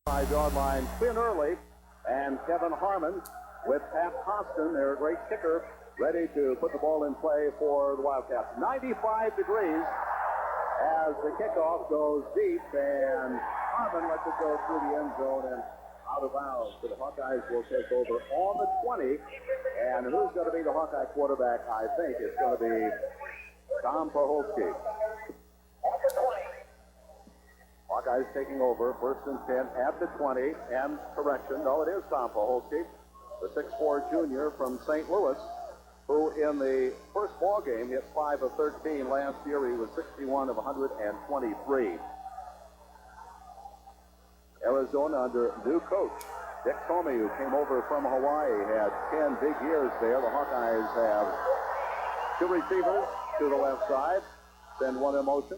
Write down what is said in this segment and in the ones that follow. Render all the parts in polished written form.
5-yard line, Quinn Early and Kevin Harmon with Pat Coston, their great kicker, ready to put the ball in play for the Wildcats. 95 degrees as the kickoff goes deep, and Harmon lets it go through the end zone and out of bounds. So the Hawkeyes will take over on the 20, and who's going to be the Hawkeye quarterback? I think it's going to be Tom Poholsky. Hawkeyes taking over, 1st and 10 at the 20, and correction, no, it is Tom Poholsky, the 6'4 junior from St. Louis, who in the first ball game hit 5 of 13. Last year he was 61 of 123. Arizona under new coach Dick Tomey, who came over from Hawaii, had 10 big years there. The Hawkeyes have 2 receivers to the left side, send one in motion.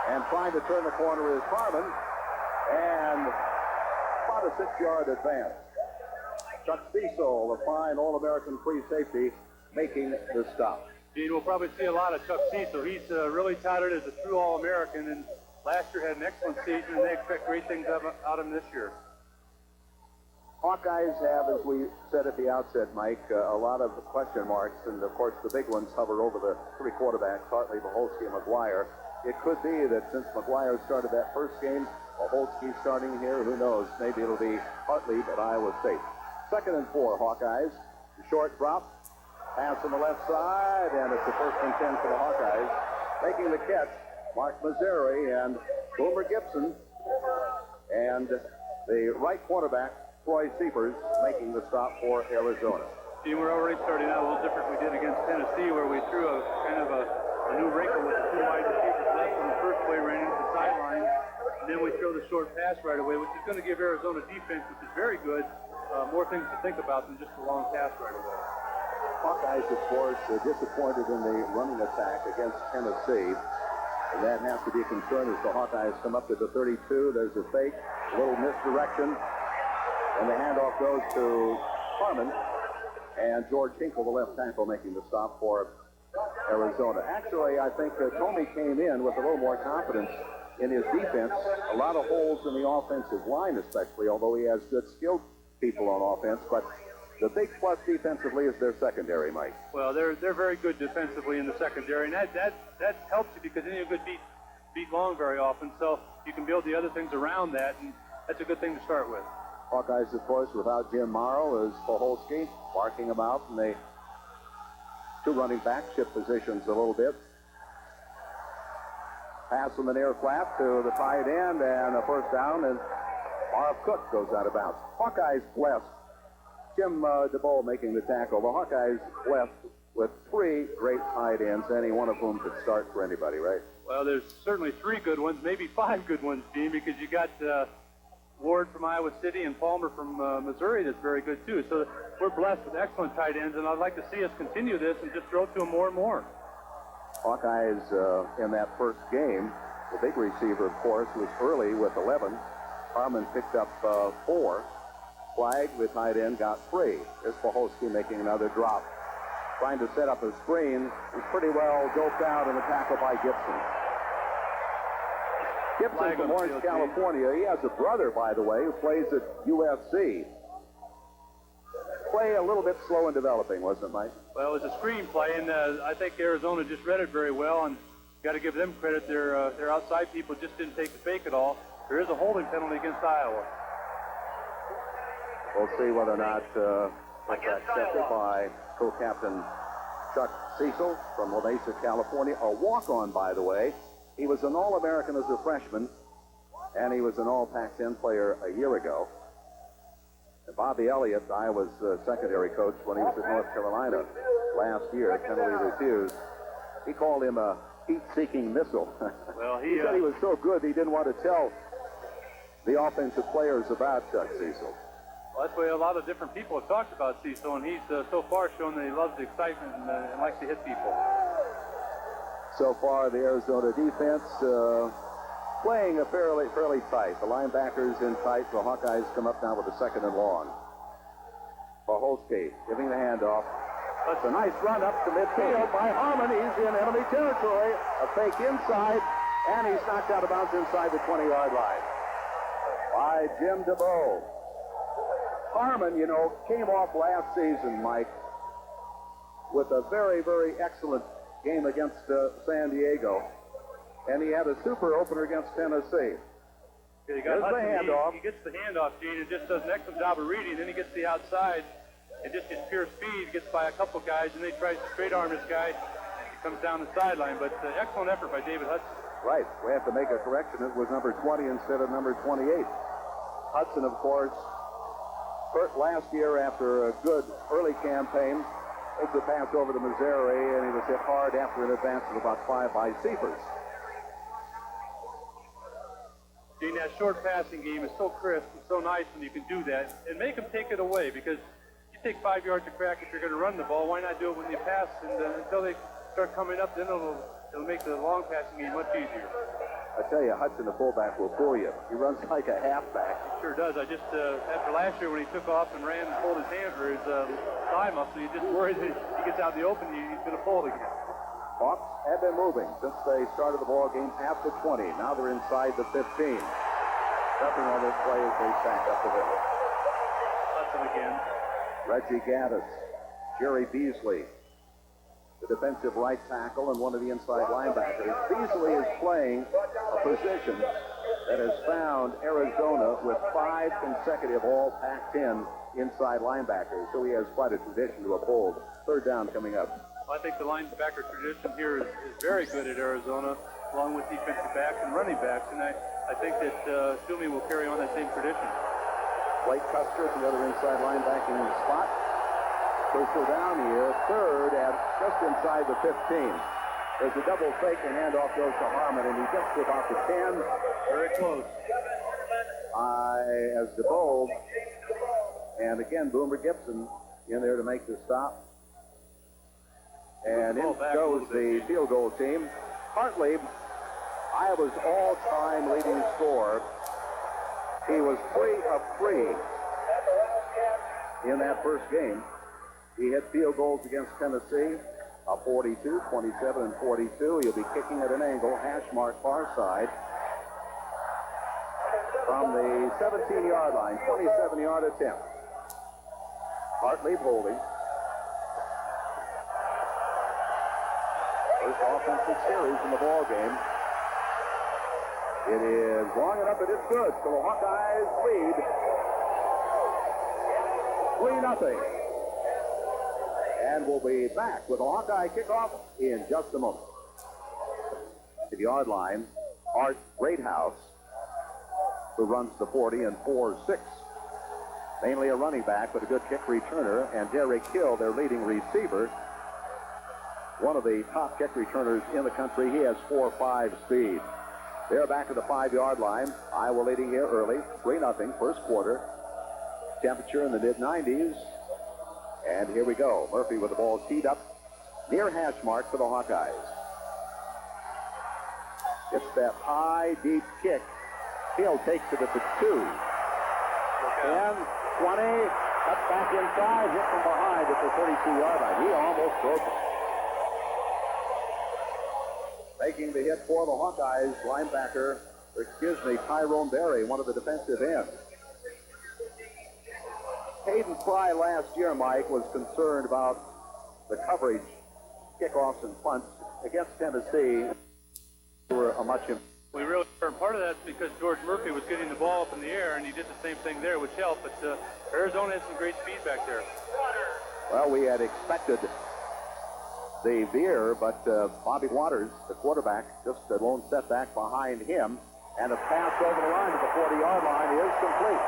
And trying to turn the corner is Harmon, and about a 6-yard advance. Chuck Cecil, the fine All-American free safety, making the stop. Dean, we'll probably see a lot of Chuck Cecil. He's really touted as a true All-American, and last year had an excellent season, and they expect great things out of him this year. Hawkeyes have, as we said at the outset, Mike, a lot of question marks, and of course the big ones hover over the 3 quarterbacks, Hartlieb, Poholsky, and McGuire. It could be that since McGuire started that first game, Poholsky starting here, who knows, maybe it'll be Hartlieb at Iowa State. 2nd and 4, Hawkeyes. Short drop, pass on the left side, and it's the 1st and 10 for the Hawkeyes. Making the catch, Mark Mazzeri and Boomer Gibson, and the right quarterback, Troy Seepers, making the stop for Arizona. See, we're already starting out a little different than we did against Tennessee, where we threw a kind of a new wrinkle with the 2 wide receivers left on the first play, ran into the sideline, and then we throw the short pass right away, which is going to give Arizona defense, which is very good, more things to think about than just a long pass right away. Hawkeyes, of course, disappointed in the running attack against Tennessee. And that has to be a concern as the Hawkeyes come up to the 32. There's a fake, a little misdirection, and the handoff goes to Harmon. And George Hinkle, the left tackle, making the stop for Arizona. Actually, I think Tomey came in with a little more confidence in his defense. A lot of holes in the offensive line, especially, although he has good skilled people on offense. But the big plus defensively is their secondary, Mike. Well, they're very good defensively in the secondary, and that helps you because then you could beat long very often, so you can build the other things around that, and that's a good thing to start with. Hawkeyes, of course, without Jim Morrow, is Poholsky barking them out, and they 2 running back shift positions a little bit. Pass from the near flat to the tight end, and a 1st down, and Marv Cook goes out of bounds. Hawkeyes blessed. Jim DeBow making the tackle. The Hawkeyes blessed with 3 great tight ends, any one of whom could start for anybody, right? Well, there's certainly 3 good ones, maybe 5 good ones, Dean, because you got Ward from Iowa City and Palmer from Missouri that's very good too. So we're blessed with excellent tight ends, and I'd like to see us continue this and just throw to them more and more. Hawkeyes in that first game, the big receiver, of course, was Early with 11. Harmon picked up 4. Flag, the tight end, got 3. Here's Poholsky making another drop. Trying to set up a screen. He's pretty well doped out in the tackle by Gibson. Gibson from Orange, California. He has a brother, by the way, who plays at USC. Play a little bit slow in developing, wasn't it, Mike? Well, it was a screen play, and I think Arizona just read it very well, and got to give them credit. Their outside people just didn't take the fake at all. There is a holding penalty against Iowa. We'll see whether or not that's accepted by co-captain Chuck Cecil from La Mesa, California. A walk-on, by the way. He was an All-American as a freshman, and he was an All-Pac-10 player a year ago. And Bobby Elliott, Iowa's secondary coach when he was at North Carolina last year, penalty refused. He called him a heat-seeking missile. Well, he said he was so good he didn't want to tell the offensive players about Chuck Cecil. Well, that's the way a lot of different people have talked about Cecil, and he's so far shown that he loves the excitement and likes to hit people. So far, the Arizona defense playing a fairly tight. The linebackers in tight. The Hawkeyes come up now with a 2nd and long. Poholsky giving the handoff. That's a nice run up to midfield by Harmon. He's in enemy territory. A fake inside, and he's knocked out of bounds inside the 20-yard line. by Jim DeBow. Harmon, you know, came off last season, Mike, with a very, very excellent game against San Diego. And he had a super opener against Tennessee. Yeah, There's the handoff. He gets the handoff, Gene, and just does an excellent job of reading. Then he gets the outside and just gets pure speed, gets by a couple guys, and then he tries to straight arm this guy. He comes down the sideline. But excellent effort by David Hudson. Right. We have to make a correction. It was number 20 instead of number 28. Hudson, of course, hurt last year after a good early campaign. Takes the pass over to Missouri, and he was hit hard after an advance of about 5 by Seifers. Gene, that short passing game is so crisp and so nice when you can do that and make them take it away, because you take 5 yards to crack if you're going to run the ball. Why not do it when you pass? And until they start coming up, then it'll make the long passing game much easier. I tell you, Hudson, the fullback, will fool you. He runs like a halfback. He sure does. I just, after last year when he took off and ran and pulled his hand or his thigh muscle, you just worried that he gets out in the open, he's going to pull it again. Hawks have been moving since they started the ball game at the 20. Now they're inside the 15. Nothing on this play as they sack up the middle. Hudson again. Reggie Gaddis, Jerry Beasley, the defensive right tackle and one of the inside linebackers. Beasley is playing a position that has found Arizona with 5 consecutive all Pac-10 inside linebackers, so he has quite a tradition to uphold. Third down coming up. I think the linebacker tradition here is very good at Arizona, along with defensive backs and running backs, and I think that Tomey will carry on that same tradition. Blake Custer at the other inside linebacking spot. Custer down here, third at just inside the 15. There's a double fake, and handoff goes to Harmon, and he gets to about the 10. Very close. As DeBow, and again, Boomer Gibson in there to make the stop. And in goes the field goal team. Hartlieb, Iowa's all-time leading scorer. He was 3 of 3 in that first game. He hit field goals against Tennessee, 42, 27, and 42. He'll be kicking at an angle, hash mark far side. From the 17-yard line, 27-yard attempt. Hartlieb holding. First offensive series in the ball game. It is long enough, it is good. So the Hawkeyes lead 3-0. And we'll be back with a Hawkeye kickoff in just a moment. To the yard line, Art Greathouse, who runs the 40 and 4-6. Mainly a running back, but a good kick returner. And Derek Hill, their leading receiver, one of the top kick returners in the country. He has 4.5 speed. They're back at the 5-yard line. Iowa leading here early, 3-0, first quarter. Temperature in the mid-90s. And here we go. Murphy with the ball teed up near hash mark for the Hawkeyes. It's that high, deep kick. Hill takes it at the 2. 10, 20, cut back inside, hit from behind at the 32-yard line. He almost broke it. Making the hit for the Hawkeyes, Tyrone Berry, one of the defensive ends. Hayden Fry last year, Mike, was concerned about the coverage, kickoffs and punts against Tennessee. Were a much. We really part of that's because George Murphy was getting the ball up in the air, and he did the same thing there, which helped. But Arizona has some great speed back there. Well, we had expected the veer, but Bobby Waters, the quarterback, just a lone setback behind him, and a pass over the line to the 40-yard line is complete.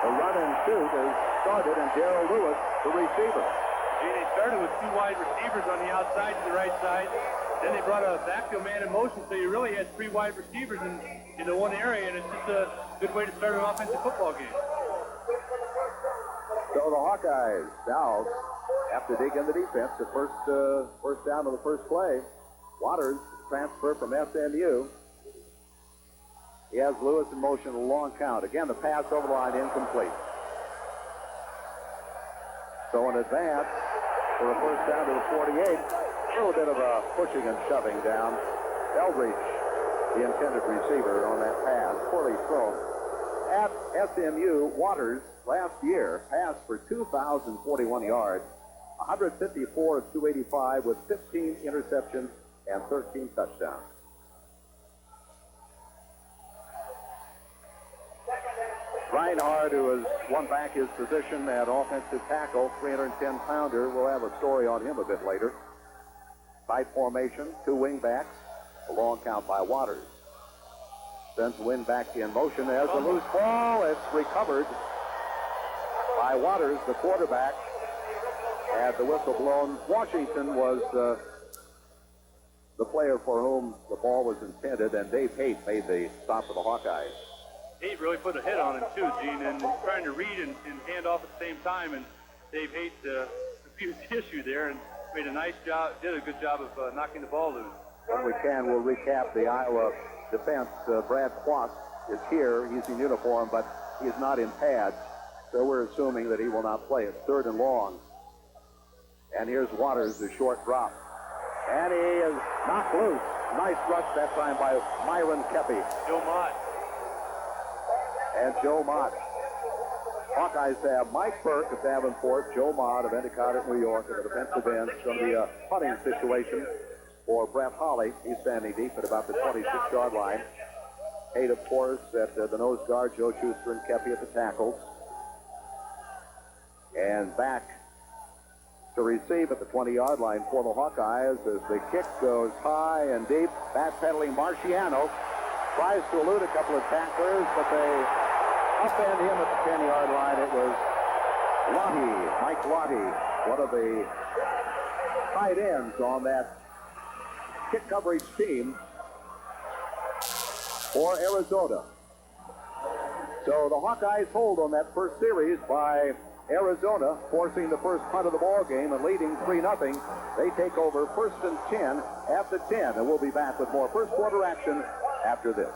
The run and shoot is started, and Darrell Lewis, the receiver. They started with 2 wide receivers on the outside to the right side. Then they brought a backfield man in motion, so you really had 3 wide receivers in the one area, and it's just a good way to start an offensive football game. So the Hawkeyes now have to dig in the defense. The first down of the first play. Waters transfer from SMU. He has Lewis in motion, a long count. Again, the pass over the line incomplete. So an advance for a first down to the 48. A little bit of a pushing and shoving down. Eldridge, the intended receiver on that pass, poorly thrown. at SMU, Waters last year passed for 2,041 yards, 154 of 285 with 15 interceptions and 13 touchdowns. Reinhardt, who has won back his position at offensive tackle, 310-pounder. We'll have a story on him a bit later. Tight formation, two wing backs, a long count by Waters. Sends the wind back in motion. There's a loose ball. It's recovered by Waters, the quarterback. Had the whistle blown. Washington was the player for whom the ball was intended, and Dave Hayden made the stop for the Hawkeyes. Hayden really put a hit on him too, Gene, and trying to read and hand off at the same time, and Dave Hayden refused the issue there and made a nice job, did a good job of knocking the ball loose. When we can, we'll recap the Iowa defense. Brad Quast is here. He's in uniform, but he's not in pads, so we're assuming that he will not play. It's 3rd and long. And here's Waters, the short drop. And he is knocked loose. Nice rush that time by Myron Kepi. Joe Mott. And Joe Mott. Hawkeyes have Mike Burke of Davenport, Joe Mott of Endicott at New York at the defensive end. It's going to be a punting situation for Brett Holly. He's standing deep at about the 26-yard line. Hayden, of course, at the nose guard, Joe Schuster and Kepi at the tackles. And back to receive at the 20-yard line for the Hawkeyes as the kick goes high and deep. Backpedaling Marciano tries to elude a couple of tacklers, but they upend him at the 10-yard line. It was Lottie, Mike Lottie, one of the tight ends on that kick coverage team for Arizona. So the Hawkeyes hold on that first series by Arizona, forcing the first punt of the ball game and leading 3-0. They take over 1st and 10 at the 10, and we'll be back with more first quarter action after this.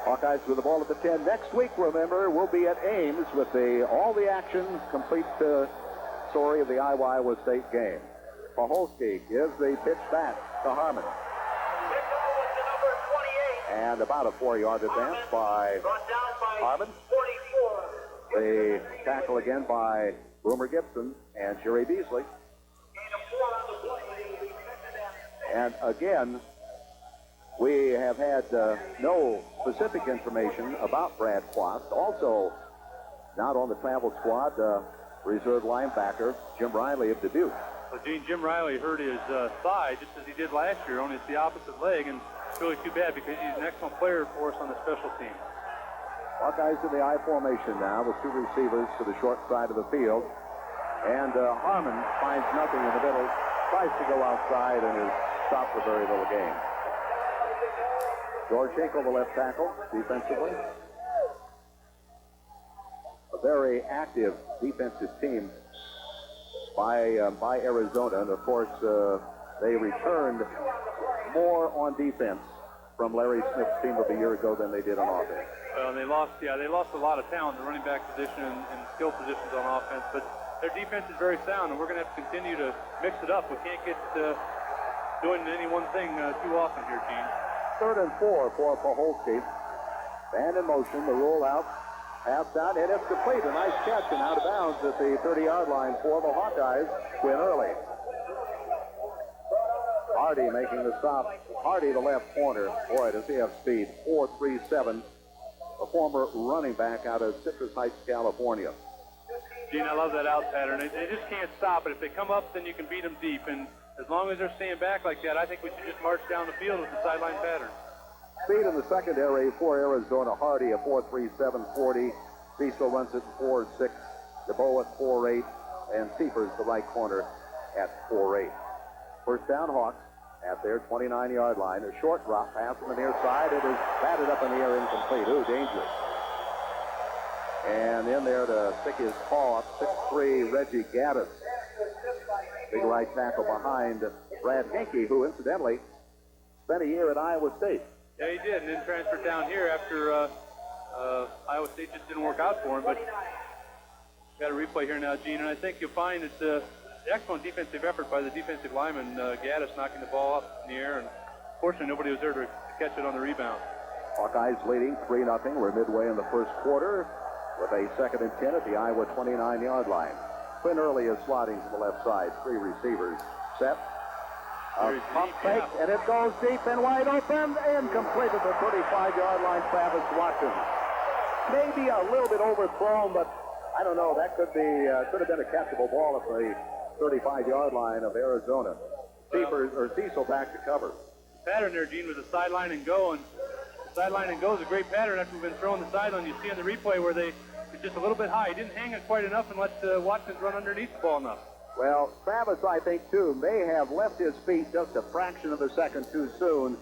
Hawkeyes with the ball at the 10. Next week, remember, we'll be at Ames with all the action, complete story of the Iowa State game. Poholsky gives the pitch back to Harmon. And about a 4-yard advance by Harmon. The tackle again by Boomer Gibson and Jerry Beasley. And again, we have had no specific information about Brad Quast. Also, not on the travel squad, reserve linebacker Jim Riley of Dubuque. Well, Gene, Jim Riley hurt his thigh just as he did last year, only it's the opposite leg, and it's really too bad because he's an excellent player for us on the special team. Hawkeyes in the I formation now with two receivers to the short side of the field. And Harmon finds nothing in the middle, tries to go outside, and is stopped for very little gain. George Hinkle, the left tackle, defensively. A very active defensive team by Arizona, and of course they returned more on defense from Larry Smith's team of a year ago than they did on offense. Well, they lost a lot of talent in the running back position and skill positions on offense, but their defense is very sound, and we're going to have to continue to mix it up. We can't get doing any one thing too often here, Gene. 3rd and 4 for Poholsky. Band in motion, the rollout. Pass down, and it's complete. A nice catch and out of bounds at the 30-yard line for the Hawkeyes. Win early. Hardy making the stop. Hardy, the left corner. Boy, does he have speed. 4.37. A former running back out of Citrus Heights, California. Gene, I love that out pattern. They just can't stop it. If they come up, then you can beat them deep. And as long as they're staying back like that, I think we should just march down the field with the sideline pattern. Speed in the secondary for Arizona. Hardy a 4.37.40. Cecil runs it 4.6. DeBoe at 4.8. And Seifers, the right corner, at 4.8. First down, Hawks at their 29-yard line. A short drop pass from the near side. It is batted up in the air, incomplete. Ooh, dangerous. And in there to stick his paw up, 6'3", Reggie Gaddis. Big right tackle behind Brad Hankey, who incidentally spent a year at Iowa State. Yeah, he did, and then transferred down here after Iowa State just didn't work out for him. But got a replay here now, Gene, and I think you'll find it's excellent defensive effort by the defensive lineman, Gaddis, knocking the ball up in the air and Fortunately, nobody was there to catch it on the rebound. Hawkeyes leading 3-0. We're midway in the first quarter with a 2nd and 10 at the Iowa 29-yard line. Quinn Early is sliding to the left side. 3 receivers set. A pump fake, and it goes deep and wide open. Incomplete at the 35-yard line, Travis Watkins. Maybe a little bit overthrown, but I don't know. That could have been a catchable ball at the 35-yard line of Arizona. Cecil back to cover. The pattern there, Gene, was a sideline and go, and sideline and go is a great pattern after we've been throwing the sideline. You see on the replay where it's just a little bit high. He didn't hang it quite enough and let Watkins run underneath the ball enough. Well, Travis, I think, too, may have left his feet just a fraction of a second too soon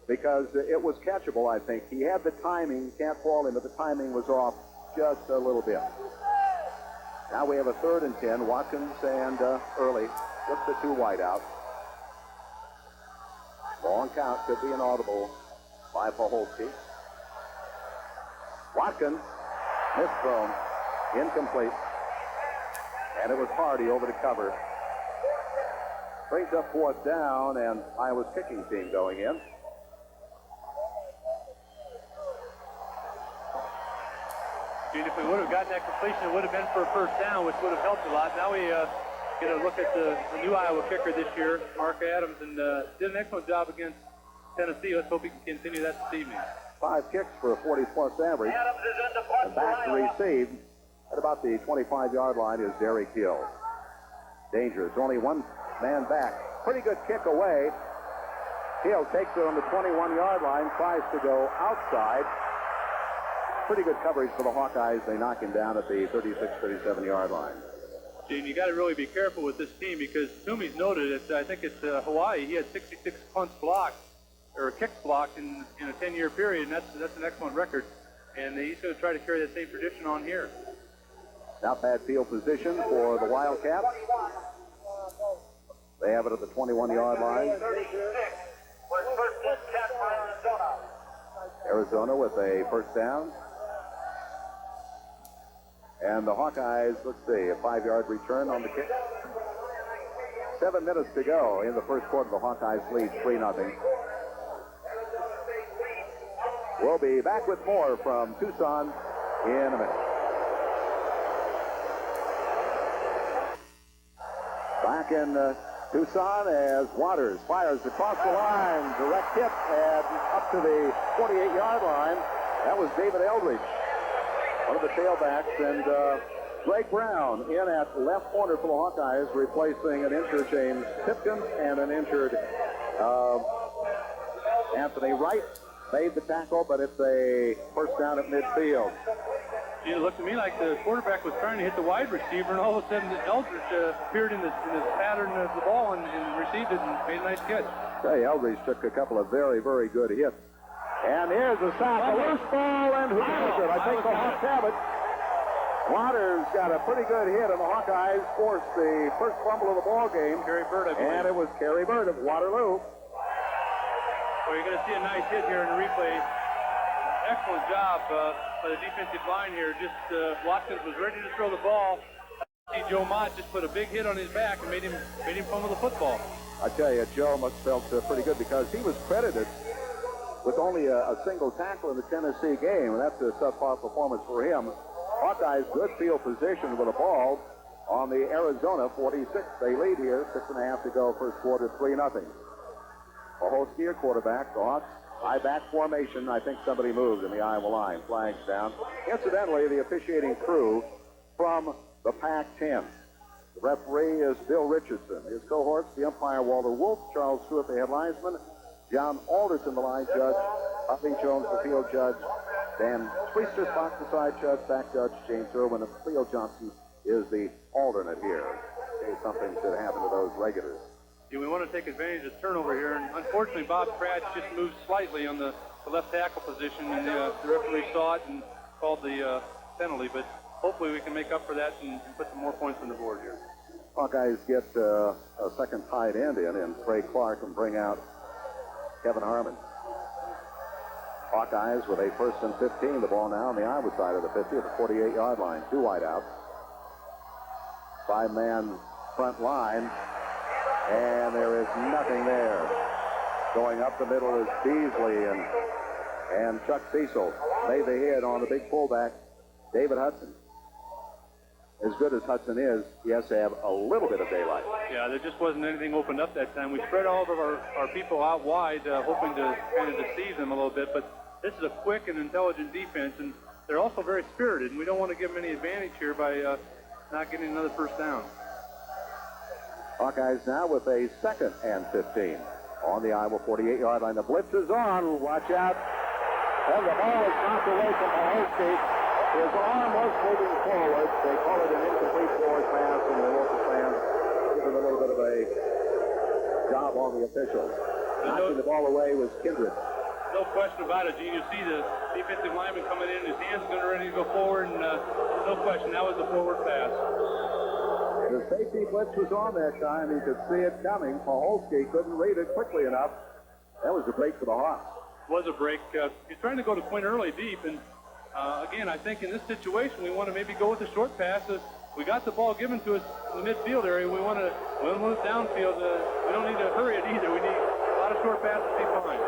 because it was catchable, I think. He had the timing, can't fault him, but the timing was off just a little bit. Now we have a 3rd and 10, Watkins and Early, just the 2 wide out. Long count, could be an audible by Poholsky. Watkins, misthrown, incomplete. And it was Hardy over to cover. Brings up 4th down, and Iowa's kicking team going in. Gene, if we would have gotten that completion, it would have been for a 1st down, which would have helped a lot. Now we get a look at the new Iowa kicker this year, Mark Adams, and did an excellent job against Tennessee. Let's hope he can continue that this evening. 5 kicks for a 40-plus average. And back to receive. At about the 25-yard line is Derek Hill. Dangerous. Only 1 man back. Pretty good kick away. Hill takes it on the 21-yard line, tries to go outside. Pretty good coverage for the Hawkeyes. They knock him down at the 36, 37-yard line. Gene, you got to really be careful with this team because Tomey's noted it. I think it's Hawaii. He had 66 punts blocked or kicks blocked in a 10-year period, and that's an excellent record. And he's going to try to carry that same tradition on here. Not bad field position for the Wildcats. They have it at the 21-yard line. Arizona with a 1st down. And the Hawkeyes, let's see, a 5-yard return on the kick. 7 minutes to go in the first quarter. The Hawkeyes lead 3-0. We'll be back with more from Tucson in a minute. Back in Tucson as Waters fires across the line. Direct hit and up to the 48-yard line. That was David Eldridge, one of the tailbacks. And Greg Brown in at left corner for the Hawkeyes, replacing an injured James Pipkins and an injured Anthony Wright. Made the tackle, but it's a 1st down at midfield. It looked to me like the quarterback was trying to hit the wide receiver, and all of a sudden Eldridge appeared in the pattern of the ball and received it and made a nice catch. Hey, Eldridge took a couple of very, very good hits. And here's a sack, a loose ball, and who has it? I think the Hawks have it. Waters got a pretty good hit, and the Hawkeyes forced the first fumble of the ball game. Kerry Bird, I believe. And it was Kerry Bird of Waterloo. Well, you're going to see a nice hit here in the replay. Excellent job by the defensive line here. Just Watkins was ready to throw the ball. See Joe Mott just put a big hit on his back and made him fumble the football. I tell you, Joe must have felt pretty good because he was credited with only a single tackle in the Tennessee game, and that's a subpar performance for him. Hawkeyes good field position with a ball on the Arizona 46. They lead here, 6.5 to go, first quarter, 3-0. Poholsky, a quarterback. The Hawks, high back formation. I think somebody moved in the Iowa line. Flags down. Incidentally, the officiating crew from the Pac-10. The referee is Bill Richardson. His cohorts, the umpire Walter Wolf, Charles Stewart, the head linesman, John Alderson, the line judge, Huffy Jones, the field judge, Dan Priester, spot the side judge, back judge, James Irwin, and Cleo Johnson is the alternate here. In case something should happen to those regulars. Yeah, we want to take advantage of turnover here, and unfortunately Bob Pratt just moved slightly on the left tackle position, and the referee saw it and called the penalty, but hopefully we can make up for that and put some more points on the board here. Hawkeyes get a second tight end in, and Trey Clark and bring out Kevin Harmon. Hawkeyes with a 1st and 15, the ball now on the Iowa side of the 50 at the 48-yard line. 2 wide outs. 5-man front line. And there is nothing there. Going up the middle is Beasley, and Chuck Cecil made the hit on the big fullback, David Hudson. As good as Hudson is, he has to have a little bit of daylight. Yeah, there just wasn't anything opened up that time. We spread all of our people out wide, hoping to kind of deceive them a little bit, but this is a quick and intelligent defense, and they're also very spirited, and we don't want to give them any advantage here by not getting another first down. Hawkeyes now with a 2nd and 15 on the Iowa 48-yard line. The blitz is on. Watch out. And the ball is knocked away from Poholsky. His arm was moving forward. They call it an incomplete forward pass, and the local fans give it a little bit of a job on the officials. Knocking the ball away was Kindred. No question about it, Gene. You see the defensive lineman coming in, his hands are ready to go forward, and no question, that was a forward pass. The safety blitz was on that time. You could see it coming. Poholsky couldn't read it quickly enough. That was a break for the Hawks. Was a break. He's trying to go to Quinn early deep, and again, I think in this situation we want to maybe go with the short pass. We got the ball given to us in the midfield area. We want to move downfield. We don't need to hurry it either. We need a lot of short passes to be fine.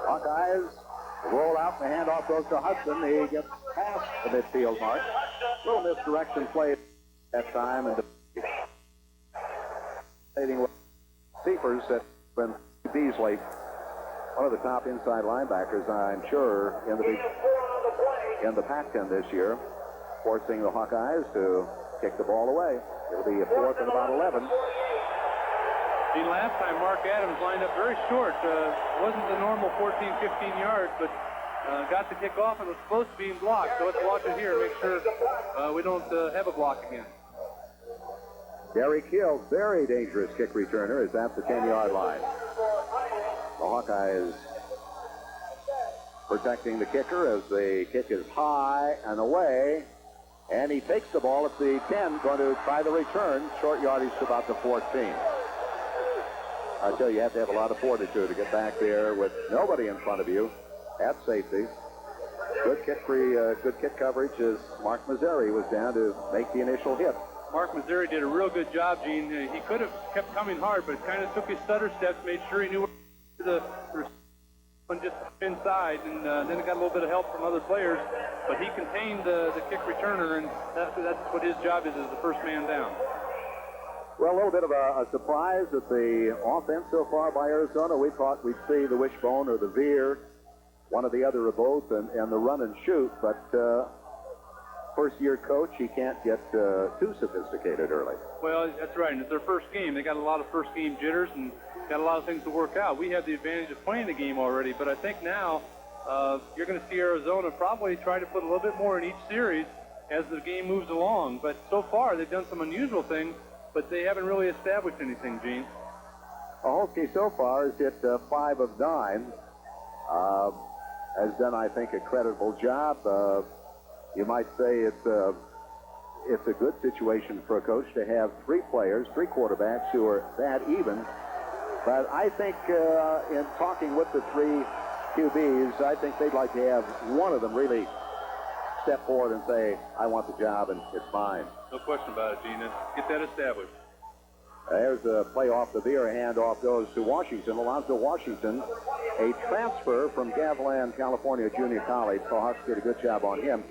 Hawkeyes roll out, and the handoff goes to Hudson. He gets past the midfield mark. Little misdirection play at that time, and with Seepers that when Beasley, one of the top inside linebackers, I'm sure, in the Pac-10 this year, forcing the Hawkeyes to kick the ball away. It'll be a 4th and about 11. See, last time Mark Adams lined up very short. Wasn't the normal 14, 15 yards, but got the kick off and was supposed to be blocked. So let's watch it here and make sure we don't have a block again. Gary Kill, very dangerous kick returner, is at the 10-yard line. The Hawkeyes protecting the kicker as the kick is high and away. And he takes the ball at the 10, going to try the return. Short yardage to about the 14. I tell you, you have to have a lot of fortitude to get back there with nobody in front of you at safety. Good kick coverage as Mark Mazzeri was down to make the initial hit. Mark Mazzeri did a real good job, Gene. He could have kept coming hard, but kind of took his stutter steps, made sure he knew where the one just inside, and then it got a little bit of help from other players, but he contained the kick returner, and that's what his job is the first man down. Well, a little bit of a surprise at the offense so far by Arizona. We thought we'd see the wishbone or the veer, one or the other of both, and the run and shoot, but first-year coach, he can't get too sophisticated early. Well, that's right, and it's their first game. They got a lot of first-game jitters and got a lot of things to work out. We have the advantage of playing the game already, but I think now you're going to see Arizona probably try to put a little bit more in each series as the game moves along. But so far, they've done some unusual things, but they haven't really established anything, Gene. Poholsky so far has hit 5 of 9. Has done, I think, a creditable job. You might say it's a good situation for a coach to have 3 players, 3 quarterbacks who are that even. But I think in talking with the 3 QBs, I think they'd like to have one of them really step forward and say, I want the job, and it's mine. No question about it, Gene. Get that established. There's a play off the veer. Handoff goes to Washington. Alonzo Washington, a transfer from Gavilan, California Junior College. So Hawks did a good job on him.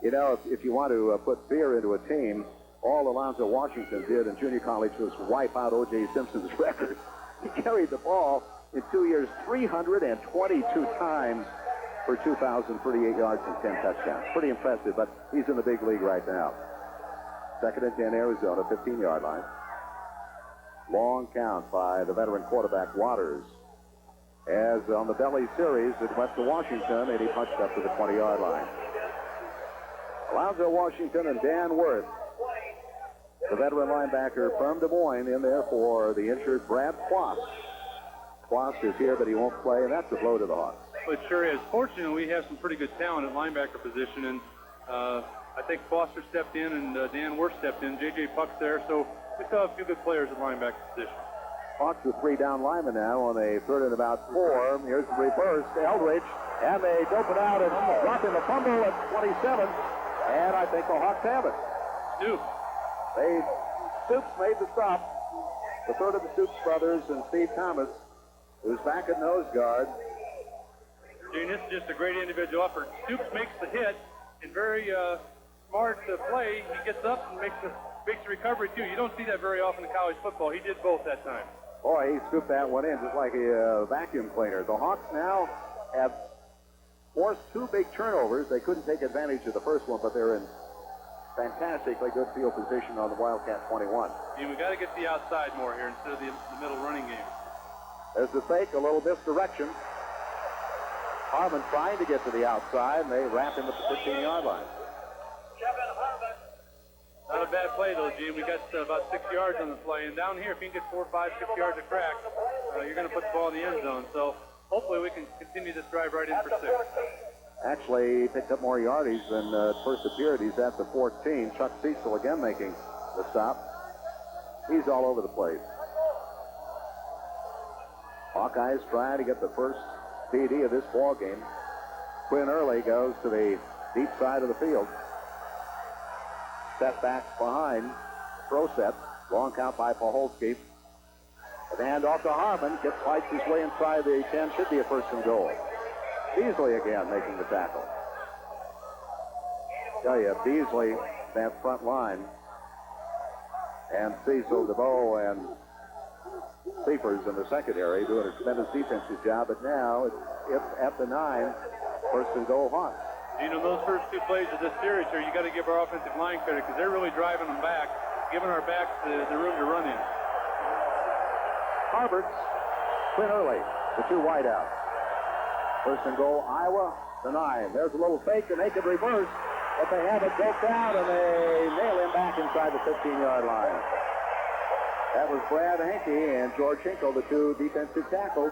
You know, if you want to put fear into a team, all Alonzo Washington did in junior college was wipe out O.J. Simpson's record. He carried the ball in 2 years 322 times for 2,038 yards and 10 touchdowns. Pretty impressive, but he's in the big league right now. 2nd and 10, Arizona, 15-yard line. Long count by the veteran quarterback Waters. As on the belly series, it went to Washington, and he punched up to the 20-yard line. Alonzo Washington and Dan Worth, the veteran linebacker from Des Moines, in there for the injured Brad Quast. Quast is here, but he won't play, and that's a blow to the Hawks. Well, it sure is. Fortunately, we have some pretty good talent at linebacker position, and I think Foster stepped in and Dan Worth stepped in. J.J. Puck's there, so we still have a few good players at linebacker position. Hawks with 3 down linemen now on a 3rd and about 4. Here's the reverse to Eldridge, and they dope it out and dropping the fumble at 27. And I think the Hawks have it. Stoops made the stop. the third of the Stoops brothers, and Steve Thomas, who's back at nose guard. Gene, this is just a great individual effort. Stoops makes the hit, and very smart to play. He gets up and makes the recovery, too. You don't see that very often in college football. He did both that time. Boy, he scooped that one in just like a vacuum cleaner. The Hawks now have forced two big turnovers. They couldn't take advantage of the first one, but they're in fantastically good field position on the Wildcat 21. Yeah, we got to get the outside more here instead of the middle running game. There's the fake, a little misdirection. Harmon trying to get to the outside, and they wrap him at the 15-yard line. Not a bad play, though, Gene. We got about 6 yards on the play, and down here, if you can get 4, 5, 6 yards of crack, you're going to put the ball in the end zone. So hopefully we can continue this drive right in for 6. Actually, he picked up more yardage than first appeared. He's at the 14. Chuck Cecil again making the stop. He's all over the place. Hawkeyes trying to get the first TD of this ball game. Quinn Early goes to the deep side of the field. Set back behind. Throw set. Long count by Poholsky. The hand off to Harmon. Fights his way inside the 10. Should be a first and goal. Beasley again making the tackle. Tell you, Beasley, that front line, and Cecil, DeVoe, and Seifers in the secondary doing a tremendous defensive job. But now it's at the 9, first and goal Hawks. You know, those first 2 plays of this series here, you got to give our offensive line credit because they're really driving them back, giving our backs the room to run in. Harvards, Quinn Early, the 2 wideouts. First and goal, Iowa, the 9. There's a little fake, and they can reverse, but they have it broke down, and they nail him back inside the 15-yard line. That was Brad Hankey and George Hinkle, the 2 defensive tackles.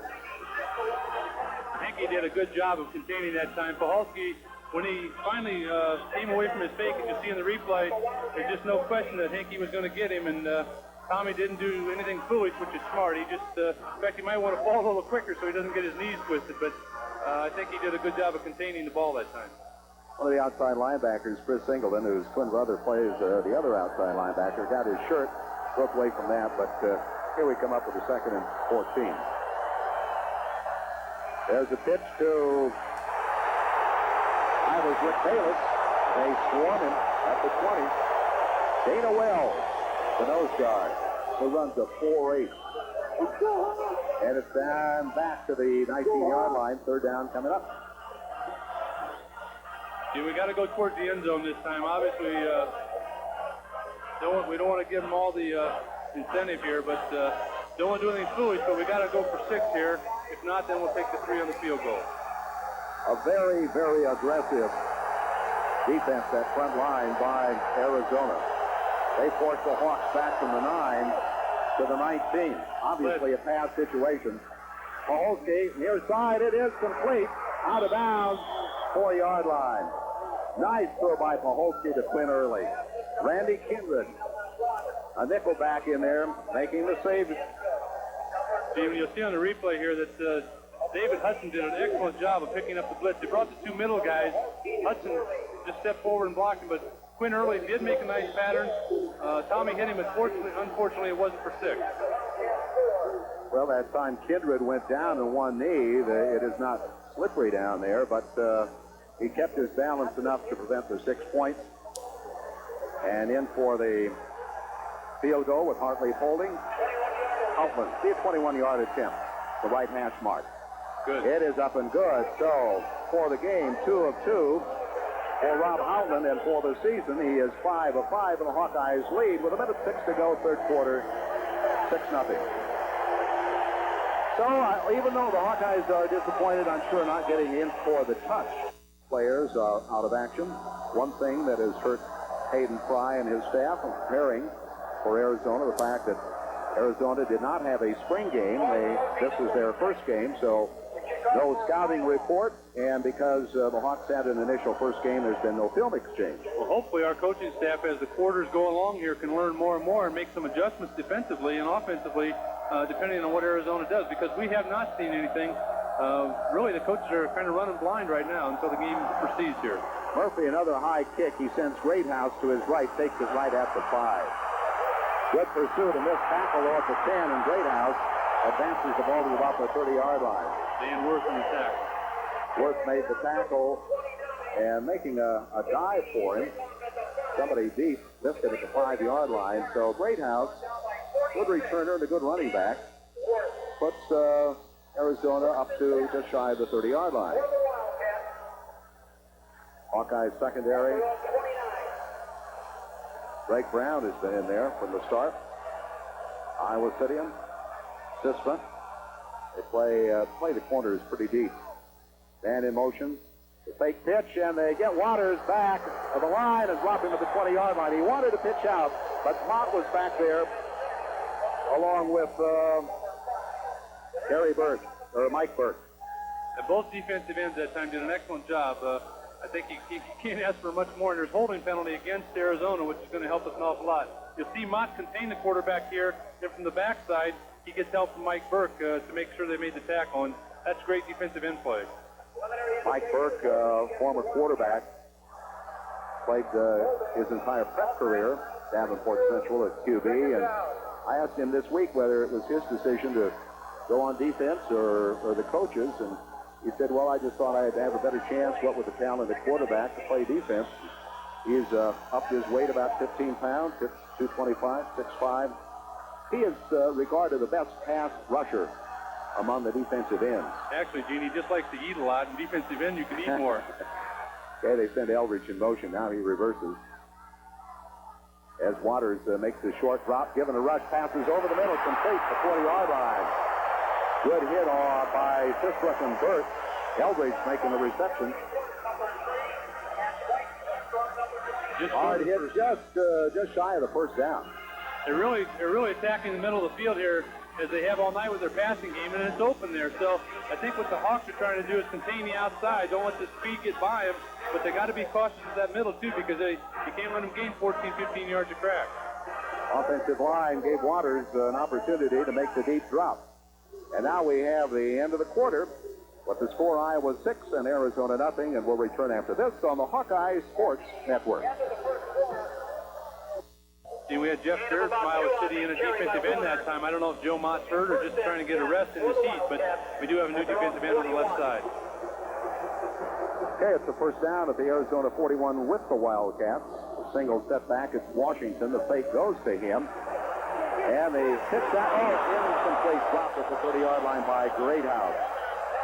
Hankey did a good job of containing that time. Poholsky, when he finally came away from his fake, and you see in the replay, there's just no question that Hankey was going to get him, and Tomey didn't do anything foolish, which is smart. He just, in fact, he might want to fall a little quicker so he doesn't get his knees twisted, but I think he did a good job of containing the ball that time. One of the outside linebackers, Chris Singleton, whose twin brother plays the other outside linebacker, got his shirt, broke away from that, but here we come up with a 2nd and 14. There's a pitch to Iowa's Rick Bayless. They swarm him at the 20. Dana Wells, the nose guard, who runs a 4.8. And it's down back to the 19-yard line. 3rd down coming up. Yeah, we got to go towards the end zone this time. Obviously, we don't want to give them all the incentive here, but don't want to do anything foolish, but we got to go for 6 here. If not, then we'll take the 3 on the field goal. A very, very aggressive defense, that front line by Arizona. They force the Hawks back from the 9 to the 19. Obviously a pass situation. Poholsky, near side, it is complete. Out of bounds, 4-yard line. Nice throw by Poholsky to Quinn Early. Randy Kindred, a nickel back in there, making the save. Steven, you'll see on the replay here that David Hudson did an excellent job of picking up the blitz. They brought the 2 middle guys. Hudson just stepped forward and blocked him, but Quinn Early did make a nice pattern. Tomey hit him, unfortunately it wasn't for 6. Well, that time Kindred went down on one knee. It is not slippery down there, but he kept his balance enough to prevent the 6 points. And in for the field goal with Hartlieb holding. Houghtlin, see a 21-yard attempt, the right hash mark. Good. It is up and good. So for the game, 2 of 2 for Rob Houghtlin, and for the season, he is 5 of 5, and the Hawkeyes lead with 1:06 to go, 3rd quarter, 6-0. So even though the Hawkeyes are disappointed, I'm sure, not getting in for the touch, players are out of action. One thing that has hurt Hayden Fry and his staff in preparing for Arizona, the fact that Arizona did not have a spring game. This was their first game, so no scouting report, and because the Hawks had an initial first game, there's been no film exchange. Well, hopefully our coaching staff, as the quarters go along here, can learn more and more and make some adjustments defensively and offensively, depending on what Arizona does, because we have not seen anything. Really, the coaches are kind of running blind right now until the game proceeds here. Murphy, another high kick. He sends Greathouse to his right, takes it right at the 5. Good pursuit, and this tackle off the 10, and Greathouse advances the ball to about the 30-yard line. Dan Worth in the tackle. Worth made the tackle, and making a dive for him. Somebody deep missed it at the 5-yard line. So Greathouse, good returner and a good running back, puts Arizona up to just shy of the 30-yard line. Hawkeyes secondary. Greg Brown has been in there from the start. Iowa City, Sistra. They play the corners pretty deep. Man in motion. The fake pitch, and they get Waters back of the line and drop him at the 20-yard line. He wanted to pitch out, but Mott was back there along with Mike Burke. And both defensive ends that time did an excellent job. I think you can't ask for much more, and there's holding penalty against Arizona, which is going to help us an awful lot. You'll see Mott contain the quarterback here, and from the backside, he gets help from Mike Burke to make sure they made the tackle, and that's great defensive end play. Mike Burke, former quarterback, played his entire prep career, Davenport Central at QB, and I asked him this week whether it was his decision to go on defense or the coaches, and he said, well, I just thought I'd have a better chance, what with the talented quarterback, to play defense. He's upped his weight about 15 pounds, 225, 6'5". He is regarded the best pass rusher among the defensive ends. Actually, Gene, he just likes to eat a lot, and defensive end, you can eat more. Okay, they send Eldridge in motion. Now he reverses. As Waters makes a short drop, given a rush, passes over the middle, complete the 40-yard line. Good hit by Sistruk and Burt. Eldridge making the reception. Hard hit, just shy of the first down. They're really attacking the middle of the field here, as they have all night with their passing game, and it's open there. So I think what the Hawks are trying to do is contain the outside. Don't let the speed get by them, but they got to be cautious of that middle too, because you can't let them gain 14, 15 yards of crack. Offensive line gave Waters an opportunity to make the deep drop. And now we have the end of the quarter, with the score Iowa 6 and Arizona nothing, and we'll return after this on the Hawkeye Sports Network. See, we had Jeff Stewart from Iowa City in a defensive end that time. I don't know if Joe Mott's hurt or just trying to get a rest in his seat, but we do have a new defensive end on the left side. Okay, it's the first down at the Arizona 41 with the Wildcats. A single step back, it's Washington. The fake goes to him. And the pitch down, incomplete, dropped at the 30-yard line by Greathouse.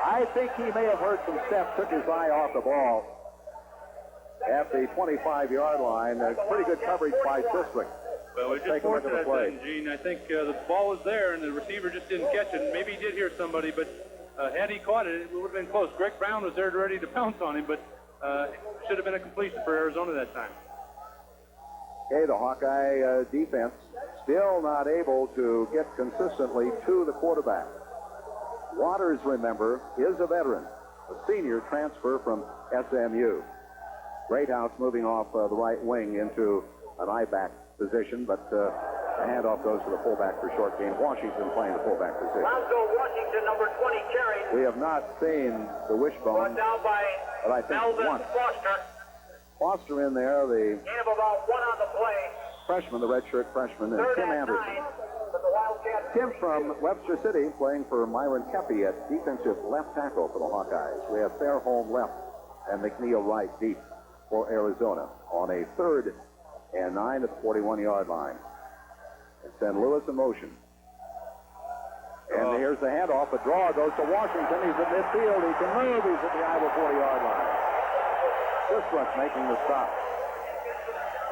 I think he may have heard some steps, took his eye off the ball at the 25-yard line. Pretty good coverage by Sistruk. Well, we're just fortunate that, Gene. I think the ball was there, and the receiver just didn't catch it. Maybe he did hear somebody, but had he caught it, it would have been close. Greg Brown was there ready to pounce on him, but it should have been a completion for Arizona that time. Okay, the Hawkeye defense still not able to get consistently to the quarterback. Waters, remember, is a veteran, a senior transfer from SMU. Greathouse moving off the right wing into an I-back position, but the handoff goes to the fullback for short gain. Washington playing the fullback position. Washington, number 20, carries. We have not seen the wishbone, but I think once. Foster in there, the Gain of about one on the play. freshman, the redshirt freshman, and Tim Anderson. Tim from Webster City playing for Myron Kepi at defensive left tackle for the Hawkeyes. We have Fairholm left and McNeil right deep for Arizona on a 3rd and 9 at the 41-yard line. And send Lewis in motion. And here's the handoff. The draw goes to Washington. He's at midfield. He can move. He's at the Iowa 40-yard line. Sistruk making the stop.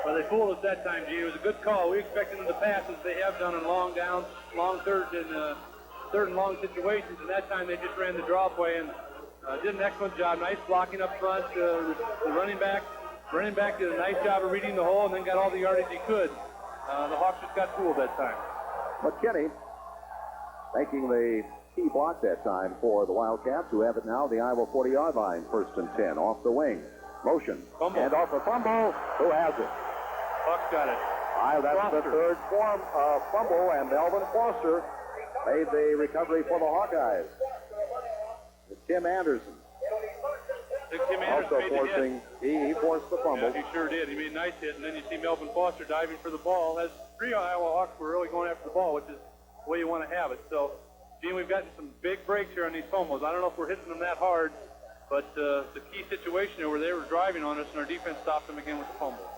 Well, they fooled us that time, Gene. It was a good call. We expected them to pass as they have done in long downs, long third and long situations, and that time they just ran the draw play and did an excellent job. Nice blocking up front. The running back did a nice job of reading the hole and then got all the yardage he could. The Hawks just got fooled that time. McKinney making the key block that time for the Wildcats, who have it now the Iowa 40-yard line, 1st and 10, off the wing. Motion. Fumble. And off a fumble. Who has it? Hawks got it. That's Foster. the third form of fumble, and Melvin Foster made the recovery for the Hawkeyes. Tim Anderson. Tim Anderson Also made forcing, he forced the fumble. Yeah, he sure did. He made a nice hit, and then you see Melvin Foster diving for the ball. Has three Iowa Hawks were really going after the ball, which is the way you want to have it. So, Gene, we've gotten some big breaks here on these fumbles. I don't know if we're hitting them that hard, but the key situation there where they were driving on us and our defense stopped them again with the fumble.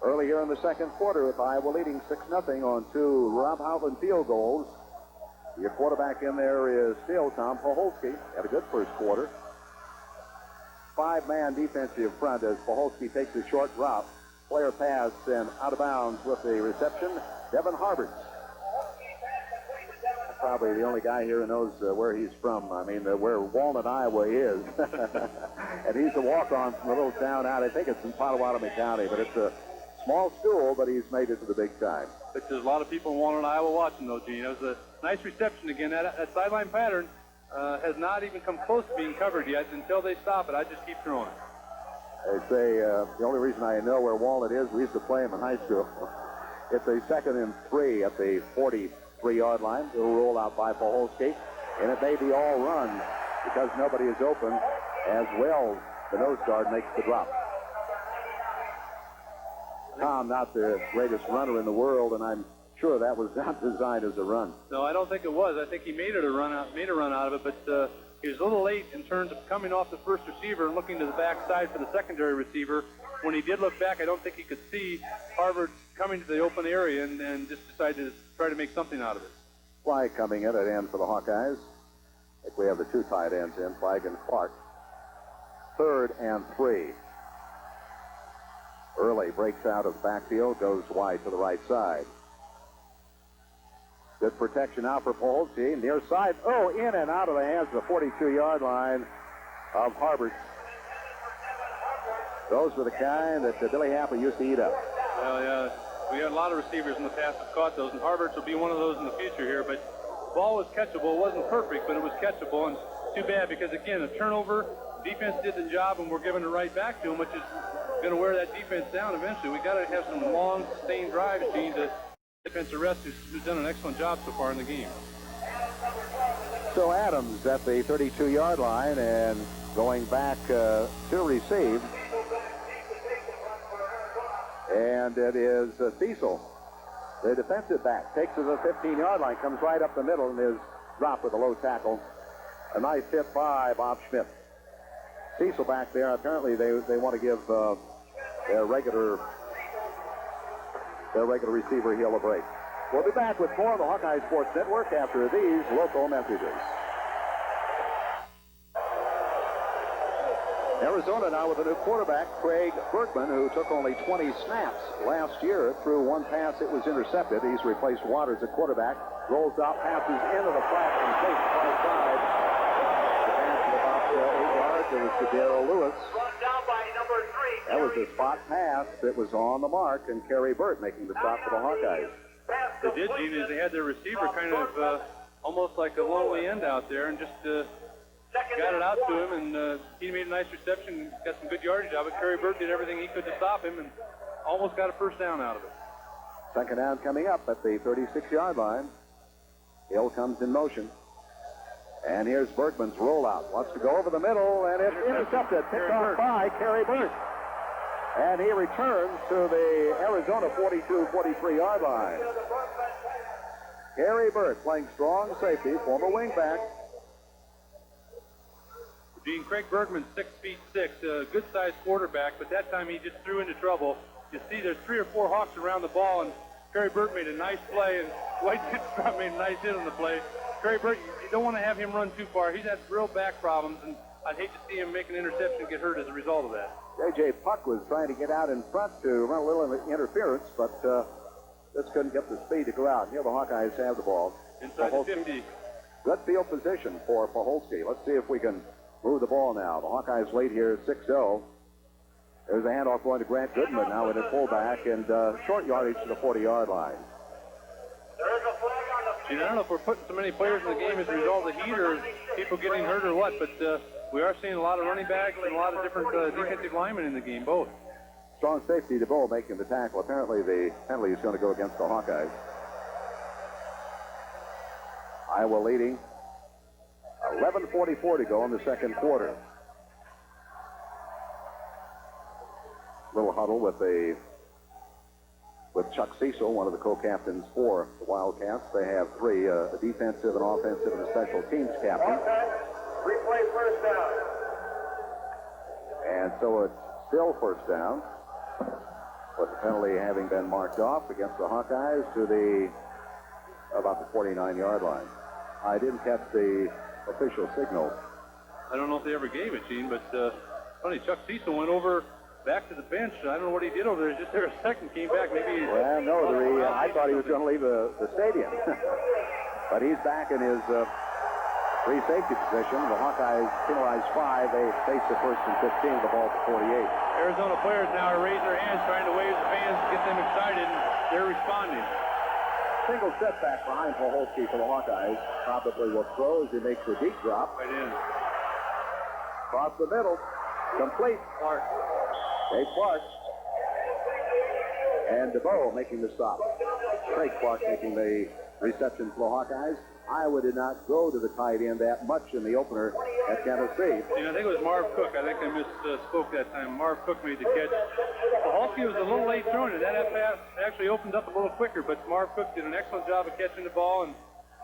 Early here in the second quarter, with Iowa leading 6-0 on two Rob Houghtlin field goals. Your quarterback in there is still Tom Poholsky. Had a good first quarter. Five-man defensive front as Poholsky takes a short drop. Player pass and out of bounds with the reception. Devin Harbert. Probably the only guy here who knows where he's from. I mean, where Walnut, Iowa is. And he's a walk-on from a little town out. I think it's in Potawatomi County, but it's a small school, but he's made it to the big time. But there's a lot of people in Walnut, Iowa watching, though, Gene. It was a nice reception again. That sideline pattern has not even come close to being covered yet. Until they stop it, I just keep throwing it. They say the only reason I know where Walnut is, we used to play him in high school. It's a 2nd and 3 at the 43-yard line. It'll roll out by Poholsky, and it may be all run because nobody is open as Wells, the nose guard, makes the drop. Tom, not the greatest runner in the world, and I'm sure that was not designed as a run. No, I don't think it was. I think he made a run out of it, but he was a little late in terms of coming off the first receiver and looking to the backside for the secondary receiver. When he did look back, I don't think he could see Harvard coming to the open area and just decided to try to make something out of it. Flag coming in at end for the Hawkeyes. I think we have the two tight ends in, Flag and Clark. 3rd and 3. Early breaks out of the backfield, goes wide to the right side. Good protection now for Poholsky. Near side. Oh, in and out of the hands of the 42-yard line of Harvard. Those were the kind that Billy Happel used to eat up. Well, yeah, we had a lot of receivers in the past that caught those, and Harvard's will be one of those in the future here. But the ball was catchable. It wasn't perfect, but it was catchable, and too bad because, again, a turnover, defense did the job, and we're giving it right back to them, which is going to wear that defense down eventually. We got to have some long, sustained drives, Gene, to defensive rest who's done an excellent job so far in the game. So Adams at the 32-yard line and going back to receive. And it is Cecil, the defensive back, takes to the 15-yard line, comes right up the middle and is dropped with a low tackle. A nice hit by Bob Schmidt. Cecil back there, apparently they want to give their regular receiver Hill a break. We'll be back with more of the Hawkeye Sports Network after these local messages. Arizona now with a new quarterback, Craig Bergman, who took only 20 snaps last year. Through one pass, it was intercepted. He's replaced Waters at quarterback. Rolls out, passes into the flat and takes the right side. Advance of about 8 yards. It was to Darrell Lewis. Run down by number 3. That was a spot pass that was on the mark, and Kerry Burt making the stop for the Hawkeyes. They did, Gene, is they had their receiver kind of almost like a lonely end out there and just got it out to him, and he made a nice reception, got some good yardage out of it. Kerry Burt did everything he could to stop him and almost got a first down out of it. Second down coming up at the 36-yard line. Hill comes in motion. And here's Bergman's rollout. Wants to go over the middle, and it's intercepted. Picked off by Kerry Burt. And he returns to the Arizona 42-43-yard line. Kerry Burt playing strong safety, former wingback. Gene, Craig Bergman, 6'6", a good-sized quarterback, but that time he just threw into trouble. You see there's 3 or 4 Hawks around the ball, and Kerry Burt made a nice play, and White made a nice hit on the play. Kerry Burt, you don't want to have him run too far. He's had real back problems, and I'd hate to see him make an interception and get hurt as a result of that. J.J. Puck was trying to get out in front to run a little interference, but just couldn't get the speed to go out. Here the Hawkeyes have the ball. Inside the 50. Good field position for Poholsky. Let's see if we can move the ball now. The Hawkeyes lead here 6-0. There's a handoff going to Grant Goodman now in his fullback, and short yardage to the 40-yard line. There's a flag on the Gene, I don't know if we're putting so many players in the game as a result of heat or people getting hurt or what, but we are seeing a lot of running backs and a lot of different defensive linemen in the game, both. Strong safety DeVoe making the tackle. Apparently the penalty is going to go against the Hawkeyes. Iowa leading. 11:44 to go in the second quarter. Little huddle with the with Chuck Cecil, one of the co-captains for the Wildcats. They have three, a defensive, an offensive, and a special teams captain. Replay first down. And so it's still first down, with the penalty having been marked off against the Hawkeyes to about the 49-yard line. I didn't catch the official signal. I don't know if they ever gave it, Gene, but funny, Chuck Cecil went over back to the bench. I don't know what he did over there. Just there a second, came back. Maybe. Well, no, I thought he was going to leave the stadium. But he's back in his free safety position. The Hawkeyes penalized 5. They face the first and 15, the ball to 48. Arizona players now are raising their hands, trying to wave the fans, get them excited, and they're responding. Single setback behind Poholsky for the Hawkeyes. Probably will throw as he makes the deep drop. Right in. Across the middle. Complete. Clark. Dave Clark. And DeBow making the stop. Craig Clark making the reception for the Hawkeyes. Iowa did not go to the tight end that much in the opener at Tennessee. I think it was Marv Cook. I think I misspoke that time. Marv Cook made the catch. Poholsky was a little late throwing it. That pass actually opened up a little quicker, but Marv Cook did an excellent job of catching the ball and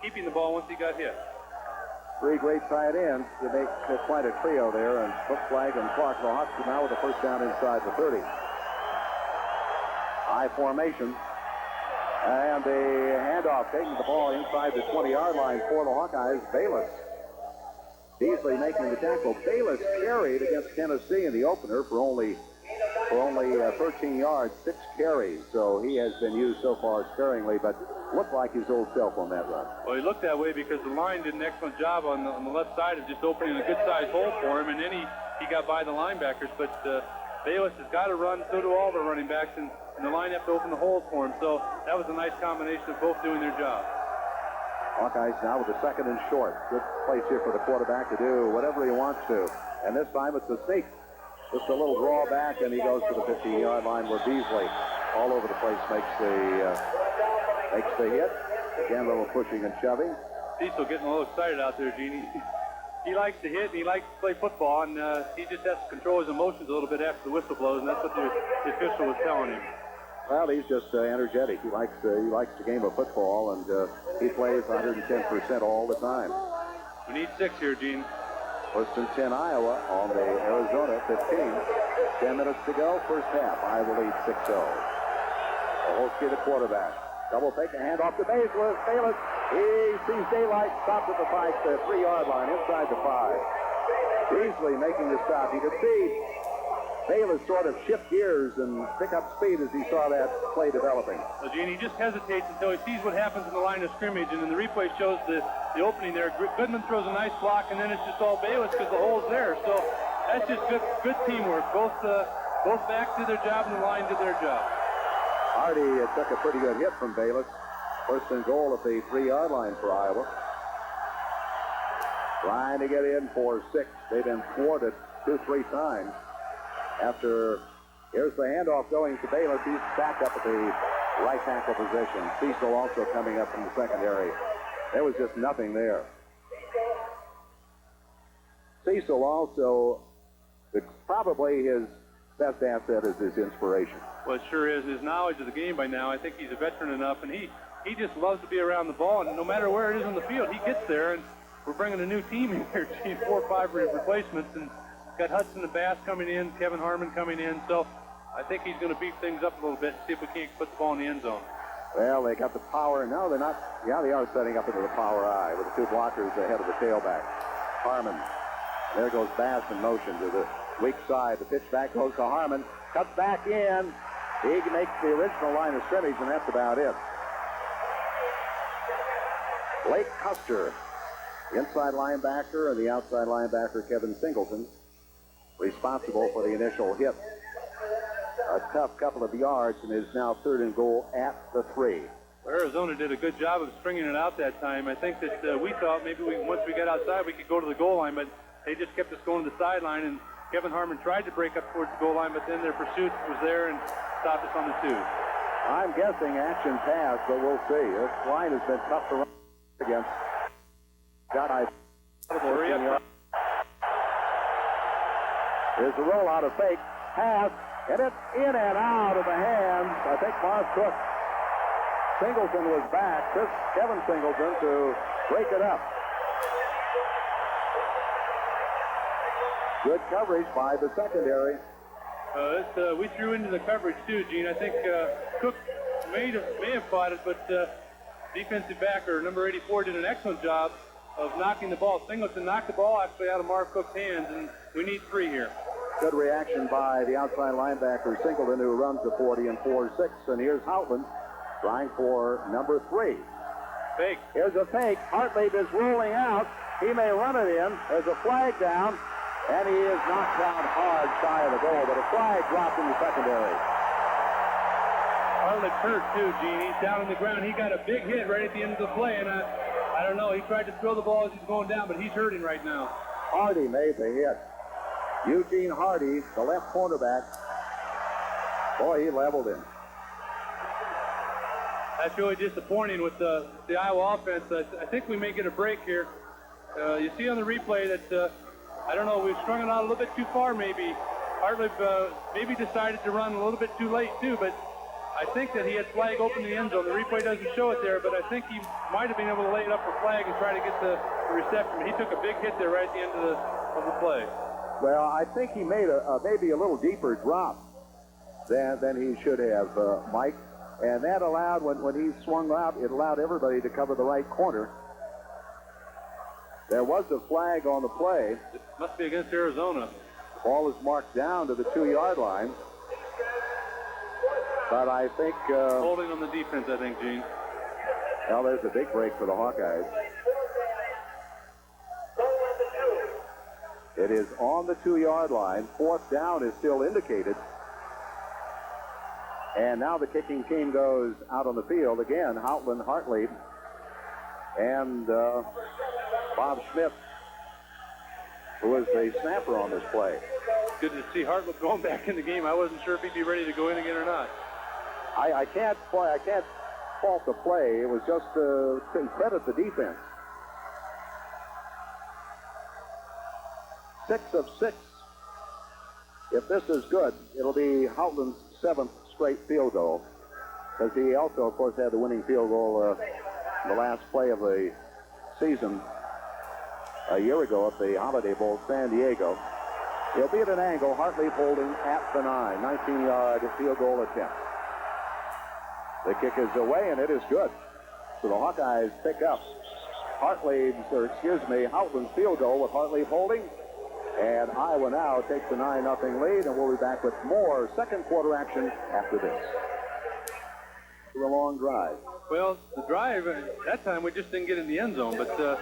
keeping the ball once he got hit. Three great tight ends to make quite a trio there, and Cook, Flag, and Clark. The Hawks are now with a first down inside the 30. High formation. And a handoff, taking the ball inside the 20-yard line for the Hawkeyes. Bayless. Beasley making the tackle. Bayless carried against Tennessee in the opener for only 13 yards, 6 carries. So he has been used so far sparingly, but looked like his old self on that run. Well, he looked that way because the line did an excellent job on the left side of just opening a good-sized hole for him, and then he got by the linebackers. But Bayless has got to run, so do all the running backs, and the line have to open the holes for him. So that was a nice combination of both doing their job. Hawkeyes now with a second and short. Good place here for the quarterback to do whatever he wants to. And this time it's a sneak. Just a little draw back, and he goes to the 15-yard line where Beasley all over the place makes the hit. Again, a little pushing and shoving. Cecil getting a little excited out there, Gene. He likes to hit, and he likes to play football, and he just has to control his emotions a little bit after the whistle blows, and that's what the official was telling him. Well, he's just energetic. He likes the game of football, and he plays 110% all the time. We need 6 here, Gene. First and 10, Iowa on the Arizona 15. 10 minutes to go, first half. Iowa leads 6-0. Poholsky, the quarterback. Double fake, a handoff to Bayless. He sees daylight, stops at the 3-yard line, inside the 5. Beasley making the stop. You can see Bayless sort of shift gears and pick up speed as he saw that play developing. Well, Gene, he just hesitates until he sees what happens in the line of scrimmage, and then the replay shows the opening there. Goodman throws a nice block, and then it's just all Bayless because the hole's there. So that's just good teamwork. Both backs did their job, and the line did their job. Hardy took a pretty good hit from Bayless. First and goal at the 3-yard line for Iowa. Trying to get in for 6. They've been thwarted 2-3 times. Here's the handoff going to Bayless. He's back up at the right tackle position. Cecil also coming up from the secondary. There was just nothing there. Cecil also, probably his best asset is his inspiration. Well, it sure is. His knowledge of the game by now, I think he's a veteran enough, and he just loves to be around the ball, and no matter where it is on the field, he gets there, and we're bringing a new team in here. 4 or 5 replacements, and got Hudson and Bass coming in, Kevin Harmon coming in, so I think he's going to beef things up a little bit and see if we can't put the ball in the end zone. Well, they got the power. No, they're not. Yeah, they are setting up into the power eye with the 2 blockers ahead of the tailback. Harmon. There goes Bass in motion to the weak side. The pitch back goes to Harmon. Cuts back in. He makes the original line of scrimmage, and that's about it. Blake Custer, the inside linebacker, and the outside linebacker, Kevin Singleton, responsible for the initial hit. A tough couple of yards, and is now 3rd and goal at the 3. Arizona did a good job of stringing it out that time. I think that we thought maybe once we got outside we could go to the goal line, but they just kept us going to the sideline, and Kevin Harmon tried to break up towards the goal line, but then their pursuit was there and stopped us on the 2. I'm guessing action pass, but we'll see. This line has been tough to run against. Here's the rollout of fake. Pass. And it's in and out of the hands. I think Marv Cook. Singleton was back. Kevin Singleton to break it up. Good coverage by the secondary. We threw into the coverage too, Gene. I think Cook may have caught it, but defensive backer number 84 did an excellent job of knocking the ball. Singleton knocked the ball actually out of Marv Cook's hands, and we need 3 here. Good reaction by the outside linebacker Singleton, who runs the 40 and 4-6. And here's Houghtlin trying for number 3. Fake. Here's a fake. Hartlieb is rolling out. He may run it in. There's a flag down, and he is knocked down hard shy of the goal, but a flag dropped in the secondary. Hartlieb's hurt too, Gene. He's down on the ground. He got a big hit right at the end of the play, and I don't know. He tried to throw the ball as he's going down, but he's hurting right now. Hardy made the hit. Eugene Hardy, the left cornerback. Boy, he leveled him. That's really disappointing with the Iowa offense. I think we may get a break here. You see on the replay that, I don't know, we've strung it out a little bit too far maybe. Hartlieb maybe decided to run a little bit too late too, but I think that he had flag open in the end zone. The replay doesn't show it there, but I think he might have been able to lay it up for flag and try to get the reception. He took a big hit there right at the end of the play. Well, I think he made maybe a little deeper drop than he should have, Mike. And that allowed, when he swung out, it allowed everybody to cover the right corner. There was a flag on the play. It must be against Arizona. Ball is marked down to the 2-yard line. But I think... holding on the defense, I think, Gene. Well, there's a big break for the Hawkeyes. It is on the 2-yard line. 4th down is still indicated. And now the kicking team goes out on the field. Again, Houghtlin, Hartlieb, and Bob Schmidt, who was the snapper on this play. Good to see Hartlieb going back in the game. I wasn't sure if he'd be ready to go in again or not. I can't fault the play. It was just to credit the defense. 6 of 6. If this is good, it'll be Houtlin's 7th straight field goal, because he also, of course, had the winning field goal in the last play of the season a year ago at the Holiday Bowl, San Diego. He'll be at an angle. Hartlieb holding at the 9. 19-yard field goal attempt. The kick is away, and it is good. So the Hawkeyes pick up Houtlin's field goal with Hartlieb holding. And Iowa now takes a 9-0 lead, and we'll be back with more second quarter action after this. The long drive. Well, the drive, that time we just didn't get in the end zone, but a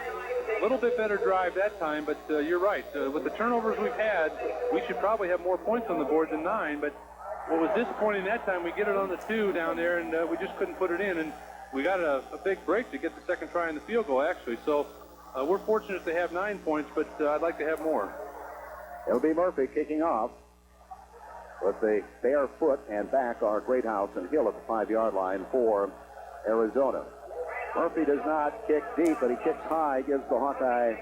little bit better drive that time, but you're right. With the turnovers we've had, we should probably have more points on the board than 9, but what was disappointing that time, we get it on the 2 down there, and we just couldn't put it in, and we got a big break to get the second try in the field goal, actually. So we're fortunate to have 9 points, but I'd like to have more. It'll be Murphy kicking off with the bare foot, and back are Greathouse and Hill at the 5-yard line for Arizona. Murphy does not kick deep, but he kicks high, gives the Hawkeye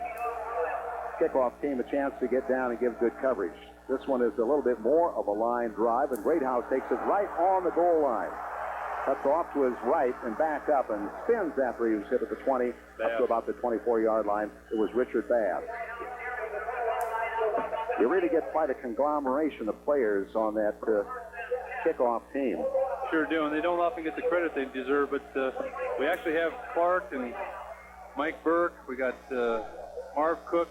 kickoff team a chance to get down and give good coverage. This one is a little bit more of a line drive, and Greathouse takes it right on the goal line. Cuts off to his right and back up and spins after he was hit at the 20, up to about the 24-yard line. It was Richard Babb. You really get quite a conglomeration of players on that kickoff team. Sure do, and they don't often get the credit they deserve, but we actually have Clark and Mike Burke. We got Marv Cook.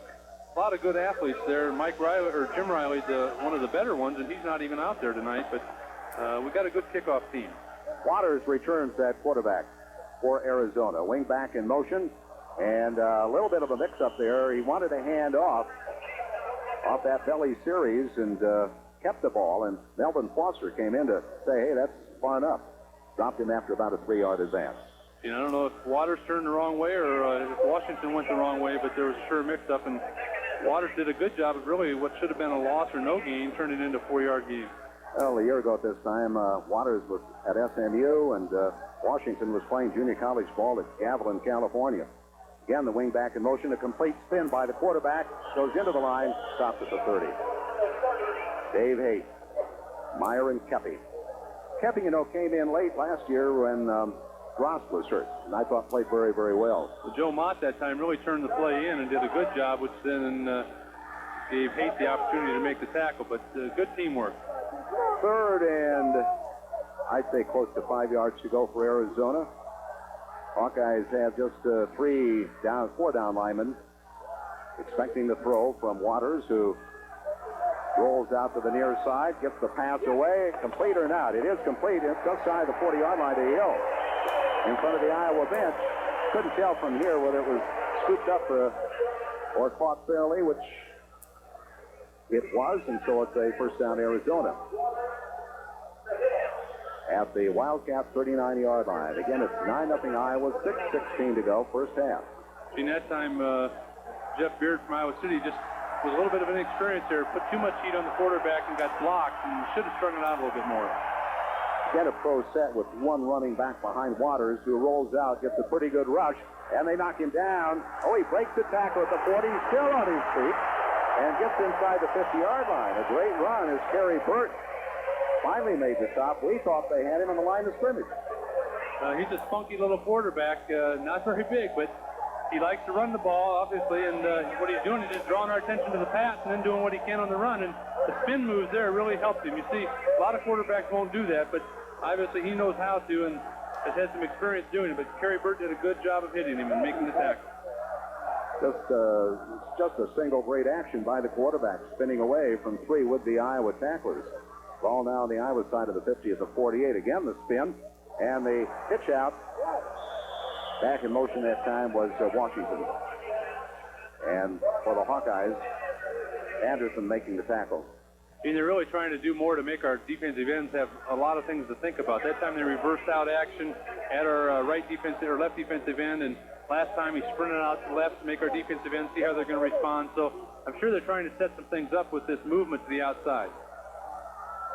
A lot of good athletes there. Jim Riley's one of the better ones, and he's not even out there tonight, but we got a good kickoff team. Waters returns that quarterback for Arizona. Wing back in motion, and a little bit of a mix-up there. He wanted a hand off that belly series and kept the ball, and Melvin Foster came in to say, hey, that's far enough. Dropped him after about a 3-yard advance. I don't know if Waters turned the wrong way or if Washington went the wrong way, but there was a sure mix-up, and Waters did a good job of really what should have been a loss or no gain, turning it into a 4-yard gain. Well, a year ago at this time, Waters was at SMU, and Washington was playing junior college ball at Gavilan, California. Again, the wing back in motion, a complete spin by the quarterback, goes into the line, stops at the 30. Dave Hayden Meyer and Kepi. Kepi, you know, came in late last year when Ross was hurt, and I thought played very, very well. Joe Mott that time really turned the play in and did a good job, which then gave Haight the opportunity to make the tackle, but good teamwork. Third and, I'd say close to 5 yards to go for Arizona. Hawkeyes have just 4 down linemen, expecting the throw from Waters, who rolls out to the near side, gets the pass away. Complete or not? It is complete. It's just shy of the 40-yard line to Hill. In front of the Iowa bench. Couldn't tell from here whether it was scooped up or caught fairly, which it was, and so it's a first down Arizona. At the Wildcat 39-yard line. Again, it's 9-0 Iowa, 6:16 to go, first half. In that time, Jeff Beard from Iowa City just was a little bit of an inexperience there, put too much heat on the quarterback and got blocked, and should have strung it out a little bit more. Get a pro set with one running back behind Waters, who rolls out, gets a pretty good rush, and they knock him down. Oh, he breaks the tackle at the 40, he's still on his feet, and gets inside the 50-yard line. A great run as Kerry Burt finally made the stop. We thought they had him on the line of scrimmage. He's a spunky little quarterback, not very big, but he likes to run the ball, obviously, and what he's doing is just drawing our attention to the pass and then doing what he can on the run, and the spin moves there really helped him. You see, a lot of quarterbacks won't do that, but obviously he knows how to and has had some experience doing it, but Kerry Burt did a good job of hitting him and making the tackle. Just a single great action by the quarterback, spinning away from 3 would-be Iowa tacklers. Ball now on the Iowa side of the 50 at the 48. Again, the spin and the pitch out. Back in motion that time was Washington. And for the Hawkeyes, Anderson making the tackle. And they're really trying to do more to make our defensive ends have a lot of things to think about. That time they reversed out action at our left defensive end, and last time he sprinted out to the left to make our defensive end see how they're going to respond. So I'm sure they're trying to set some things up with this movement to the outside.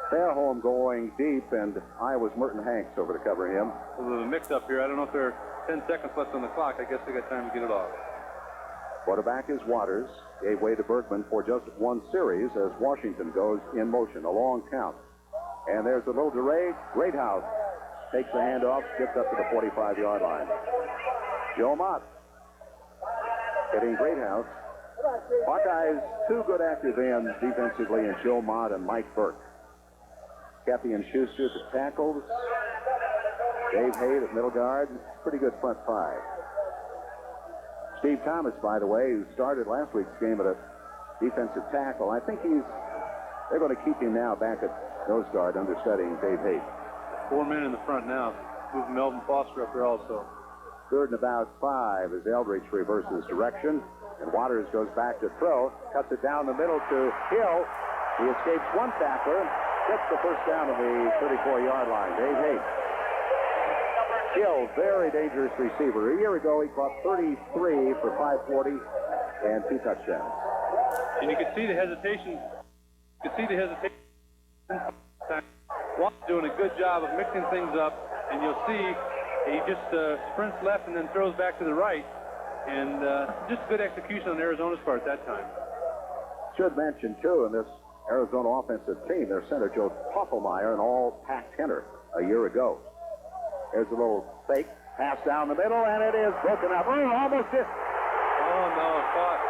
Fairholm going deep, and Iowa's Merton Hanks over to cover him. A little mix-up here. I don't know if there are 10 seconds left on the clock. I guess they got time to get it off. Quarterback is Waters. Gave way to Bergman for just one series as Washington goes in motion. A long count. And there's a little delay. Greathouse takes the handoff, gets up to the 45-yard line. Joe Mott getting Greathouse. Hawkeyes, 2 good active ends defensively in Joe Mott and Mike Burke. Kepi and Schuster at the tackles. Dave Hayden at middle guard. Pretty good front 5. Steve Thomas, by the way, who started last week's game at a defensive tackle. I think they're going to keep him now back at nose guard understudying Dave Hayden. 4 men in the front now. Moving Melvin Foster up there also. Third and about 5 as Eldridge reverses direction. And Waters goes back to throw. Cuts it down the middle to Hill. He escapes one tackler. Gets the first down of the 34-yard line. Dave Hayden. Hill, very dangerous receiver. A year ago, he caught 33 for 540 and 2 touchdowns. And you can see the hesitation. Watt's doing a good job of mixing things up, and you'll see he just sprints left and then throws back to the right, and just good execution on Arizona's part that time. Should mention, too, in this Arizona offensive team, their center, Joe Toffelmeyer, an all-Pac tenor a year ago. There's a little fake pass down the middle, and it is broken up. Oh, almost hit. Oh, no, caught.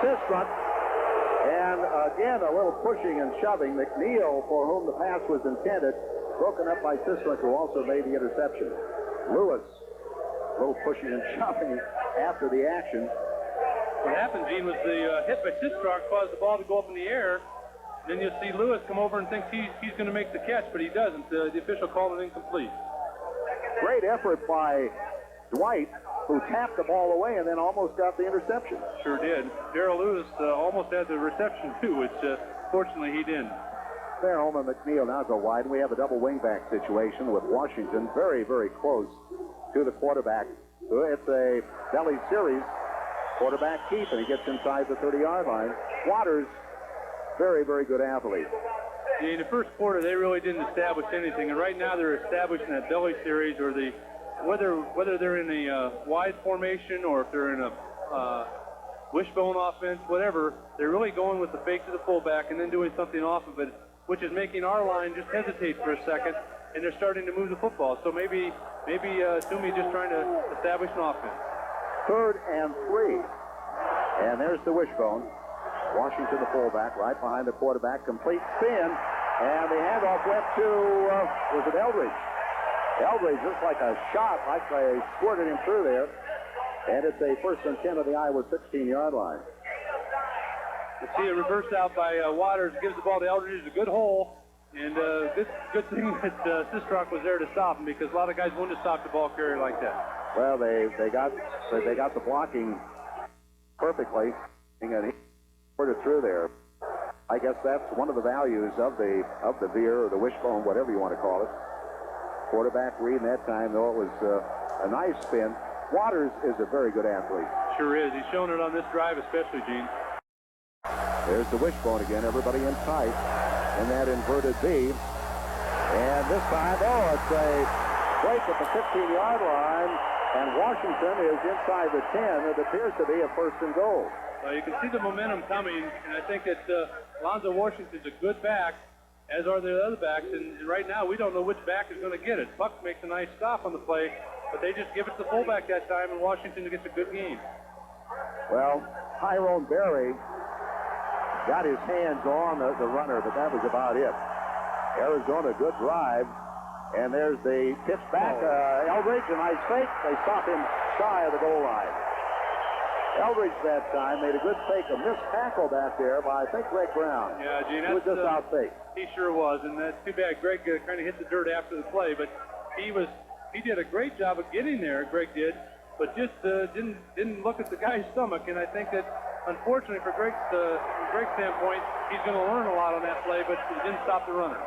Sistrunk. And again, a little pushing and shoving. McNeil, for whom the pass was intended, broken up by Sistrunk, who also made the interception. Lewis, a little pushing and shoving after the action. What happened, Gene, was the hit by Sistrunk caused the ball to go up in the air. Then you'll see Lewis come over and thinks he's going to make the catch, but he doesn't. The official called it incomplete. Great effort by Dwight, who tapped the ball away and then almost got the interception. Sure did. Darrell Lewis almost had the reception, too, which fortunately he didn't. Fairholm and McNeil now go wide, and we have a double wingback situation with Washington very, very close to the quarterback. It's a belly series. Quarterback keep, and he gets inside the 30-yard line. Waters, very, very good athlete. Yeah, in the first quarter, they really didn't establish anything, and right now they're establishing that belly series, or whether they're in a wide formation or if they're in a wishbone offense, whatever. They're really going with the fake to the fullback and then doing something off of it which is making our line just hesitate for a second, and they're starting to move the football. So maybe Tomey just trying to establish an offense. 3rd and 3. And there's the wishbone. Washington, the fullback, right behind the quarterback. Complete spin. And the handoff went to, was it Eldridge? Eldridge, just like a shot, like they squirted him through there. And it's a 1st and 10 of the Iowa 16-yard line. You see a reverse out by Waters, gives the ball to Eldridge, a good hole. And good thing that Sistrock was there to stop him, because a lot of guys wouldn't have stopped the ball carrier like that. Well, they got the blocking perfectly, and he put it through there. I guess that's one of the values of the veer or the wishbone, whatever you want to call it. Quarterback reading that time, though, it was a nice spin. Waters is a very good athlete. Sure is. He's shown it on this drive especially, Gene. There's the wishbone again. Everybody in tight in that inverted V. And this time, it's a break at the 15-yard line, and Washington is inside the 10. It appears to be a 1st and goal. You can see the momentum coming, and I think that Lonzo Washington's a good back, as are the other backs, and right now we don't know which back is going to get it. Buck makes a nice stop on the play, but they just give it to the fullback that time, and Washington gets a good game. Well, Tyrone Berry got his hands on the runner, but that was about it. Arizona, good drive, and there's the pitch back. Eldridge, a nice fake. They stop him shy of the goal line. Eldridge that time made a good fake, a missed tackle back there by, I think, Greg Brown. Yeah, Gene, he was just out fake. He sure was, and that's too bad. Greg kind of hit the dirt after the play, but he did a great job of getting there, Greg did, but just didn't look at the guy's stomach, and I think that, unfortunately, from Greg's standpoint, he's going to learn a lot on that play, but he didn't stop the runner.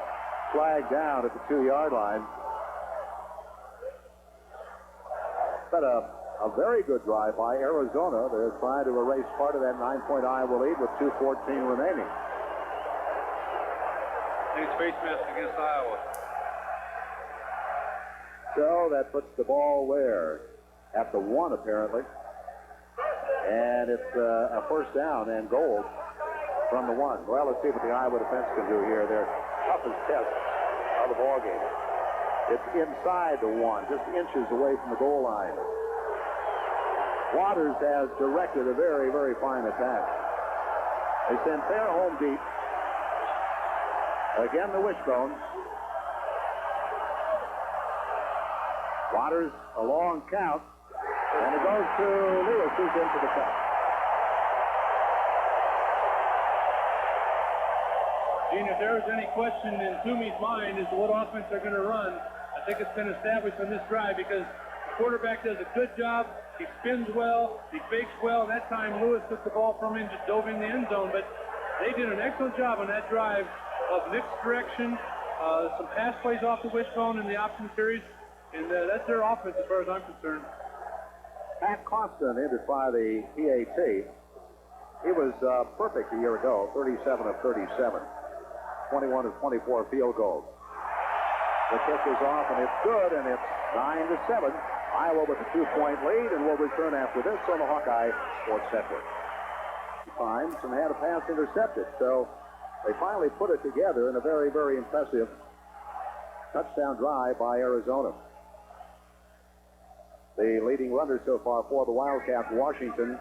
Flag down at the 2-yard line. But a very good drive by Arizona. They're trying to erase part of that 9-point Iowa lead with 2:14 remaining. I think it's face mask against Iowa. So that puts the ball where? At the 1, apparently. And it's a 1st down and goal from the 1. Well, let's see what the Iowa defense can do here. Their toughest test of the ball game. It's inside the 1, just inches away from the goal line. Waters has directed a very, very fine attack. They send Fair home deep. Again, the wishbone. Waters, a long count. And it goes to Lewis, who's into the cut. Gene, if there was any question in Tomey's mind as to what offense they're going to run, I think it's been established on this drive, because the quarterback does a good job. He spins well, he fakes well, and that time Lewis took the ball from him, just dove in the end zone, but they did an excellent job on that drive of mixed direction, some pass plays off the wishbone in the option series, and that's their offense as far as I'm concerned. Pat Coston entered by the PAT. He was perfect a year ago, 37 of 37, 21 of 24 field goals. The kick is off, and it's good, and it's 9-7. Iowa with a 2-point lead, and we'll return after this on the Hawkeye Sports Network. Times and had a pass intercepted, so they finally put it together in a very, very impressive touchdown drive by Arizona. The leading runner so far for the Wildcats, Washington,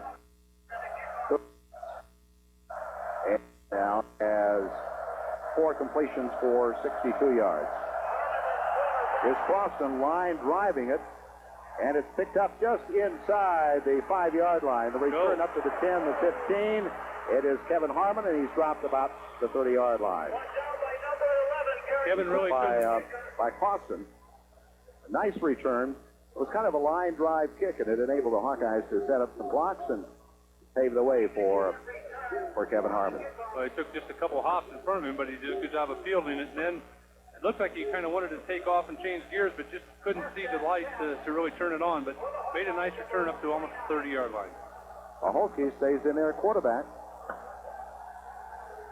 and now has 4 completions for 62 yards. Here's Coston line driving it, and it's picked up just inside the 5-yard line. The return up to the 10, the 15. It is Kevin Harmon, and he's dropped about the 30-yard line. Kevin really by Coston. A nice return. It was kind of a line drive kick, and it enabled the Hawkeyes to set up some blocks and pave the way for Kevin Harmon. Well, he took just a couple hops in front of him, but he did a good job of fielding it, and then it looked like he kind of wanted to take off and change gears, but just couldn't see the light to really turn it on, but made a nice return up to almost the 30-yard line. Poholsky stays in there, quarterback.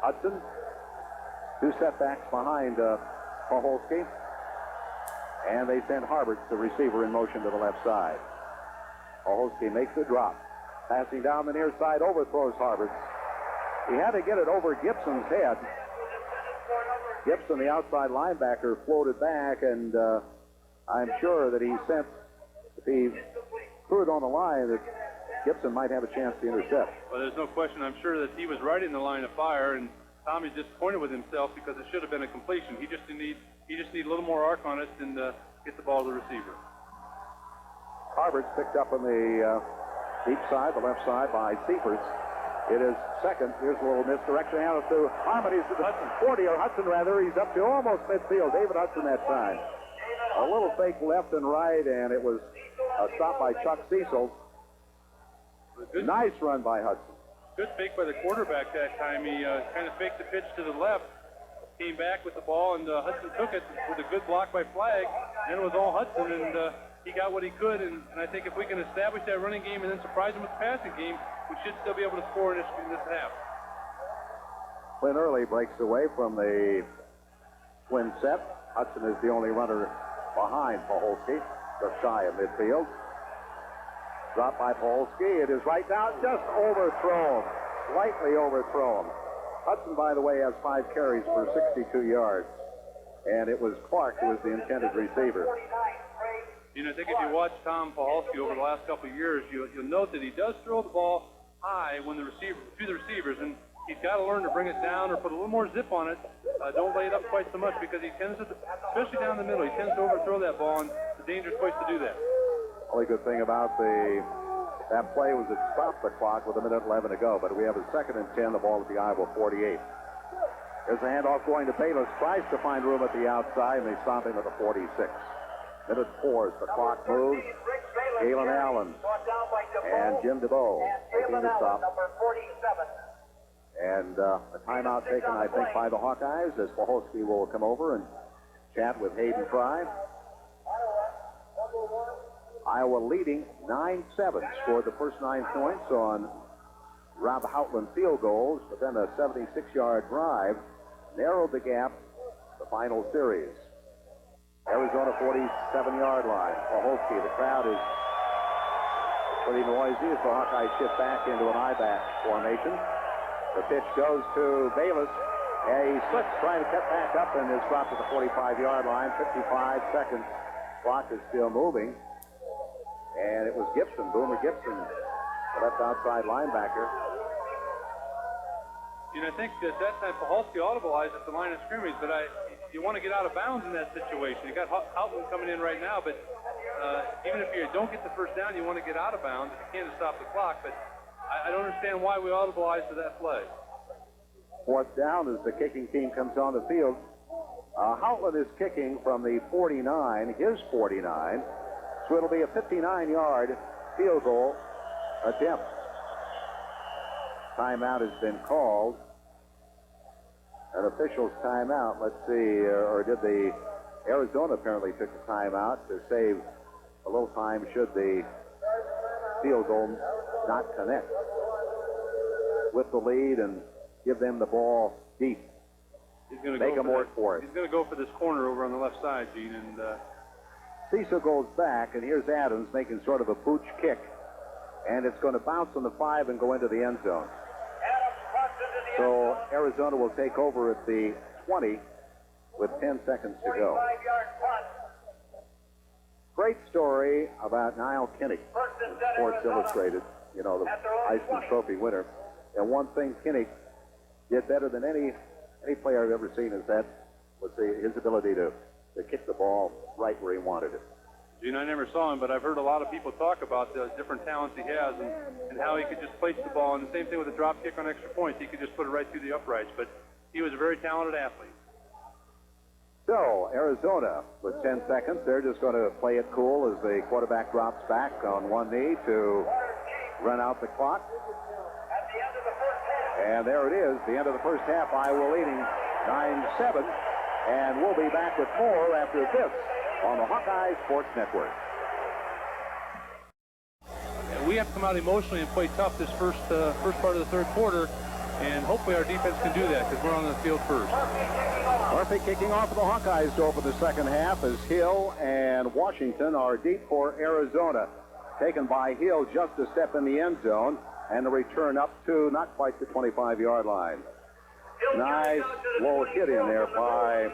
Hudson, 2 setbacks behind Poholsky. And they send Harbert, the receiver, in motion to the left side. Poholsky makes the drop. Passing down the near side, overthrows Harbert. He had to get it over Gibson's head. Gibson, the outside linebacker, floated back, and I'm sure that he sensed if he threw it on the line that Gibson might have a chance to intercept. Well, there's no question. I'm sure that he was right in the line of fire, and Tomey's disappointed with himself because it should have been a completion. He just need a little more arc on it and get the ball to the receiver. Harvard's picked up on the deep side, the left side by Seifert. It is second. Here's a little misdirection. Out to Harmon. He's to the 40, or Hudson rather. He's up to almost midfield. David Hudson that time. A little fake left and right, and it was a stop by Chuck Cecil. Nice run by Hudson. Good fake by the quarterback that time. He kind of faked the pitch to the left, came back with the ball, and Hudson took it with a good block by Flagg. And it was all Hudson, and he got what he could. And I think if we can establish that running game and then surprise him with the passing game, we should still be able to score in this half. Clint Early breaks away from the twin set. Hudson is the only runner behind Poholsky, just shy of midfield. Dropped by Poholsky. It is right down, just overthrown, slightly overthrown. Hudson, by the way, has 5 carries for 62 yards, and it was Clark who was the intended receiver. You know, I think if you watch Tom Poholsky over the last couple of years, you'll note that he does throw the ball high when to the receivers, and he's got to learn to bring it down or put a little more zip on it. Don't lay it up quite so much because he tends to, especially down the middle, he tends to overthrow that ball, and it's a dangerous place to do that. Only good thing about that play was it stopped the clock with 1:11 to go, but we have a 2nd and 10, the ball at the Iowa 48. There's a handoff going to Bayless, tries to find room at the outside, and they stop him at the 46. 1:04 as the clock moves. Galen Allen and Jim DeBow taking the stop. And a timeout taken, I think, by the Hawkeyes as Poholsky will come over and chat with Hayden Fry. Iowa leading 9-7, scored the first 9 points on Rob Houghtlin field goals, but then a 76-yard drive narrowed the gap the final series. Arizona 47-yard line. Poholsky, the crowd is pretty noisy as the Hawkeyes shift back into an I-back formation. The pitch goes to Bayless. And he slips, trying to cut back up, and is dropped at the 45-yard line. 55 seconds. Clock is still moving. And it was Gibson, Boomer Gibson, the left outside linebacker. You know, I think at that time Poholsky audibleized at the line of scrimmage, but you want to get out of bounds in that situation. You got Houghtlin coming in right now, but even if you don't get the first down, you want to get out of bounds if you can to stop the clock. But I don't understand why we audibleized to that play. 4th down as the kicking team comes on the field. Houghtlin is kicking from the 49, his 49. So it'll be a 59-yard field goal attempt. Timeout has been called. An official's timeout. Let's see, or did the Arizona apparently took a timeout to save a little time should the field goal not connect with the lead and give them the ball deep. He's going to make them work for it. He's going to go for this corner over on the left side, Gene, and Cecil goes back, and here's Adams making sort of a pooch kick. And it's going to bounce on the 5 and go into the end zone. So Arizona will take over at the 20 with 10 seconds to go. Great story about Niall Kinnick, Sports Illustrated, you know, the Heisman Trophy winner. And one thing Kinnick did better than any player I've ever seen is that was his ability to kick the ball right where he wanted it. Gene, I never saw him, but I've heard a lot of people talk about the different talents he has and how he could just place the ball. And the same thing with a drop kick on extra points. He could just put it right through the uprights. But he was a very talented athlete. So, Arizona, with 10 seconds, they're just going to play it cool as the quarterback drops back on one knee to run out the clock. And there it is, the end of the first half. Iowa leading 9-7. And we'll be back with more after this on the Hawkeye Sports Network. We have to come out emotionally and play tough this first part of the third quarter, and hopefully our defense can do that because we're on the field first. Murphy kicking off for the Hawkeyes to open the second half as Hill and Washington are deep for Arizona. Taken by Hill just a step in the end zone, and the return up to not quite the 25-yard line. Nice low hit in there by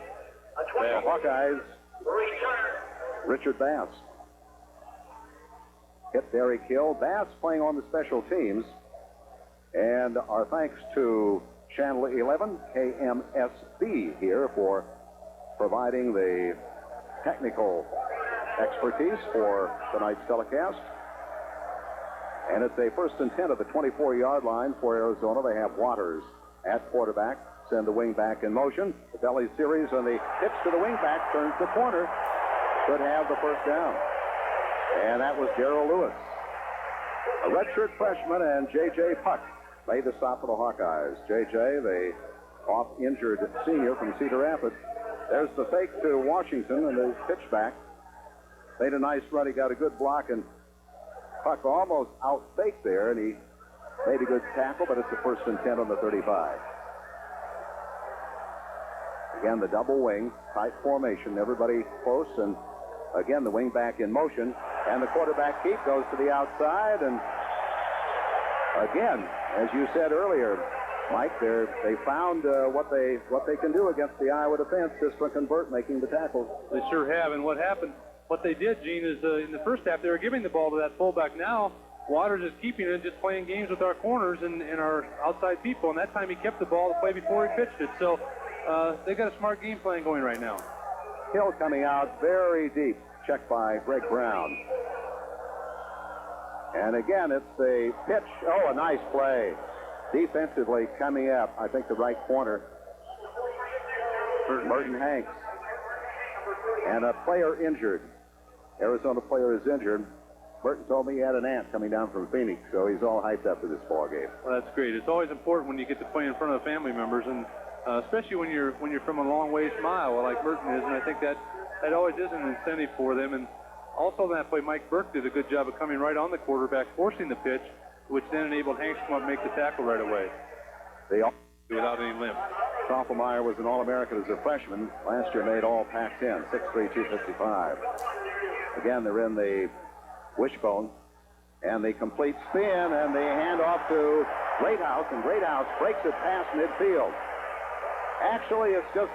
the Hawkeyes. Richard Bass. Hit Derek Hill. Bass playing on the special teams. And our thanks to Channel 11, KMSB here for providing the technical expertise for tonight's telecast. And it's a 1st and 10 at the 24-yard line for Arizona. They have Waters at quarterback. Send the wing back in motion. The belly series and the pitch to the wing back turns the corner. Should have the first down. And that was Darrell Lewis. A redshirt freshman, and J.J. Puck made the stop for the Hawkeyes. J.J., the off-injured senior from Cedar Rapids. There's the fake to Washington and the pitch back. Made a nice run. He got a good block, and Puck almost out-faked there, and he made a good tackle, but it's the 1st and 10 on the 35. Again, the double wing, tight formation, everybody close, and again, the wing back in motion, and the quarterback keep goes to the outside, and again, as you said earlier, Mike, they found what they can do against the Iowa defense just for convert making the tackles. They sure have, and what they did, Gene, is in the first half, they were giving the ball to that fullback. Now, Waters is keeping it, just playing games with our corners and our outside people, and that time he kept the ball to play before he pitched it. So they got a smart game plan going right now. Hill coming out very deep, checked by Greg Brown. And again, it's the pitch. Oh, a nice play. Defensively coming up, I think the right corner, Merton Hanks. And a player injured. Arizona player is injured. Merton told me he had an aunt coming down from Phoenix, so he's all hyped up for this ball game. Well, that's great. It's always important when you get to play in front of family members, and especially when you're from a long ways from Iowa like Merton is, and I think that always is an incentive for them. And also on that play, Mike Burke did a good job of coming right on the quarterback, forcing the pitch, which then enabled Hanks to come up and make the tackle right away. They all without any limp. Stoffelmeyer was an All-American as a freshman. Last year made All Pac-10, 6'3", 255. Again, they're in the wishbone, and the complete spin, and the handoff to Greathouse, and Greathouse breaks it past midfield. Actually, it's just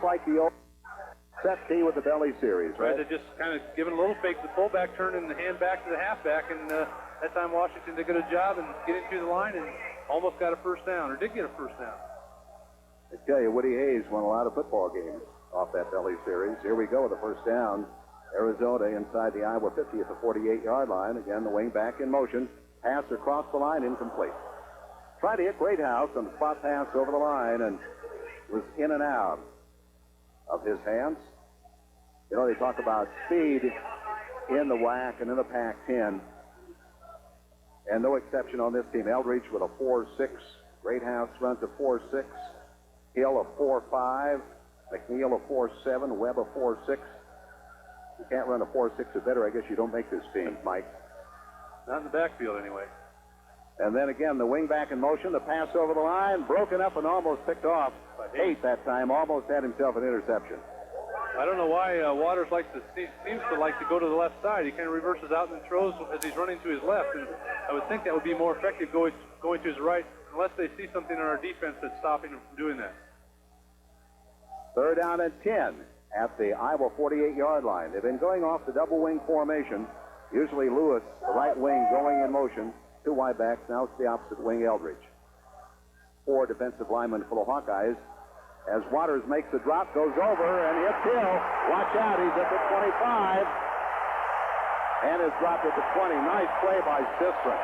like the old set T with the belly series, right? They're just kind of giving a little fake. The fullback turning the hand back to the halfback, and that time Washington did a good job and getting through the line and almost got a first down, or did get a first down. I tell you, Woody Hayes won a lot of football games off that belly series. Here we go with the first down. Arizona inside the Iowa 50 at the 48-yard line. Again, the wing back in motion. Pass across the line, incomplete. Tried to hit Greathouse on the spot pass over the line, and was in and out of his hands. You know, they talk about speed in the WAC and in the Pac-10. And no exception on this team. Eldridge with a 4.6. Greathouse runs a 4.6. Hill a 4.5. McNeil a 4.7. Webb a 4.6. You can't run a 4.6 or better. I guess you don't make this team, Mike. Not in the backfield, anyway. And then again, the wing back in motion. The pass over the line. Broken up and almost picked off. 8 that time. Almost had himself an interception. I don't know why Waters seems to like to go to the left side. He kind of reverses out and then throws as he's running to his left. And I would think that would be more effective going to his right, unless they see something in our defense that's stopping him from doing that. 3rd down and 10 at the Iowa 48-yard line. They've been going off the double wing formation. Usually Lewis, the right wing, going in motion. 2 wide backs. Now it's the opposite wing, Eldridge. 4 defensive linemen for the Hawkeyes. As Waters makes the drop, goes over and hits Hill. Watch out, he's at the 25. And is dropped at the 20. Nice play by Sistrom.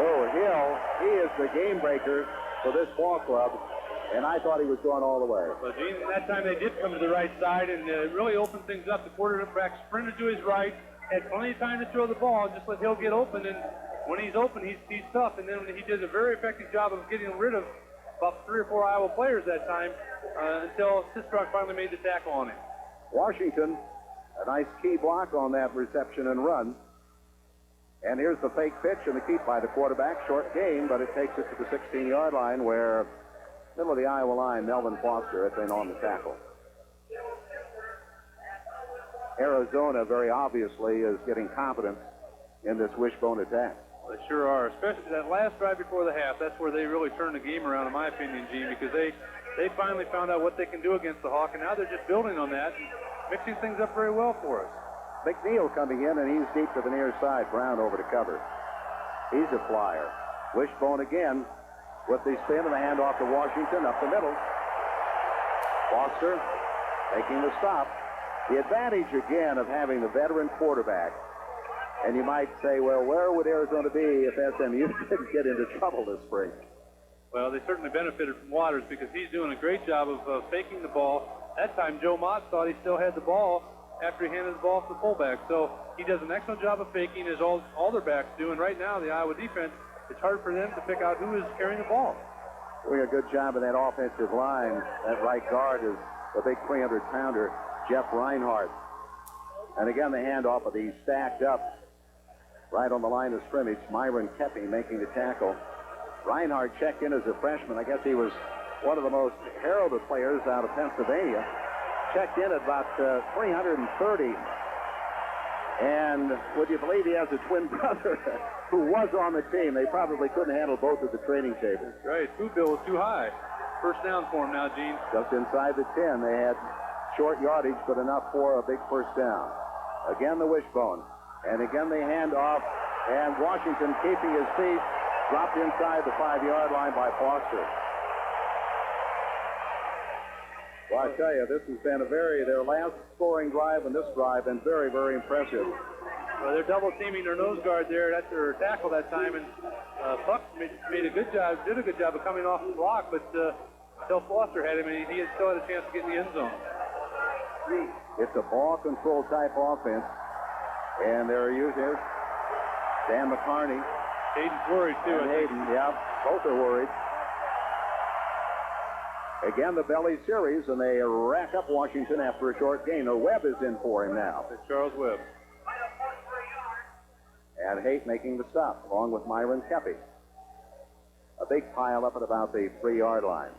Oh, Hill, he is the game breaker for this ball club. And I thought he was going all the way. Well, Gene, that time they did come to the right side and really opened things up. The quarterback sprinted to his right, had plenty of time to throw the ball, just let Hill get open. And when he's open, he's tough. And then he did a very effective job of getting rid of about 3 or 4 Iowa players that time until Sistrom finally made the tackle on him. Washington, a nice key block on that reception and run. And here's the fake pitch and the keep by the quarterback. Short gain, but it takes it to the 16-yard line where, middle of the Iowa line, Melvin Foster had been on the tackle. Arizona, very obviously, is getting confidence in this wishbone attack. They sure are, especially that last drive before the half. That's where they really turned the game around, in my opinion, Gene, because they finally found out what they can do against the Hawk, and now they're just building on that and mixing things up very well for us. McNeil coming in, and he's deep to the near side. Brown over to cover. He's a flyer. Wishbone again with the spin and the handoff to Washington up the middle. Foster making the stop. The advantage again of having the veteran quarterback. And you might say, well, where would Arizona be if SMU didn't get into trouble this spring? Well, they certainly benefited from Waters because he's doing a great job of faking the ball. That time, Joe Mott thought he still had the ball after he handed the ball to the fullback. So he does an excellent job of faking, as all their backs do. And right now, the Iowa defense, it's hard for them to pick out who is carrying the ball. Doing a good job in that offensive line. That right guard is the big 300-pounder, Jeff Reinhardt. And again, the handoff of these stacked up right on the line of scrimmage. Myron Kepi making the tackle. Reinhardt checked in as a freshman. I guess he was one of the most heralded players out of Pennsylvania. Checked in at about 330. And would you believe he has a twin brother who was on the team? They probably couldn't handle both at the training table. Right, food bill was too high. First down for him now, Gene. Just inside the 10. They had short yardage, but enough for a big first down. Again, the wishbone. And again, they hand off, and Washington keeping his feet, dropped inside the 5-yard line by Foster. Well, I tell you, this has been their last scoring drive and this drive, been very, very impressive. Well, they're double teaming their nose guard there. That's their tackle that time, and Buck did a good job of coming off the block, but until Foster had him, and he still had a chance to get in the end zone. It's a ball control type offense. And they're using Dan McCarney. Hayden's worried, too. And Hayden, yeah, both are worried. Again, the belly series, and they rack up Washington after a short gain. Webb is in for him now. It's Charles Webb. And Haight making the stop, along with Myron Kepi. A big pile up at about the 3-yard line.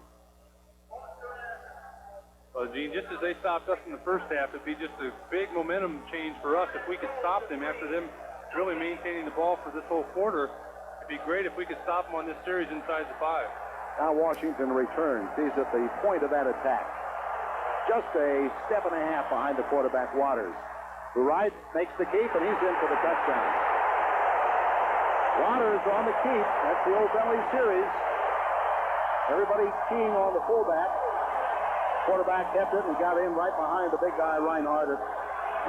Well, Gene, just as they stopped us in the first half, it'd be just a big momentum change for us if we could stop them after them really maintaining the ball for this whole quarter. It'd be great if we could stop them on this series inside the 5. Now Washington returns. He's at the point of that attack. Just a step and a half behind the quarterback, Waters, who makes the keep, and he's in for the touchdown. Waters on the keep. That's the old belly series. Everybody keying on the fullback. Quarterback kept it and got in right behind the big guy, Reinhardt, at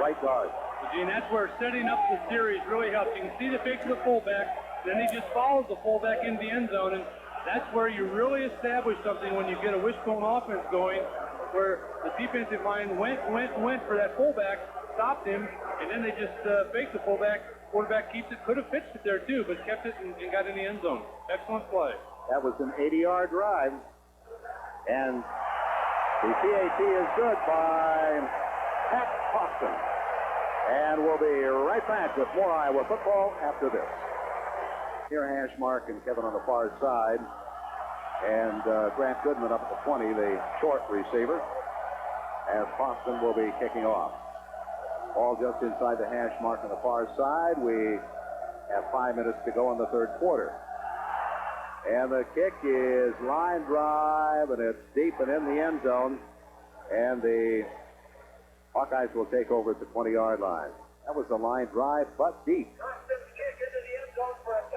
right guard. Well, Gene, that's where setting up the series really helps. You can see the fake to the fullback, then he just follows the fullback into the end zone, and that's where you really establish something when you get a wishbone offense going, where the defensive line went for that fullback, stopped him, and then they just faked the fullback. Quarterback keeps it, could have pitched it there too, but kept it and got in the end zone. Excellent play. That was an 80-yard drive, and the PAT is good by Pat Coston. And we'll be right back with more Iowa football after this. Here, Hashmark and Kevin on the far side. And Grant Goodman up at the 20, the short receiver, as Coston will be kicking off. Ball just inside the hash mark on the far side. We have 5 minutes to go in the third quarter. And the kick is line drive, and it's deep and in the end zone. And the Hawkeyes will take over at the 20-yard line. That was a line drive, but deep.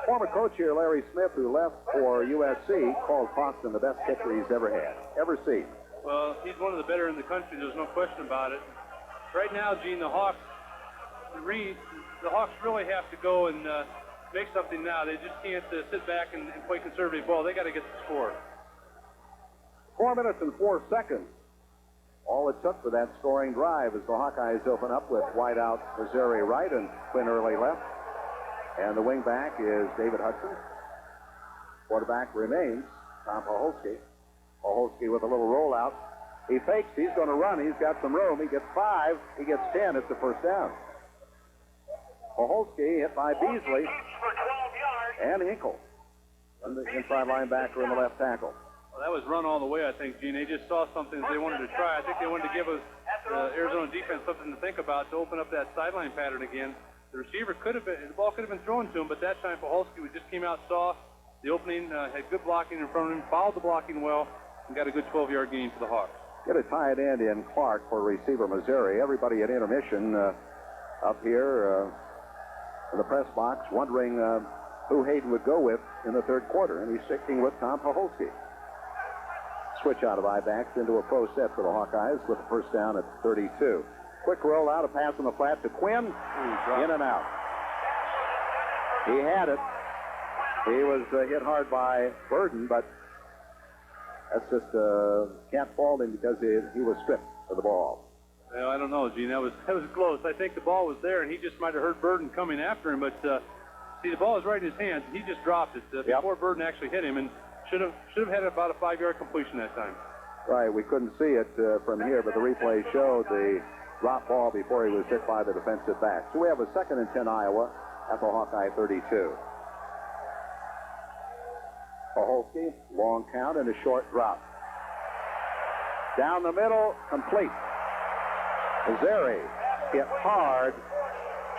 Former coach here, Larry Smith, who left for USC, called Coston the best kicker he's ever seen. Well, he's one of the better in the country. There's no question about it. Right now, Gene, the Hawks really have to go and make something now. They just can't sit back and play conservative ball. They got to get the score. 4 minutes and 4 seconds. All it took for that scoring drive as the Hawkeyes open up with wideout Missouri right and Quinn Early left. And the wingback is David Hudson. Quarterback remains Tom Poholsky. Poholsky with a little rollout. He fakes. He's going to run. He's got some room. He gets 5. He gets 10. It's the first down. Poholsky hit by Beasley and Hinkle. And the inside linebacker and the left tackle. Well, that was run all the way, I think, Gene. They just saw something that they wanted to try. I think they wanted to give us Arizona defense something to think about to open up that sideline pattern again. The receiver the ball could have been thrown to him, but that time Poholsky just came out, saw the opening, had good blocking in front of him, followed the blocking well, and got a good 12-yard gain for the Hawks. Get a tight end in Clark for receiver Missouri. Everybody at intermission up here in the press box wondering who Hayden would go with in the third quarter, and he's sticking with Tom Poholsky. Switch out of I-backs into a pro set for the Hawkeyes with the first down at 32. Quick roll out, a pass on the flat to Quinn. In and out. He had it. He was hit hard by Burden, but that's just can't fault him because he was stripped of the ball. Well, I don't know, Gene. That was close. I think the ball was there, and he just might have heard Burden coming after him. But see, the ball was right in his hands, and he just dropped it before Burden actually hit him, and should have had about a 5-yard completion that time. Right. We couldn't see it from here, but the replay showed the drop ball before he was hit by the defensive back. So we have a 2nd and 10 Iowa at the Hawkeye 32. Poholsky, long count and a short drop. Down the middle, complete. Missouri hit hard.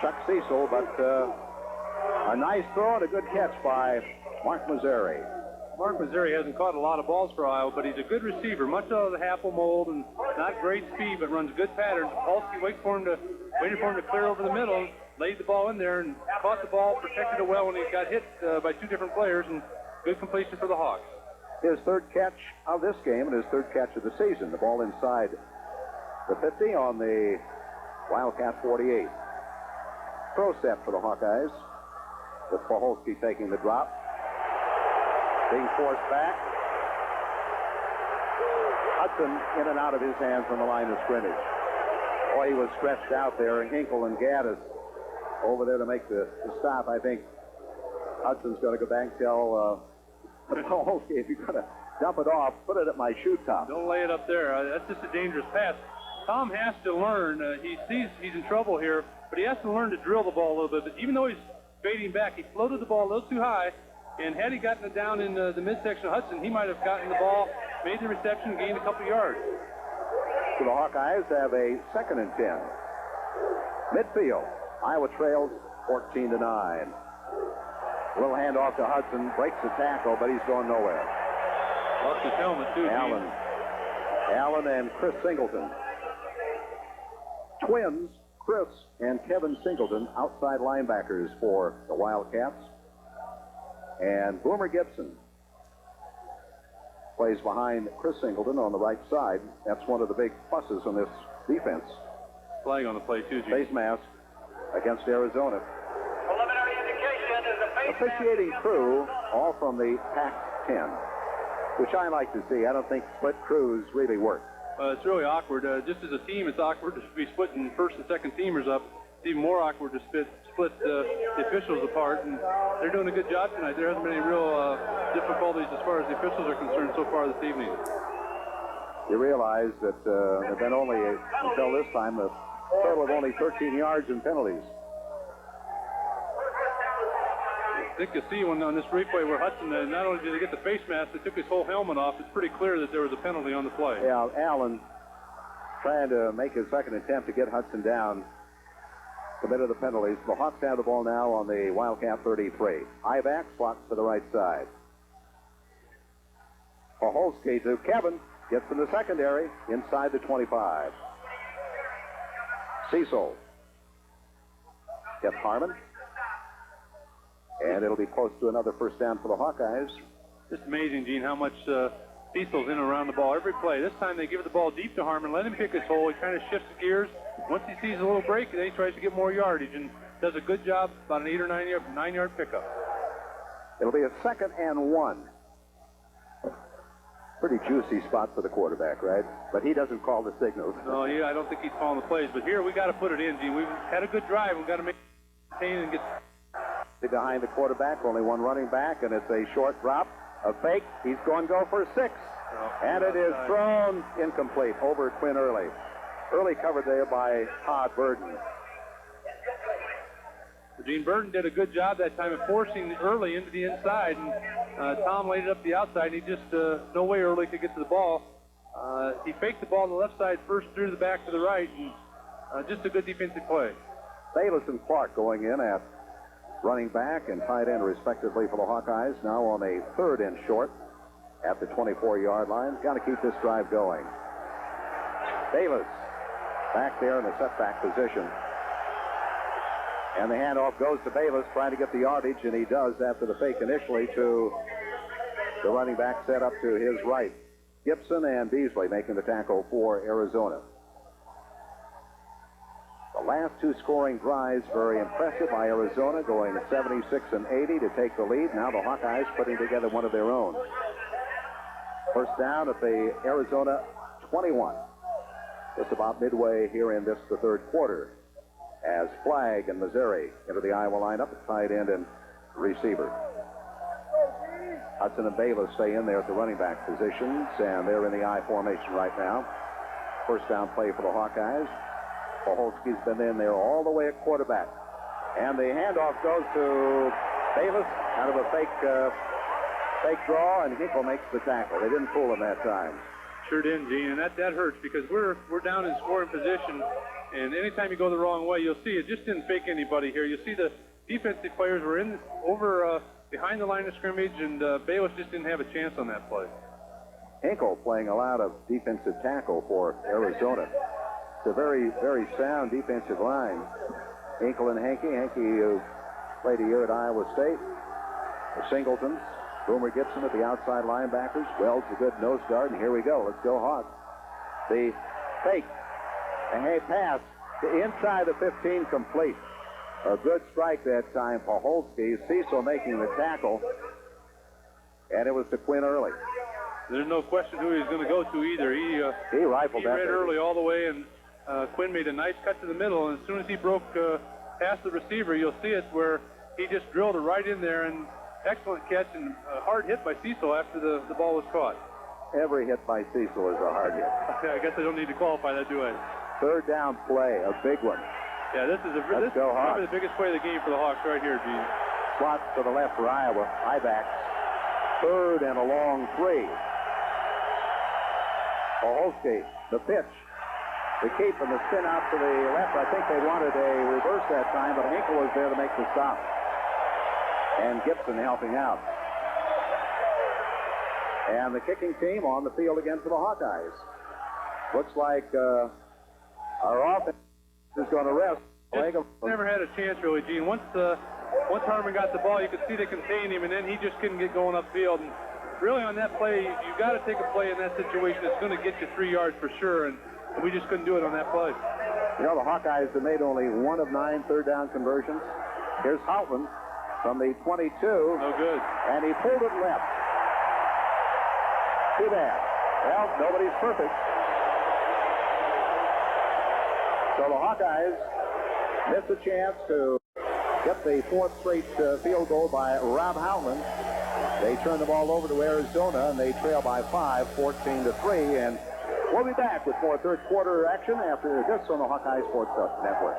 Chuck Cecil, but a nice throw and a good catch by Mark Missouri. Mark Missouri hasn't caught a lot of balls for Iowa, but he's a good receiver, much out of the Happel mold, and not great speed, but runs good patterns. Poholsky waited for him to clear over the middle, laid the ball in there, and caught the ball, protected it well when he got hit by 2 different players, and good completion for the Hawks. His 3rd catch of this game and his 3rd catch of the season. The ball inside the 50 on the Wildcat 48. Throw set for the Hawkeyes, with Poholsky taking the drop. Being forced back. Hudson in and out of his hands on the line of scrimmage. Boy, he was stretched out there, and Hinkle and Gaddis over there to make the stop. I think Hudson's going to go back and tell Poholsky, if you're going to dump it off, put it at my shoe top. Don't lay it up there. That's just a dangerous pass. Tom has to learn. He sees he's in trouble here, but he has to learn to drill the ball a little bit. But even though he's fading back, he floated the ball a little too high. And had he gotten it down in the midsection of Hudson, he might have gotten the ball, made the reception, gained a couple yards. So the Hawkeyes have a 2nd and 10. Midfield. Iowa trails 14-9. Little handoff to Hudson, breaks the tackle, but he's going nowhere. Lost his helmet, too. Allen and Chris Singleton. Twins, Chris and Kevin Singleton, outside linebackers for the Wildcats. And Boomer Gibson plays behind Chris Singleton on the right side. That's one of the big pluses on this defense. Flag on the play, too, Gene. Face mask against Arizona. Preliminary indication is a face Officiating crew, all from the Pac-10, which I like to see. I don't think split crews really work. It's really awkward. Just as a team, it's awkward to be splitting 1st and 2nd teamers up. It's even more awkward to split the officials apart, and they're doing a good job tonight. There hasn't been any real difficulties as far as the officials are concerned so far this evening. You realize that there have been only, until this time, a total of only 13 yards in penalties. I think you see one on this replay where Hudson, not only did he get the face mask, they took his whole helmet off. It's pretty clear that there was a penalty on the play. Yeah, Allen trying to make his 2nd attempt to get Hudson down. Committed the penalties. The Hawks have the ball now on the Wildcat 33. High back, slots to the right side. Poholsky to Kevin. Gets in the secondary, inside the 25. Cecil. Gets Harmon. And it'll be close to another first down for the Hawkeyes. Just amazing, Gene, how much Cecil's in and around the ball every play. This time they give the ball deep to Harmon, let him pick his hole. He kind of shifts gears. Once he sees a little break, then he tries to get more yardage and does a good job, about an 8 or 9 yard pickup. It'll be a 2nd and 1. Pretty juicy spot for the quarterback, right? But he doesn't call the signals. No, I don't think he's calling the plays. But here we got to put it in, Gene. We've had a good drive. We've got to maintain and get behind the quarterback. Only one running back, and it's a short drop. A fake. He's going to go for 6. And it is thrown incomplete over Quinn Early. Early covered there by Todd Burden. Gene Burden did a good job that time of forcing Early into the inside, and Tom laid it up the outside, and he just, no way Early could get to the ball. He faked the ball on the left side first, threw the back to the right, and just a good defensive play. Davis and Clark going in at running back and tight end respectively for the Hawkeyes. Now on a 3rd and short at the 24-yard line. Got to keep this drive going. Davis back there in the setback position. And the handoff goes to Davis, trying to get the yardage, and he does after the fake initially to the running back set up to his right. Gibson and Beasley making the tackle for Arizona. The last 2 scoring drives very impressive by Arizona, going 76 and 80 to take the lead. Now the Hawkeyes putting together one of their own. First down at the Arizona 21. Just about midway here in this, the 3rd quarter, as Flagg and Missouri into the Iowa lineup, tight end and receiver. Hudson and Bayless stay in there at the running back positions, and they're in the I formation right now. First down play for the Hawkeyes. Poholsky's been in there all the way at quarterback. And the handoff goes to Davis, kind of a fake draw, and Hinkle makes the tackle. They didn't fool him that time. Sure didn't, Gene, and that hurts because we're down in scoring position, and anytime you go the wrong way, you'll see it just didn't fake anybody here. You see the defensive players were in over behind the line of scrimmage, and Bayless just didn't have a chance on that play. Hinkle playing a lot of defensive tackle for Arizona. It's a very, very sound defensive line. Hinkle and Hankey. Hankey, who played a year at Iowa State. The Singletons. Boomer Gibson at the outside linebackers. Wells a good nose guard, and here we go. Let's go Hawks. The fake. And a pass to inside the 15, complete. A good strike that time. Poholsky. Cecil making the tackle. And it was to Quinn Early. There's no question who he's going to go to either. He rifled that. He ran Early all the way, and Quinn made a nice cut to the middle, and as soon as he broke past the receiver, you'll see it where he just drilled it right in there, and excellent catch and a hard hit by Cecil after the ball was caught. Every hit by Cecil is a hard hit. Okay, I guess I don't need to qualify that, do I? 3rd down play, a big one. Yeah, this is probably the biggest play of the game for the Hawks right here, Gene. Slots to the left for Iowa. High back. 3rd and a long 3. Poholsky, the pitch. The keep and the spin out to the left. I think they wanted a reverse that time, but Hinkle was there to make the stop. And Gibson helping out. And the kicking team on the field again for the Hawkeyes. Looks like our offense is going to rest. Never had a chance really, Gene. Once Harmon got the ball, you could see they contained him, and then he just couldn't get going upfield. And really on that play, you've got to take a play in that situation that's going to get you 3 yards for sure, and we just couldn't do it on that play. You know, the Hawkeyes have made only 1 of 9 third down conversions. Here's Houghtlin from the 22. No good. And he pulled it left. Too bad. Well, nobody's perfect. So the Hawkeyes miss a chance to get the 4th straight field goal by Rob Houghtlin. They turn the ball over to Arizona, and they trail by 5, 14-3. And we'll be back with more 3rd quarter action after this on the Hawkeye Sports Network.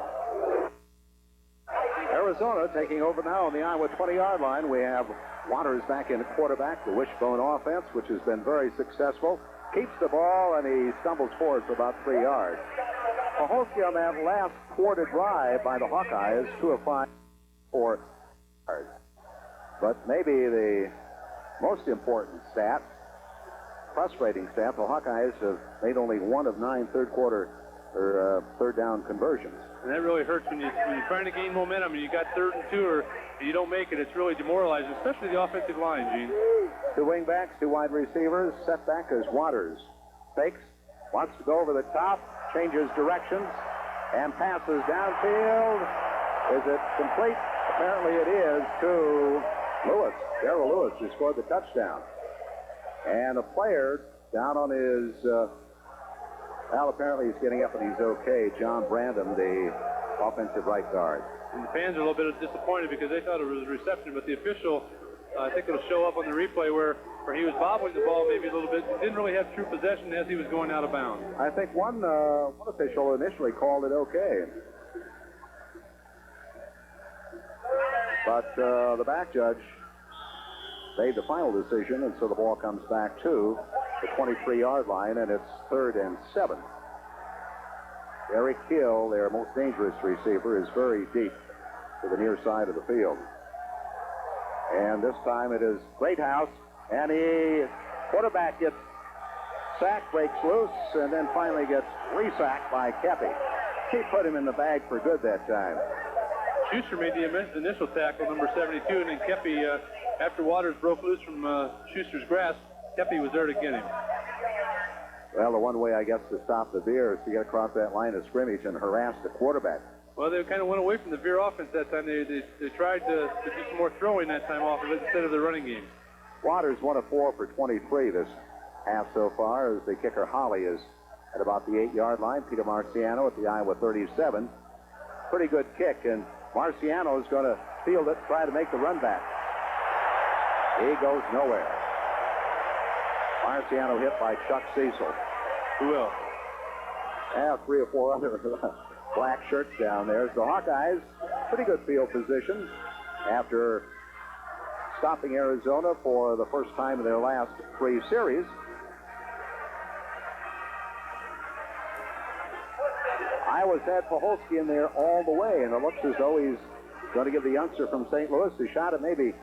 Arizona taking over now on the Iowa 20-yard line. We have Waters back in quarterback, the wishbone offense, which has been very successful. Keeps the ball, and he stumbles forward for about 3 yards. Poholsky on that last quarter drive by the Hawkeyes, 2 of 5 for yards. But maybe the most important stat, frustrating stat, the Hawkeyes have made only 1 of 9 third down conversions. And that really hurts when you're trying to gain momentum and you got 3rd and 2 or you don't make it. It's really demoralizing, especially the offensive line, Gene. 2 wingbacks, 2 wide receivers. Setback is Waters. Fakes, wants to go over the top, changes directions, and passes downfield. Is it complete? Apparently it is to Lewis, Darrell Lewis, who scored the touchdown. And a player down on his, apparently he's getting up and he's okay. John Brandon, the offensive right guard. And the fans are a little bit disappointed because they thought it was a reception, but the official, I think it'll show up on the replay where he was bobbling the ball maybe a little bit. Didn't really have true possession as he was going out of bounds. I think one official initially called it okay. But the back judge made the final decision, and so the ball comes back to the 23-yard line, and it's 3rd and 7. Eric Hill, their most dangerous receiver, is very deep to the near side of the field. And this time it is Greathouse, and quarterback gets sacked, breaks loose, and then finally gets re-sacked by Kepi. He put him in the bag for good that time. Schuster made the initial tackle, number 72, and then Kepi, after Waters broke loose from Schuster's grasp, Kepi was there to get him. Well, the one way, I guess, to stop the Veer is to get across that line of scrimmage and harass the quarterback. Well, they kind of went away from the Veer offense that time. They tried to do some more throwing that time off of it instead of the running game. Waters 1 of 4 for 23 this half so far, as the kicker Holly is at about the 8-yard line. Peter Marciano at the Iowa 37. Pretty good kick, and Marciano is going to field it, try to make the run back. He goes nowhere. Marciano hit by Chuck Cecil. Who else? 3 or 4 other black shirts down there. So Hawkeyes, pretty good field position after stopping Arizona for the first time in their last 3 series. Iowa's had Poholsky in there all the way, and it looks as though he's going to give the youngster from St. Louis a shot at maybe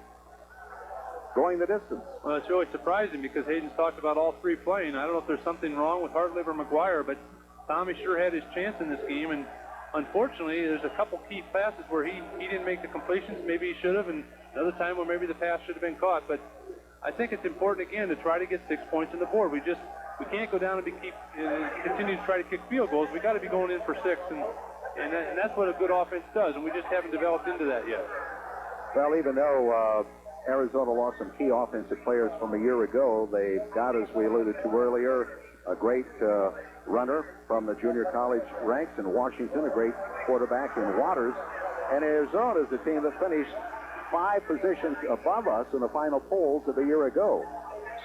going the distance. Well, it's really surprising because Hayden's talked about all 3 playing. I don't know if there's something wrong with Hartlieb or McGuire, but Tomey sure had his chance in this game, and unfortunately, there's a couple key passes where he didn't make the completions. Maybe he should have, and another time where maybe the pass should have been caught. But I think it's important, again, to try to get 6 points on the board. We can't go down and continue to try to kick field goals. We got to be going in for 6, and that's what a good offense does, and we just haven't developed into that yet. Well, even though Arizona lost some key offensive players from a year ago, they got, as we alluded to earlier, a great runner from the junior college ranks in Washington, a great quarterback in Waters, and Arizona is a team that finished 5 positions above us in the final polls of a year ago.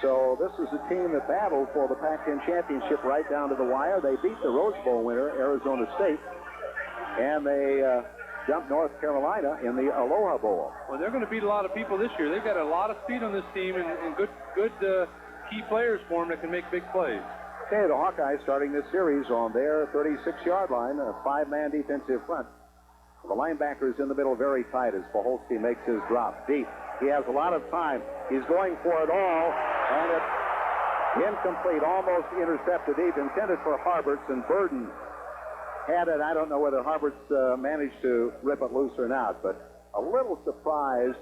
So this is a team that battled for the Pac-10 championship right down to the wire. They beat the Rose Bowl winner, Arizona State, and they jumped North Carolina in the Aloha Bowl. Well, they're going to beat a lot of people this year. They've got a lot of speed on this team and good key players for them that can make big plays. Okay, the Hawkeyes starting this series on their 36-yard line, a 5-man defensive front. The linebacker is in the middle very tight as Poholsky makes his drop deep. He has a lot of time. He's going for it all, and it's incomplete, almost intercepted deep, intended for Harberts, and Burden had it. I don't know whether Harberts managed to rip it loose or not, but a little surprised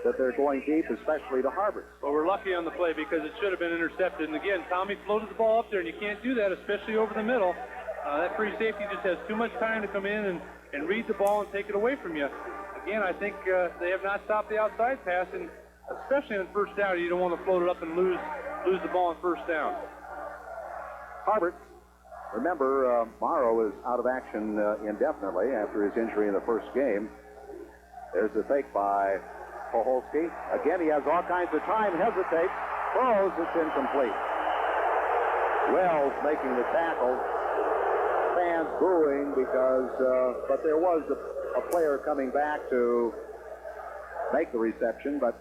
that they're going deep, especially to Harberts. Well, we're lucky on the play because it should have been intercepted. And again, Tomey floated the ball up there, and you can't do that, especially over the middle. That free safety just has too much time to come in and read the ball and take it away from you. Again, I think they have not stopped the outside pass, and especially on first down, you don't want to float it up and lose the ball on first down. Harberts, remember, Morrow is out of action indefinitely after his injury in the first game. There's a fake by Poholsky. Again, he has all kinds of time, hesitates, throws, it's incomplete. Wells making the tackle. Fans booing because, but there was a player coming back to make the reception, but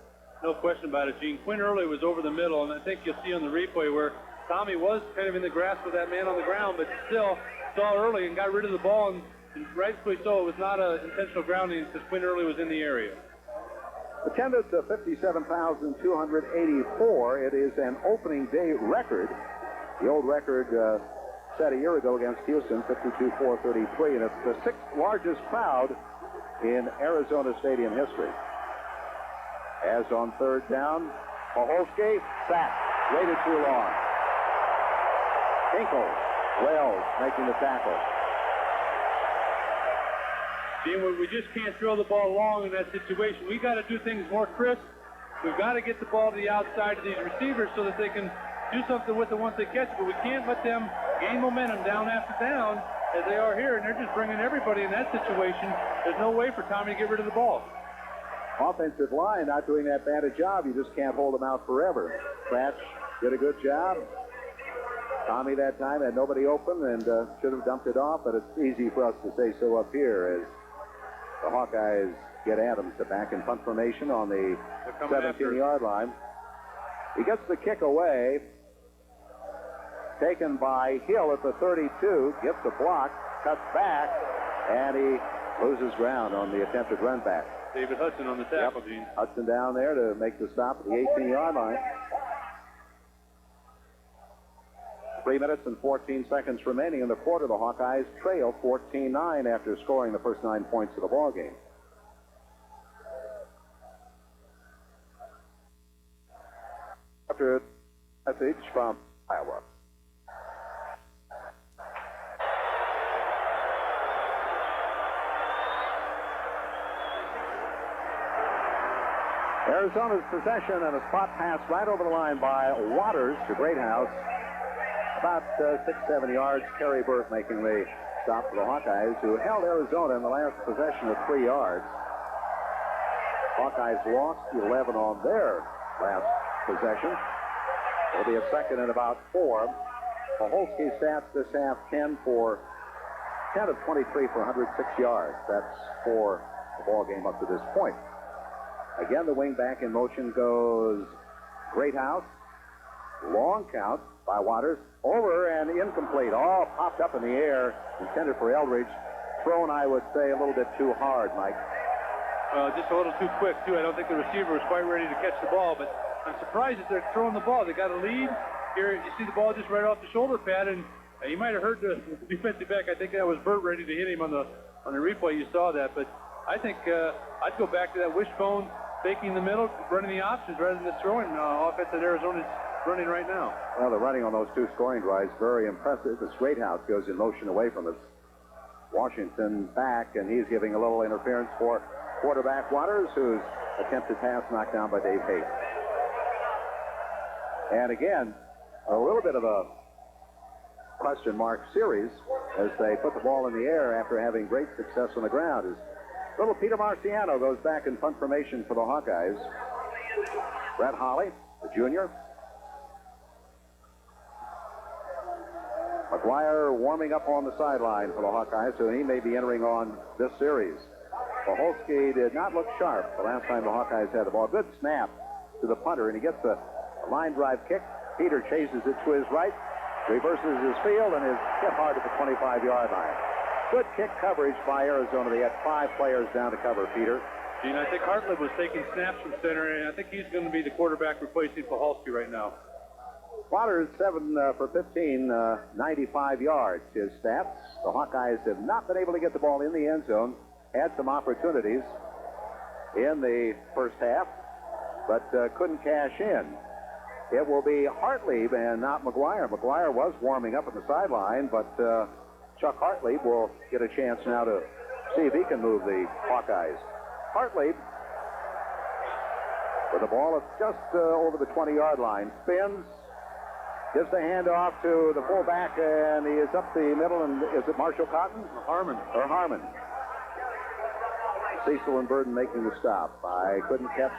no question about it, Gene. Quinn Early was over the middle, and I think you'll see on the replay where Tomey was kind of in the grasp of that man on the ground, but still saw Early and got rid of the ball, and rightfully so. It was not an intentional grounding because Quinn Early was in the area. Attendance of 57,284. It is an opening day record. The old record set a year ago against Houston, 52,433, and it's the 6th largest crowd in Arizona Stadium history. As on third down, Poholsky, sacked, waited too long. Hinkle, Wells making the tackle. Dean, we just can't throw the ball long in that situation. We got to do things more crisp. We've got to get the ball to the outside of these receivers so that they can do something with it once they catch it, but we can't let them gain momentum down after down as they are here, and they're just bringing everybody in that situation. There's no way for Tomey to get rid of the ball. Offensive line not doing that bad a job. You just can't hold them out forever. Thatch did a good job. Tomey that time had nobody open and should have dumped it off, but it's easy for us to say so up here as the Hawkeyes get Adams to back in punt formation on the 17-yard line. He gets the kick away. Taken by Hill at the 32, gets a block, cuts back, and he loses ground on the attempted run back. David Hudson on the tackle, Gene. Hudson down there to make the stop at the 18-yard line. 3 minutes and 14 seconds remaining in the quarter. The Hawkeyes trail 14-9 after scoring the first 9 points of the ball game. After a message from Iowa. Arizona's possession and a spot pass right over the line by Waters to Greathouse. About 6-7 yards. Kerry Burke making the stop for the Hawkeyes, who held Arizona in the last possession of 3 yards. Hawkeyes lost 11 on their last possession. It'll be a second and about 4. Poholsky stats this half 10 of 23 for 106 yards. That's for the ball game up to this point. Again, the wing back in motion goes Greathouse. Long count by Waters. Over and incomplete. All popped up in the air. Intended for Eldridge. Thrown, I would say, a little bit too hard, Mike. Just a little too quick, too. I don't think the receiver was quite ready to catch the ball, but I'm surprised that they're throwing the ball. They got a lead. Here, you see the ball just right off the shoulder pad, and you might have heard the defensive back. I think that was Burt ready to hit him on the replay. You saw that, but I think I'd go back to that wishbone, faking the middle, running the options rather than the throwing offense that Arizona's running right now. Well, the running on those 2 scoring drives, very impressive. This Greathouse goes in motion away from us. Washington back, and he's giving a little interference for quarterback Waters, whose attempted pass knocked down by Dave Hayden. And again, a little bit of a question mark series as they put the ball in the air after having great success on the ground. As little Peter Marciano goes back in punt formation for the Hawkeyes. Brett Holly, the junior. McGuire warming up on the sideline for the Hawkeyes, so he may be entering on this series. Poholsky did not look sharp the last time the Hawkeyes had the ball. Good snap to the punter, and he gets a line drive kick. Peter chases it to his right, reverses his field, and is hit hard at the 25-yard line. Good kick coverage by Arizona. They had 5 players down to cover Peter. Gene, I think Hartlieb was taking snaps from center, and I think he's going to be the quarterback replacing Poholsky right now. Waters, 7 for 15, 95 yards. His stats. The Hawkeyes have not been able to get the ball in the end zone. Had some opportunities in the first half, but couldn't cash in. It will be Hartlieb and not McGuire. McGuire was warming up at the sideline, but Chuck Hartlieb will get a chance now to see if he can move the Hawkeyes. Hartlieb with the ball at just over the 20-yard line. Spins, gives the handoff to the fullback, and he is up the middle. And is it Marshall Cotton? Harmon. Or Harmon. Cecil and Burden making the stop. I couldn't catch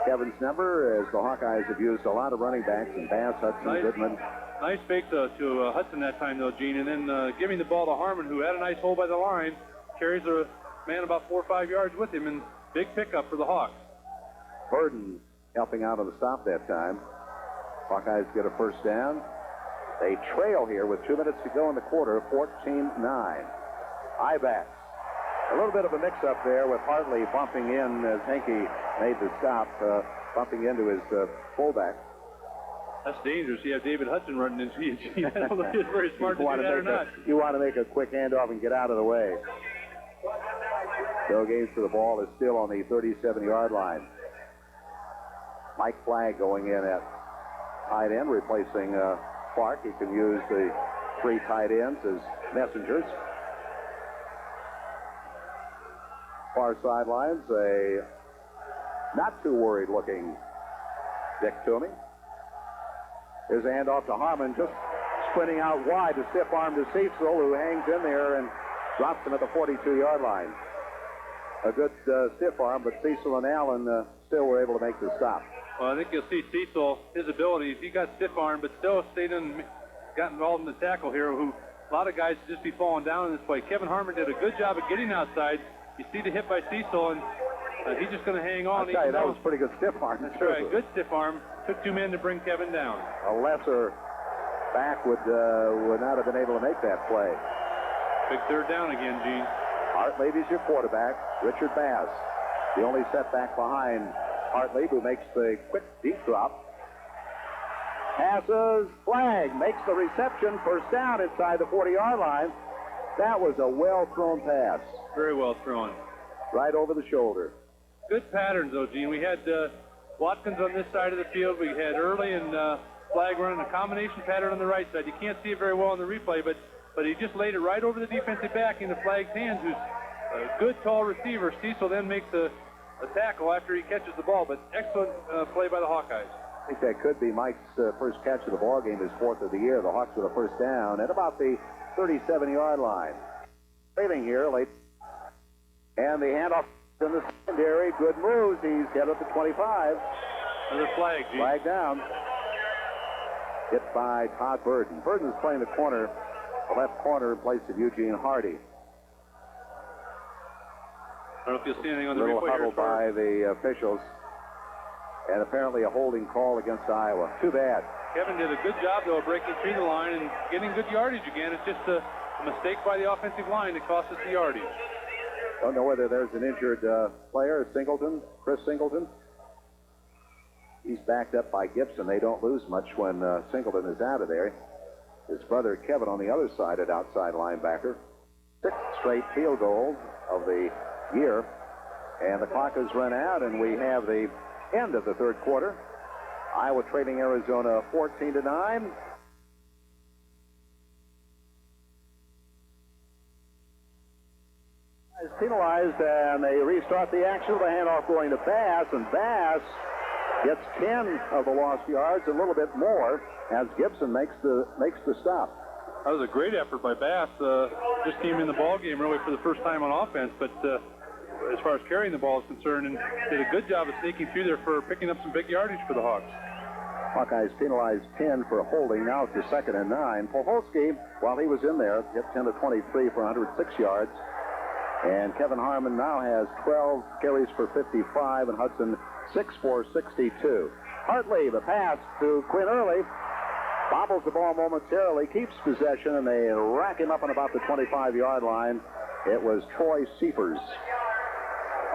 Kevin's number, as the Hawkeyes have used a lot of running backs, and Bass, Hudson, Goodman. Nice fake to Hudson that time, though, Gene, and then giving the ball to Harmon, who had a nice hole by the line, carries a man about 4 or 5 yards with him, and big pickup for the Hawks. Burden helping out on the stop that time. Hawkeyes get a first down. They trail here with 2 minutes to go in the quarter, 14-9. I-backs. A little bit of a mix-up there with Hartley bumping in as Henke made the stop, bumping into his fullback. That's dangerous. You have David Hudson running into you. I don't know if he's very smart to do that or not. You want to make a quick handoff and get out of the way. Bill Gates for the ball is still on the 37-yard line. Mike Flagg going in at tight end, replacing Clark. He can use the 3 tight ends as messengers. Far sidelines, a not too worried looking Dick Tomey. Here's a handoff to Harmon, just sprinting out wide to stiff arm to Cecil, who hangs in there and drops him at the 42-yard line. A good stiff arm, but Cecil and Allen still were able to make the stop. Well, I think you'll see Cecil, his abilities. He got stiff arm, but still stayed in, got involved in the tackle here, who a lot of guys just be falling down in this play. Kevin Harmon did a good job of getting outside. You see the hit by Cecil, and he's just going to hang on. I'll tell you, that was pretty good stiff arm. That's right, good stiff arm. Took 2 men to bring Kevin down. A lesser back would not have been able to make that play. Big third down again, Gene. Hartlieb is your quarterback. Richard Bass, the only setback behind Hartlieb, who makes the quick deep drop. Passes, flag, makes the reception, first down inside the 40-yard line. That was a well-thrown pass. Very well thrown. Right over the shoulder. Good patterns, though, Gene. We had Watkins on this side of the field. We had Early and Flag running a combination pattern on the right side. You can't see it very well on the replay, but he just laid it right over the defensive back into Flag's hands, who's a good, tall receiver. Cecil then makes a tackle after he catches the ball, but excellent play by the Hawkeyes. I think that could be Mike's first catch of the ball game, his fourth of the year. The Hawks with a first down at about the 37-yard line. Trailing here late. And the handoff in the secondary. Good moves. He's got up to 25. Another flag, Gene. Flag down. Hit by Todd Burden. Burden's playing the corner, the left corner in place of Eugene Hardy. I don't know if you'll see anything on the Little replay huddle here. by the officials. And apparently a holding call against Iowa. Too bad. Kevin did a good job, though, of breaking through the line and getting good yardage again. It's just a mistake by the offensive line that cost us the yardage. Don't know whether there's an injured player, Singleton, Chris Singleton. He's backed up by Gibson. They don't lose much when Singleton is out of there. His brother Kevin on the other side at outside linebacker. 6th straight field goal of the year. And the clock has run out, and we have the end of the third quarter. Iowa trailing Arizona 14-9. Is penalized, and they restart the action. The handoff going to Bass, and Bass gets 10 of the lost yards, a little bit more, as Gibson makes the stop. That was a great effort by Bass. Just came in the ball game really for the first time on offense, but as far as carrying the ball is concerned, and did a good job of sneaking through there for picking up some big yardage for the Hawks. Hawkeyes penalized 10 for holding. Now it's a 2nd and 9. Poholsky, while he was in there, hit 10 to 23 for 106 yards. And Kevin Harmon now has 12 carries for 55, and Hudson 6 for 62. Hartlieb, a pass to Quinn Early. Bobbles the ball momentarily, keeps possession, and they rack him up on about the 25-yard line. It was Troy Seifers,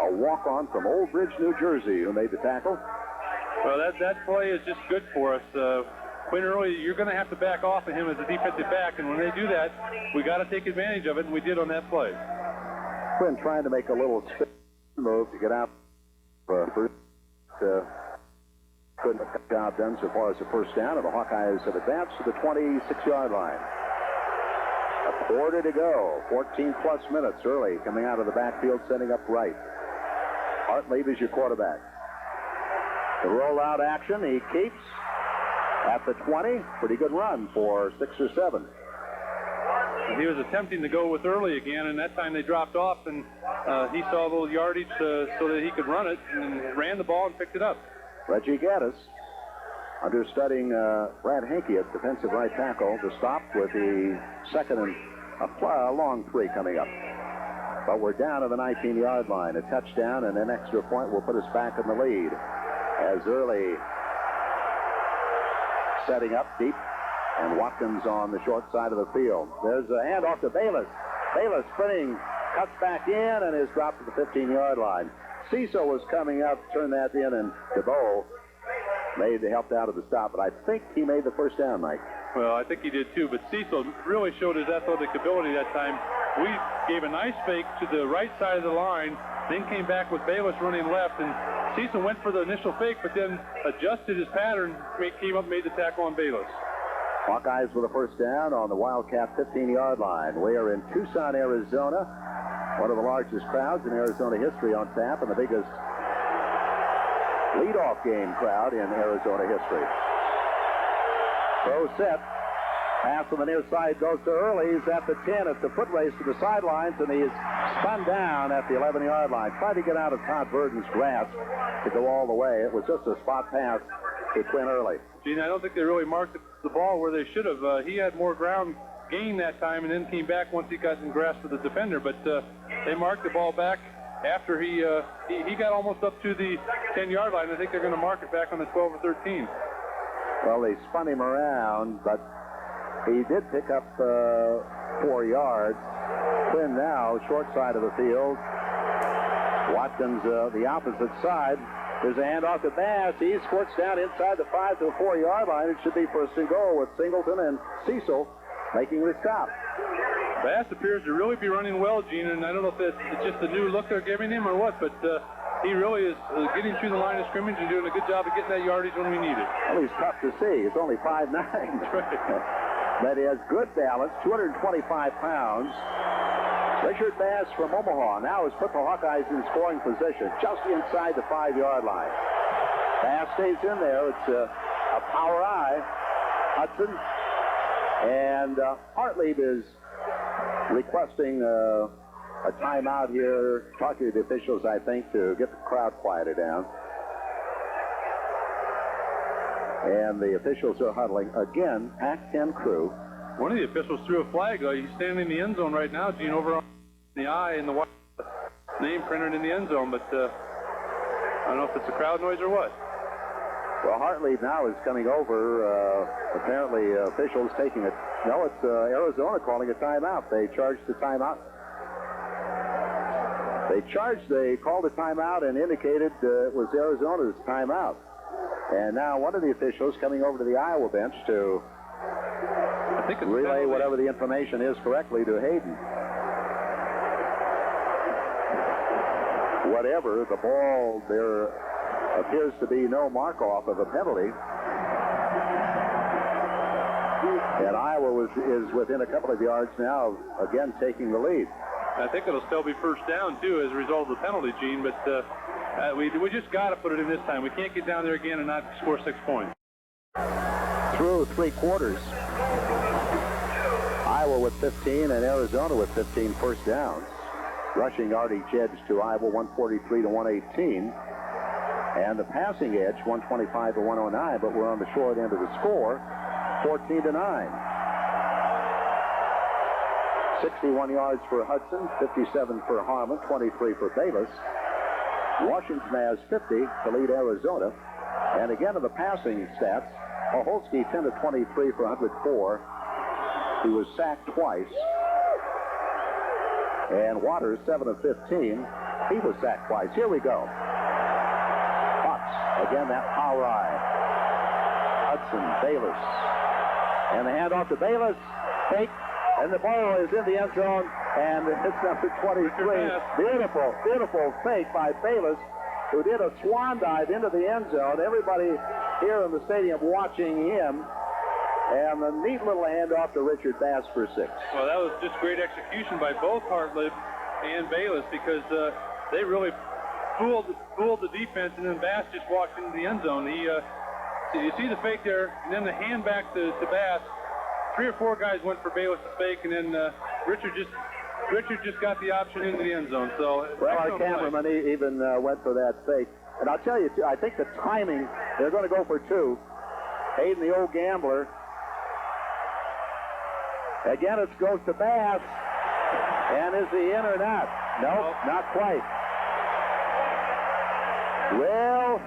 a walk-on from Old Bridge, New Jersey, who made the tackle. Well, that play is just good for us. Quinn Early, you're going to have to back off of him as a defensive back, and when they do that, we got to take advantage of it, and we did on that play. Quinn trying to make a little spin move to get out. Couldn't get the job done so far as the first down, and the Hawkeyes have advanced to the 26-yard line. A quarter to go. 14-plus minutes early coming out of the backfield, setting up right. Hartlieb is your quarterback. The rollout action, he keeps at the 20. Pretty good run for 6 or 7. He was attempting to go with Early again, and that time they dropped off, and he saw a little yardage so that he could run it, and ran the ball and picked it up. Reggie Gaddis, understudying Brad Hankey at defensive right tackle, to stop with the 2nd and a long 3 coming up. But we're down to the 19-yard line. A touchdown and an extra point will put us back in the lead. As Early setting up deep, and Watkins on the short side of the field. There's a handoff to Bayless. Bayless sprinting, cuts back in, and is dropped to the 15-yard line. Cecil was coming up, turned that in, and DeBow helped out of the stop, but I think he made the first down, Mike. Well, I think he did too, but Cecil really showed his athletic ability that time. We gave a nice fake to the right side of the line, then came back with Bayless running left, and Cecil went for the initial fake, but then adjusted his pattern, came up and made the tackle on Bayless. Hawkeyes with a first down on the Wildcat 15-yard line. We are in Tucson, Arizona. One of the largest crowds in Arizona history on tap, and the biggest leadoff game crowd in Arizona history. Throw set. Pass on the near side goes to Early. He's at the 10. It's a foot race to the sidelines, and he is spun down at the 11-yard line. Tried to get out of Todd Burden's grasp to go all the way. It was just a spot pass to Quinn Early. Gene, I don't think they really marked the ball where they should have. He had more ground gain that time and then came back once he got in grasp of the defender, but they marked the ball back after he got almost up to the 10-yard line. I think they're going to mark it back on the 12 or 13. Well, they spun him around, but He did pick up 4 yards. Quinn now, short side of the field. Watkins, the opposite side. There's a handoff to Bass. He squirts down inside the 5 to the 4-yard line. It should be first and goal with Singleton and Cecil making the stop. Bass appears to really be running well, Gene, and I don't know if it's just the new look they're giving him or what, but he really is getting through the line of scrimmage and doing a good job of getting that yardage when we need it. Well, he's tough to see. It's only 5'9". That's right. But he has good balance, 225 pounds. Richard Bass from Omaha now has put the Hawkeyes in scoring position just inside the 5-yard line. Bass stays in there. It's a power eye. Hudson. And Hartlieb is requesting a timeout here, talking to the officials, I think, to get the crowd quieted down. And the officials are huddling. Again, Pac-10 crew. One of the officials threw a flag. He's standing in the end zone right now, Gene, over on the eye and the white name printed in the end zone, but I don't know if it's a crowd noise or what. Well, Hartlieb now is coming over. Apparently, officials taking it. No, it's Arizona calling a timeout. They charged the timeout. They called a timeout and indicated it was Arizona's timeout. And now one of the officials coming over to the Iowa bench to relay whatever the information is correctly to Hayden. Whatever, the ball, there appears to be no mark-off of a penalty. And Iowa is within a couple of yards now, again taking the lead. I think it'll still be first down, too, as a result of the penalty, Gene, but we just got to put it in this time. We can't get down there again and not score 6 points. Through 3 quarters. Iowa with 15 and Arizona with 15 first downs. Rushing yardage edge to Iowa 143 to 118. And the passing edge 125 to 109, but we're on the short end of the score, 14 to 9. 61 yards for Hudson, 57 for Harmon, 23 for Bayless. Washington has 50 to lead Arizona. And again in the passing stats, Poholsky 10 to 23 for 104. He was sacked twice. And Waters 7 of 15. He was sacked twice. Here we go. Fox, again that power eye. Hudson, Bayless. And the handoff to Bayless. Fake. And the ball is in the end zone. And it's number 23. Beautiful, beautiful fake by Bayless, who did a swan dive into the end zone. Everybody here in the stadium watching him. And a neat little handoff to Richard Bass for 6. Well, that was just great execution by both Hartlieb and Bayless, because they really fooled the defense, and then Bass just walked into the end zone. You see the fake there, and then the hand back to Bass. 3 or 4 guys went for Bayless' fake, and then Richard just got the option into the end zone. So, well, our cameraman even went for that fake. And I'll tell you, I think the timing, they're going to go for 2. Hayden, the old gambler. Again, it goes to Bass. And is he in or not? Nope, not quite. Well,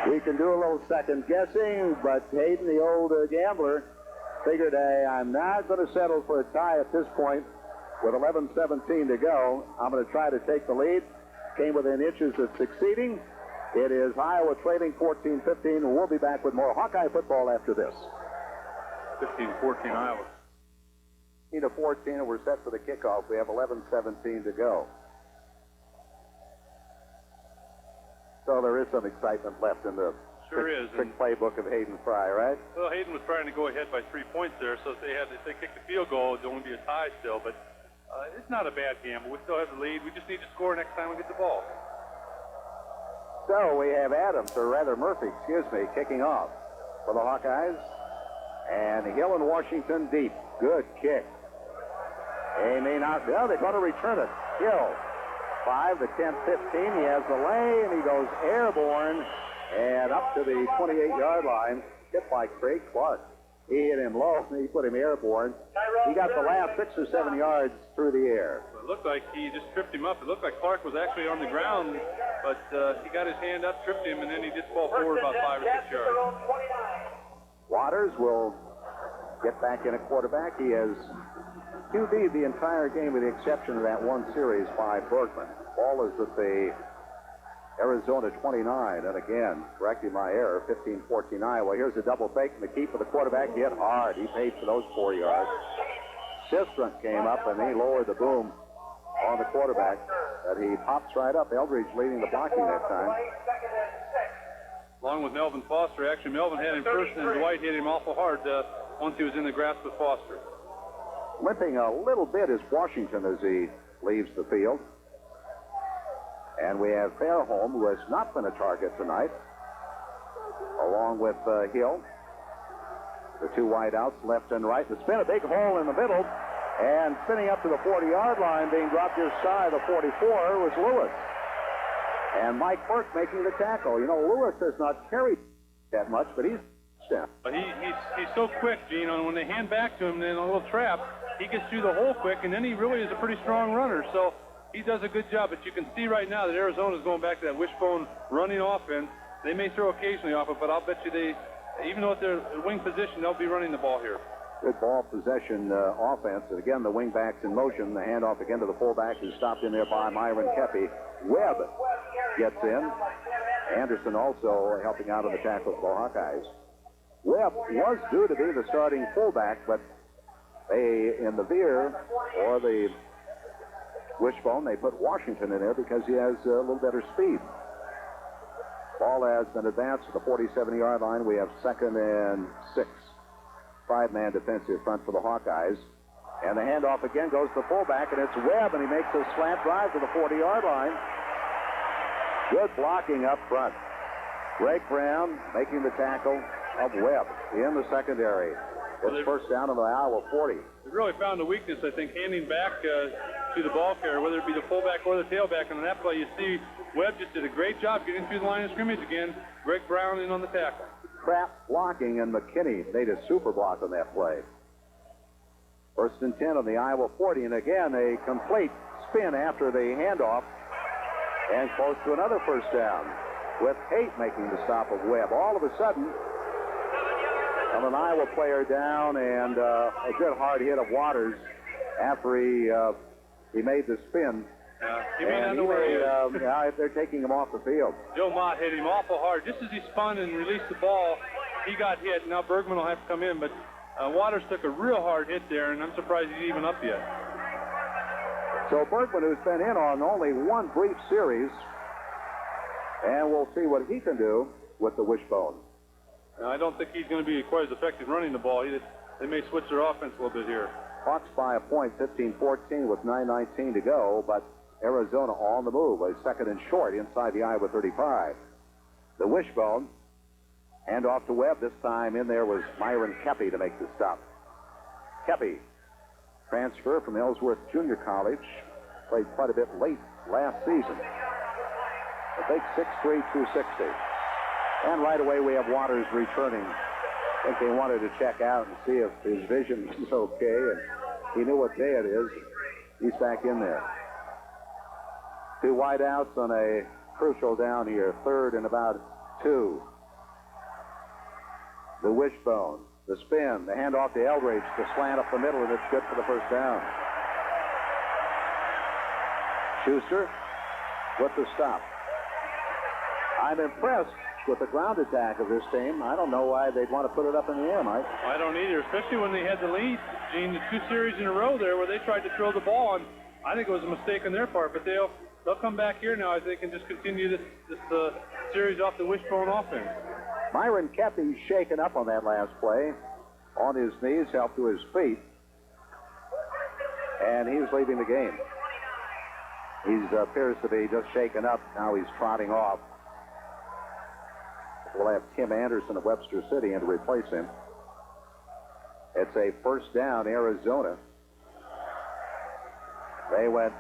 we can do a little second guessing, but Hayden, the old gambler, figured, I'm not going to settle for a tie at this point with 11:17 to go. I'm going to try to take the lead. Came within inches of succeeding. It is Iowa trailing 14-15. We'll be back with more Hawkeye football after this. 15-14 Iowa. 15-14, and we're set for the kickoff. We have 11:17 to go. So there is some excitement left in the trick playbook of Hayden Fry, right? Well, Hayden was trying to go ahead by 3 points there, so if they kicked the field goal, it'd only be a tie still. But it's not a bad gamble. We still have the lead. We just need to score next time we get the ball. So we have Murphy, kicking off for the Hawkeyes. And Hill and Washington deep. Good kick. He may not. Well, they're going to return it. Hill. 5 to 10, 15. He has the lay, and he goes airborne and up to the 28-yard line. Hit by Craig Clark. He hit him low, and he put him airborne. He got the last 6 or 7 yards through the air. It looked like he just tripped him up. It looked like Clark was actually on the ground, but he got his hand up, tripped him, and then he just fall forward about 5 or 6 yards. Waters will get back in at quarterback. He has QB'd the entire game with the exception of that one series by Bergman. Ball is at the Arizona 29, and again, correcting my error, 15-14 Iowa. Here's a double fake, and the keep for the quarterback hit hard. He paid for those 4 yards. Sistrunk came up, and he lowered the boom on the quarterback, but he pops right up. Eldridge leading the blocking that time. Along with Melvin Foster. Actually, Melvin had him first, and Dwight hit him awful hard once he was in the grasp of Foster. Limping a little bit is Washington as he leaves the field. And we have Fairholm, who has not been a target tonight, along with Hill. The two wideouts, left and right. The spin, a big hole in the middle, and spinning up to the 40-yard line, being dropped just shy of the 44, was Lewis. And Mike Burke making the tackle. You know, Lewis has not carried that much, but he's down. But he's so quick, Gene. And when they hand back to him in a little trap, he gets through the hole quick, and then he really is a pretty strong runner. So he does a good job. But you can see right now that Arizona's going back to that wishbone running offense. They may throw occasionally off it, but I'll bet you even though they're wing position, they'll be running the ball here. Good ball possession offense. And again, the wingbacks in motion. The handoff again to the fullback, who's stopped in there by Myron Kepi. Webb gets in. Anderson also helping out on the tackle for the Hawkeyes. Webb was due to be the starting fullback, but they, in the veer or the wishbone, they put Washington in there because he has a little better speed. Ball has been advanced to the 47-yard line. We have 2nd and 6. 5-man defensive front for the Hawkeyes. And the handoff again goes to the fullback, and it's Webb, and he makes a slant drive to the 40-yard line. Good blocking up front. Greg Brown making the tackle of Webb in the secondary. It's first down on the Iowa 40. They really found a weakness, I think, handing back to the ball carrier, whether it be the fullback or the tailback. And on that play, you see Webb just did a great job getting through the line of scrimmage again. Greg Brown in on the tackle. Trap blocking, and McKinney made a super block on that play. First and 10 on the Iowa 40, and again, a complete spin after the handoff, and close to another first down, with Haight making the stop of Webb. All of a sudden, an Iowa player down, and a good hard hit of Waters after he made the spin. They're taking him off the field. Joe Mott hit him awful hard. Just as he spun and released the ball, he got hit. Now Bergman will have to come in, but Waters took a real hard hit there, and I'm surprised he's even up yet. So Bergman, who's been in on only one brief series, and we'll see what he can do with the wishbone. I don't think he's going to be quite as effective running the ball. They may switch their offense a little bit here. Hawks by a point, 15-14 with 9:19 to go, but Arizona on the move. A 2nd and short inside the Iowa 35. The wishbone, hand off to Webb. This time in there was Myron Kepi to make the stop. Kepi, transfer from Ellsworth Junior College, played quite a bit late last season. A big 6'3", 260. And right away we have Waters returning. I think they wanted to check out and see if his vision is okay, and he knew what day it is. He's back in there. 2 wideouts on a crucial down here. 3rd and about 2. The wishbone, the spin, the handoff to Eldridge, the slant up the middle, and it's good for the first down. Schuster with the stop. I'm impressed with the ground attack of this team. I don't know why they'd want to put it up in the air, Mike. I don't either, especially when they had the lead, Gene, the 2 series in a row there where they tried to throw the ball, and I think it was a mistake on their part, but they'll come back here now, I think, and just continue this series off the wishbone offense. Myron Kepi's shaken up on that last play. On his knees, helped to his feet. And he's leaving the game. He appears to be just shaken up. Now he's trotting off. We'll have Tim Anderson of Webster City in to replace him. It's a first down, Arizona. They went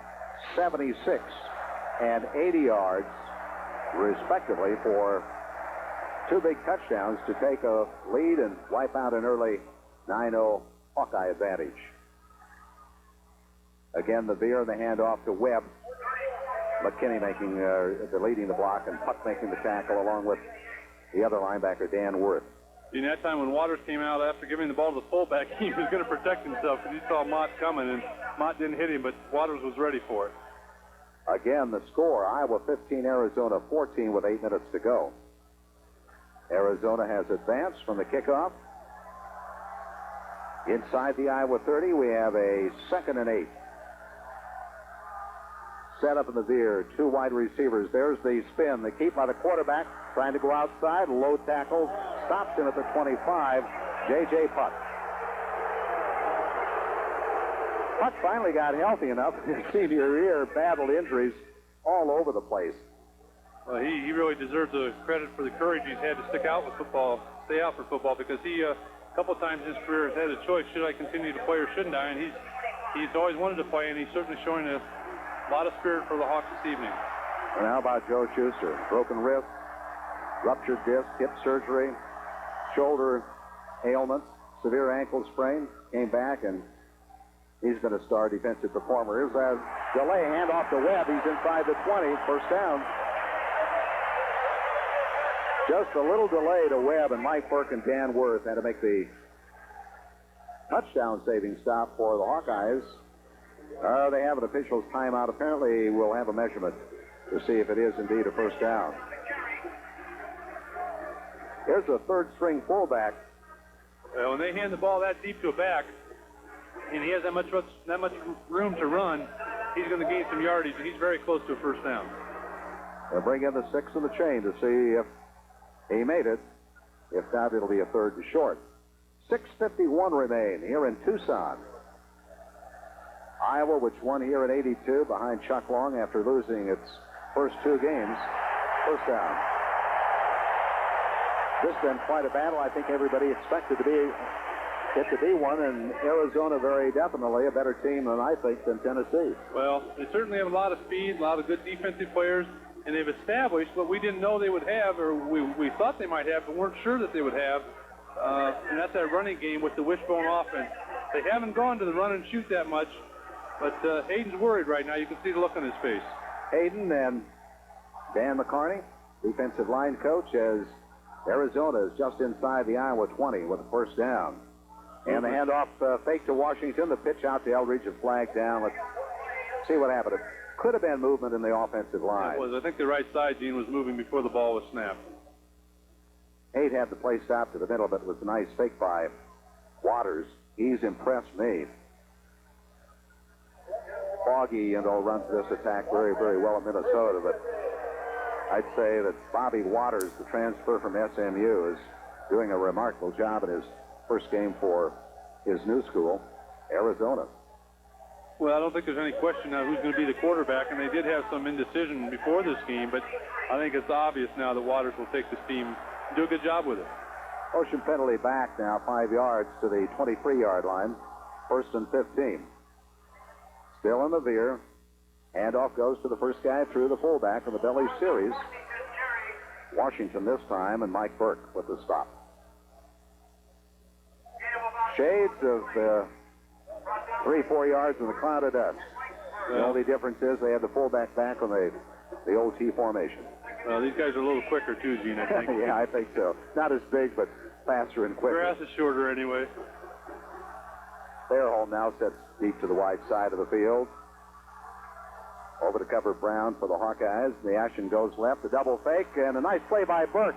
76 and 80 yards, respectively, for 2 big touchdowns to take a lead and wipe out an early 9-0 Hawkeye advantage. Again, the veer and the handoff to Webb. McKinney leading the block, and Puck making the tackle along with the other linebacker, Dan Worth. In that time when Waters came out after giving the ball to the fullback, he was going to protect himself because he saw Mott coming, and Mott didn't hit him, but Waters was ready for it. Again, the score, Iowa 15, Arizona 14 with 8 minutes to go. Arizona has advanced from the kickoff. Inside the Iowa 30, we have a 2nd and 8. Set up in the veer, 2 wide receivers. There's the spin. The keep by the quarterback, trying to go outside. Low tackle, stops him at the 25. J.J. Puck. Puck finally got healthy enough. His senior year battled injuries all over the place. Well, he really deserves the credit for the courage he's had to stick out with football, stay out for football, because he a couple times in his career has had a choice: should I continue to play or shouldn't I? And he's always wanted to play, and he's certainly showing a lot of spirit for the Hawks this evening. And how about Joe Schuster? Broken wrist, ruptured disc, hip surgery, shoulder ailment, severe ankle sprain, came back, and he's going to start defensive performer. Here's a delay, handoff to Webb. He's inside the 20, first down. Just a little delay to Webb, and Mike Burke and Dan Worth had to make the touchdown-saving stop for the Hawkeyes. They have an official's timeout. Apparently, we'll have a measurement to see if it is indeed a first down. Here's a third-string fullback. When they hand the ball that deep to a back, and he has that much room to run, he's going to gain some yardage, and he's very close to a first down. They'll bring in the 6 in the chain to see if he made it. If not, it'll be a third to short. 6:51 remain here in Tucson. Iowa, which won here in '82 behind Chuck Long after losing its first 2 games. First down. This has been quite a battle. I think everybody expected to be it to be one, and Arizona very definitely a better team than I think than Tennessee. Well, they certainly have a lot of speed, a lot of good defensive players, and they've established what we didn't know they would have, or we thought they might have, but weren't sure that they would have, and that's that running game with the wishbone offense. They haven't gone to the run and shoot that much, but Hayden's worried right now. You can see the look on his face. Hayden and Dan McCarney, defensive line coach, as Arizona is just inside the Iowa 20 with a first down. And the handoff fake to Washington. The pitch out to Eldridge, a flag down. Let's see what happened. It could have been movement in the offensive line. It was. I think the right side, Gene, was moving before the ball was snapped. 8 had the play stopped to the middle, but it was a nice fake by Waters. He's impressed me. Foggy runs this attack very, very well in Minnesota, but I'd say that Bobby Waters, the transfer from SMU, is doing a remarkable job in his first game for his new school, Arizona. Well, I don't think there's any question now who's going to be the quarterback, and they did have some indecision before this game, but I think it's obvious now that Waters will take this team and do a good job with it. Motion penalty back now, 5 yards to the 23-yard line. First and 15. Still in the veer. Handoff goes to the first guy through the fullback in the Belly series. Washington this time, and Mike Burke with the stop. Shades of 3-4 yards in the cloud of dust. The only difference is they had the fullback back on the OT formation. Well, these guys are a little quicker too, Gene, I think. Yeah, I think so. Not as big, but faster and quicker. Grass is shorter anyway. Fairholm now sets deep to the wide side of the field. Over to cover Brown for the Hawkeyes. The action goes left, the double fake, and a nice play by Burke.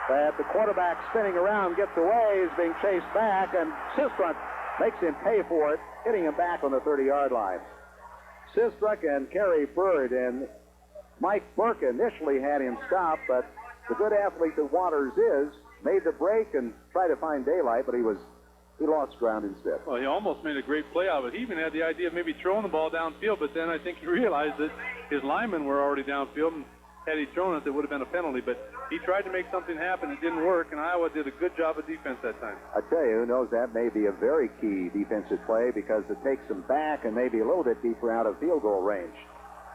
But the quarterback spinning around gets away, is being chased back, and Sistrunk makes him pay for it, hitting him back on the 30-yard line. Sistrunk and Kerry Bird and Mike Burke initially had him stopped, but the good athlete that Waters is made the break and tried to find daylight, but he lost ground instead. Well, he almost made a great play out of it. He even had the idea of maybe throwing the ball downfield, but then I think he realized that his linemen were already downfield, and had he thrown it, it would have been a penalty. But he tried to make something happen. It didn't work, and Iowa did a good job of defense that time. I tell you, who knows, that may be a very key defensive play because it takes them back and maybe a little bit deeper out of field goal range.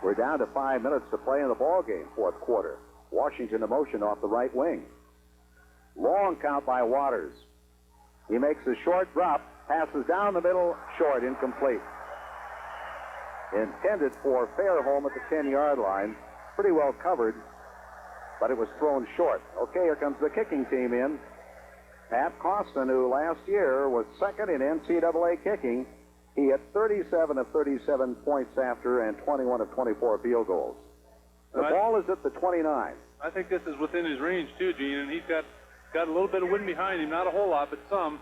We're down to 5 minutes to play in the ball game, fourth quarter. Washington in motion off the right wing. Long count by Waters. He makes a short drop, passes down the middle, short, incomplete. Intended for Fairholm at the 10-yard line. Pretty well covered, but it was thrown short. Okay, here comes the kicking team in. Pat Coston, who last year was second in NCAA kicking. He had 37 of 37 points after and 21 of 24 field goals. The ball is at the 29. I think this is within his range, too, Gene, and he's got a little bit of wind behind him. Not a whole lot, but some.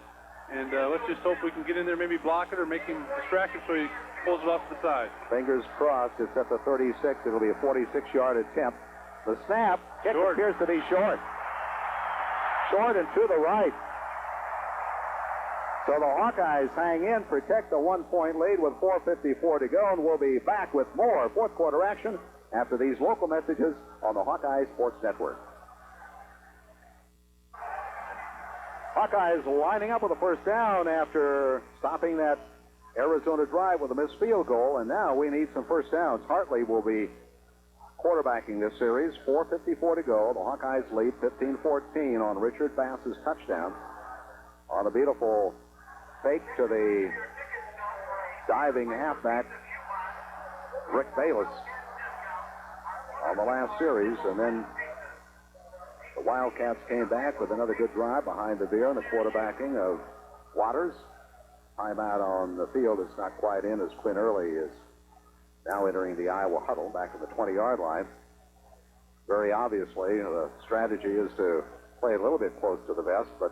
And let's just hope we can get in there, maybe block it or make him distracted so he pulls it off to the side. Fingers crossed. It's at the 36. It'll be a 46-yard attempt. The snap, kick appears to be short. Short and to the right. So the Hawkeyes hang in, protect the 1-point lead with 4:54 to go, and we'll be back with more fourth quarter action after these local messages on the Hawkeye Sports Network. Hawkeyes lining up with a first down after stopping that Arizona drive with a missed field goal, and now we need some first downs. Hartlieb will be quarterbacking this series. 4:54 to go. The Hawkeyes lead 15-14 on Richard Bass's touchdown. On a beautiful fake to the diving halfback, Rick Bayless, on the last series. And then the Wildcats came back with another good drive behind the veer and the quarterbacking of Waters. Timeout on the field. It's not quite in as Quinn Early is now entering the Iowa huddle back at the 20-yard line. Very obviously, the strategy is to play a little bit close to the vest, but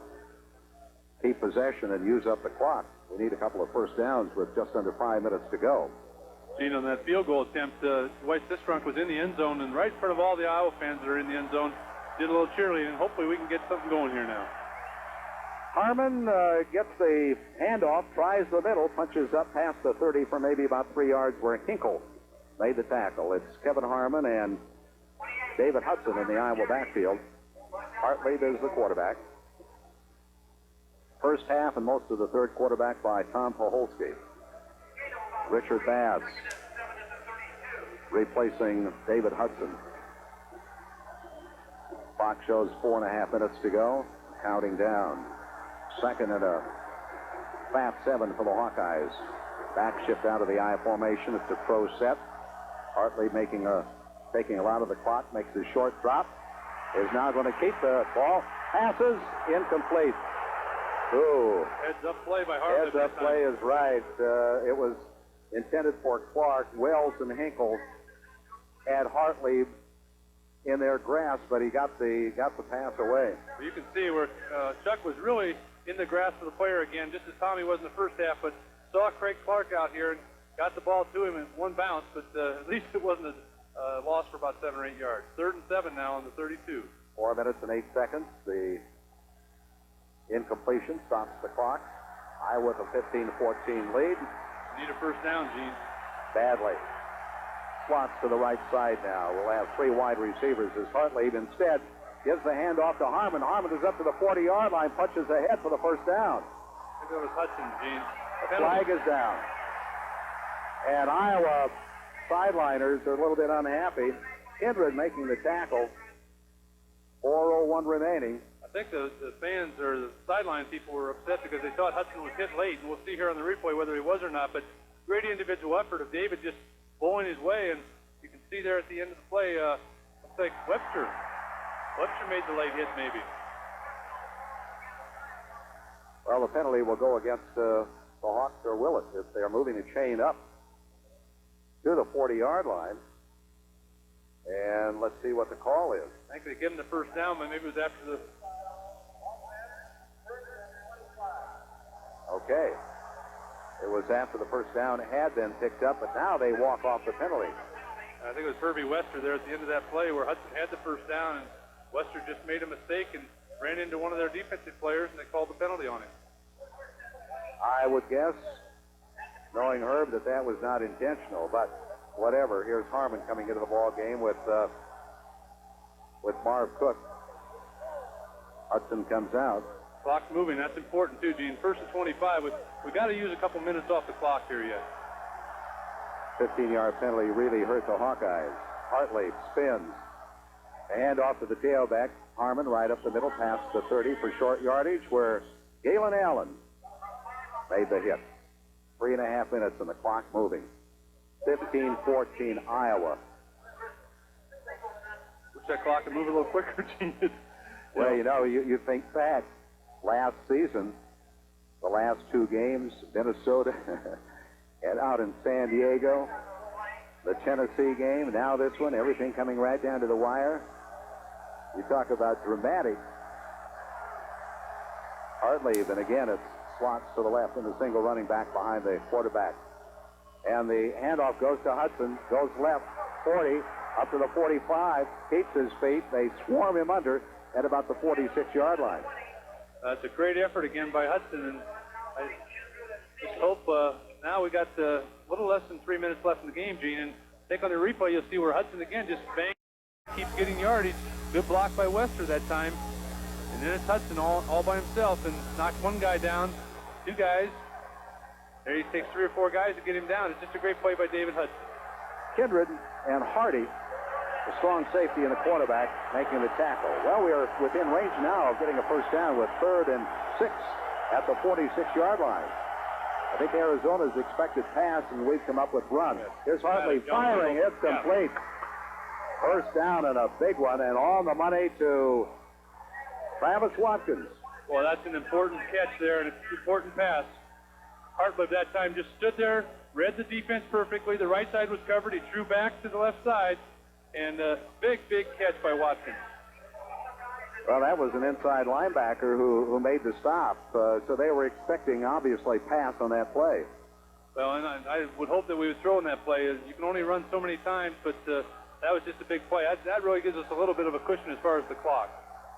keep possession and use up the clock. We need a couple of first downs with just under 5 minutes to go. Gene, on that field goal attempt, White Sistrunk was in the end zone, and right in front of all the Iowa fans that are in the end zone, did a little cheerleading, and hopefully we can get something going here now. Harmon gets the handoff, tries the middle, punches up past the 30 for maybe about 3 yards where Hinkle made the tackle. It's Kevin Harmon and David Hudson in the Iowa backfield. Hartlieb is the quarterback. First half and most of the third quarterback by Tom Poholsky. Richard Bass replacing David Hudson. Clock shows 4.5 minutes to go. Counting down. Second and a fat 7 for the Hawkeyes. Back shift out of the I formation. It's a pro set. Hartlieb taking a lot of the clock, makes a short drop. Is now going to keep the ball. Passes incomplete. Ooh. Heads up play by Hartlieb. Heads up play is right. It was intended for Clark. Wells and Hinkle had Hartlieb in their grasp, but he got the pass away. Well, you can see where Chuck was really in the grasp of the player again, just as Tomey was in the first half, but saw Craig Clark out here and got the ball to him in one bounce, but at least it wasn't a loss for about 7 or 8 yards. 3rd and 7 now on the 32. 4 minutes and 8 seconds. The incompletion stops the clock. Iowa with a 15-14 lead. Need a first down, Gene. Badly. Slots to the right side now. We'll have 3 wide receivers as Hartlieb instead gives the handoff to Harmon. Harmon is up to the 40-yard line, punches ahead for the first down. I think it was Hudson, Gene. The flag is down. And Iowa sideliners are a little bit unhappy. Kindred making the tackle. 4:01 remaining. I think the fans or the sideline people were upset because they thought Hudson was hit late, and we'll see here on the replay whether he was or not, but great individual effort of David just bowling his way, and you can see there at the end of the play, looks like Webster made the late hit maybe. Well, the penalty will go against the Hawks, or will it, if they're moving the chain up to the 40-yard line. And let's see what the call is. I think they give him the first down, but maybe it was after the... Okay. It was after the first down had been picked up, but now they walk off the penalty. I think it was Herbie Wester there at the end of that play where Hudson had the first down, and Wester just made a mistake and ran into one of their defensive players, and they called the penalty on him. I would guess, knowing Herb, that was not intentional, but whatever. Here's Harmon coming into the ball game with Marv Cook. Hudson comes out. Clock's moving. That's important too, Gene. 1st and 25. We got to use a couple minutes off the clock here yet. 15-yard penalty really hurt the Hawkeyes. Hartlieb spins. A hand off to the tailback. Harmon right up the middle, past the 30 for short yardage, where Galen Allen made the hit. 3.5 minutes and the clock moving. 15-14 Iowa. Wish that clock could move a little quicker, Gene. Well, you think fast. last season, the last two games, Minnesota and out in San Diego, the Tennessee game, now this one, everything coming right down to the wire. You talk about dramatic. Hartlieb, and again, it's slots to the left and the single running back behind the quarterback. And the handoff goes to Hudson, goes left, 40, up to the 45, keeps his feet. They swarm him under at about the 46-yard line. It's a great effort again by Hudson, and I just hope now we got a little less than 3 minutes left in the game, Gene, and take on the replay, you'll see where Hudson again just bang, keeps getting yardage. Good block by Wester that time. And then it's Hudson all by himself and knocks one guy down, two guys. There he takes 3 or 4 guys to get him down. It's just a great play by David Hudson. Kindred and Hardy, the strong safety and the quarterback, making the tackle. Well, we are within range now of getting a first down with 3rd and 6 at the 46-yard line. I think Arizona's expected pass, and we've come up with run. Here's Hartley firing. It's complete. First down and a big one, and on the money to Travis Watkins. Well, that's an important catch there, and it's an important pass. Hartlieb that time just stood there, read the defense perfectly. The right side was covered. He drew back to the left side, and a big catch by Watkins. Well, that was an inside linebacker who made the stop. So they were expecting, obviously, pass on that play. Well, and I would hope that we would throw in that play. You can only run so many times, but that was just a big play. That really gives us a little bit of a cushion as far as the clock.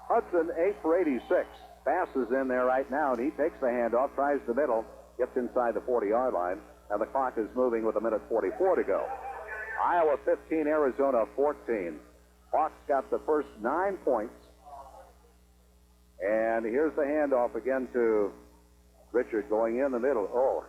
Hudson, 8 for 86. Passes in there right now, and he takes the handoff, tries the middle, gets inside the 40-yard line, and the clock is moving with 1:44 to go. Iowa 15, Arizona 14. Hawks got the first 9 points. And here's the handoff again to Richard going in the middle. Oh,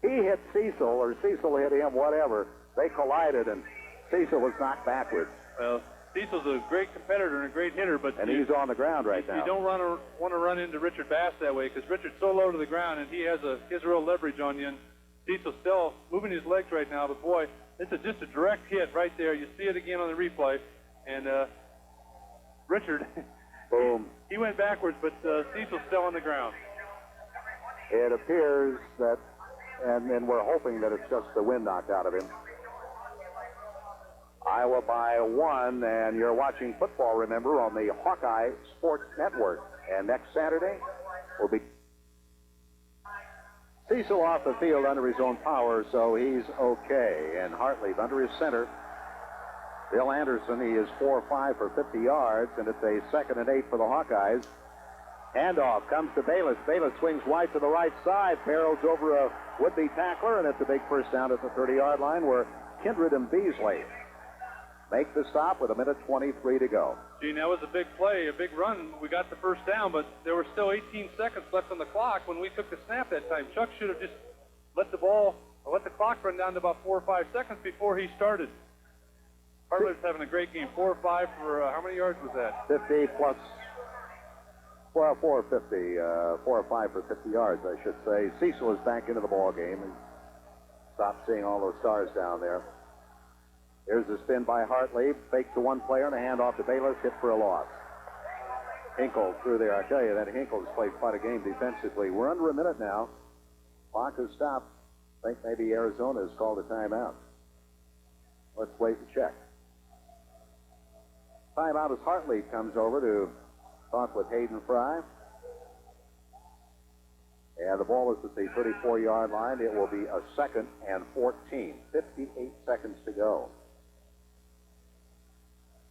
he hit Cecil, or Cecil hit him, whatever. They collided, and Cecil was knocked backwards. Well, Cecil's a great competitor and a great hitter, but he's on the ground right now. You don't want to run into Richard Bass that way, because Richard's so low to the ground, and he has real leverage on you. And Cecil's still moving his legs right now, but boy, this is just a direct hit right there. You see it again on the replay, and Richard, boom. He went backwards, but Cecil's still on the ground. It appears that, and we're hoping that it's just the wind knocked out of him. Iowa by 1, and you're watching football, remember, on the Hawkeye Sports Network. And next Saturday will be Cecil off the field under his own power, so he's okay. And Hartlieb under his center. Bill Anderson, he is 4 or 5 for 50 yards, and it's a 2nd and 8 for the Hawkeyes. Handoff comes to Bayless. Bayless swings wide to the right side, barrels over a would-be tackler, and it's a big first down at the 30-yard line where Kindred and Beasley make the stop with 1:23 to go. Gene, that was a big play, a big run. We got the first down, but there were still 18 seconds left on the clock when we took the snap that time. Chuck should have just let the clock run down to about 4 or 5 seconds before he started. Hartlieb's having a great game. 4 or 5 for how many yards was that? 50 plus, well, 4 or 5 for 50 yards, I should say. Cecil is back into the ball game and stopped seeing all those stars down there. Here's the spin by Hartlieb. Fake to one player and a handoff to Bayless. Hit for a loss. Hinkle through there. I tell you, that Hinkle's played quite a game defensively. We're under a minute now. Clock has stopped. I think maybe Arizona has called a timeout. Let's wait and check. Timeout as Hartlieb comes over to talk with Hayden Fry. And the ball is at the 34-yard line. It will be a 2nd and 14. 58 seconds to go.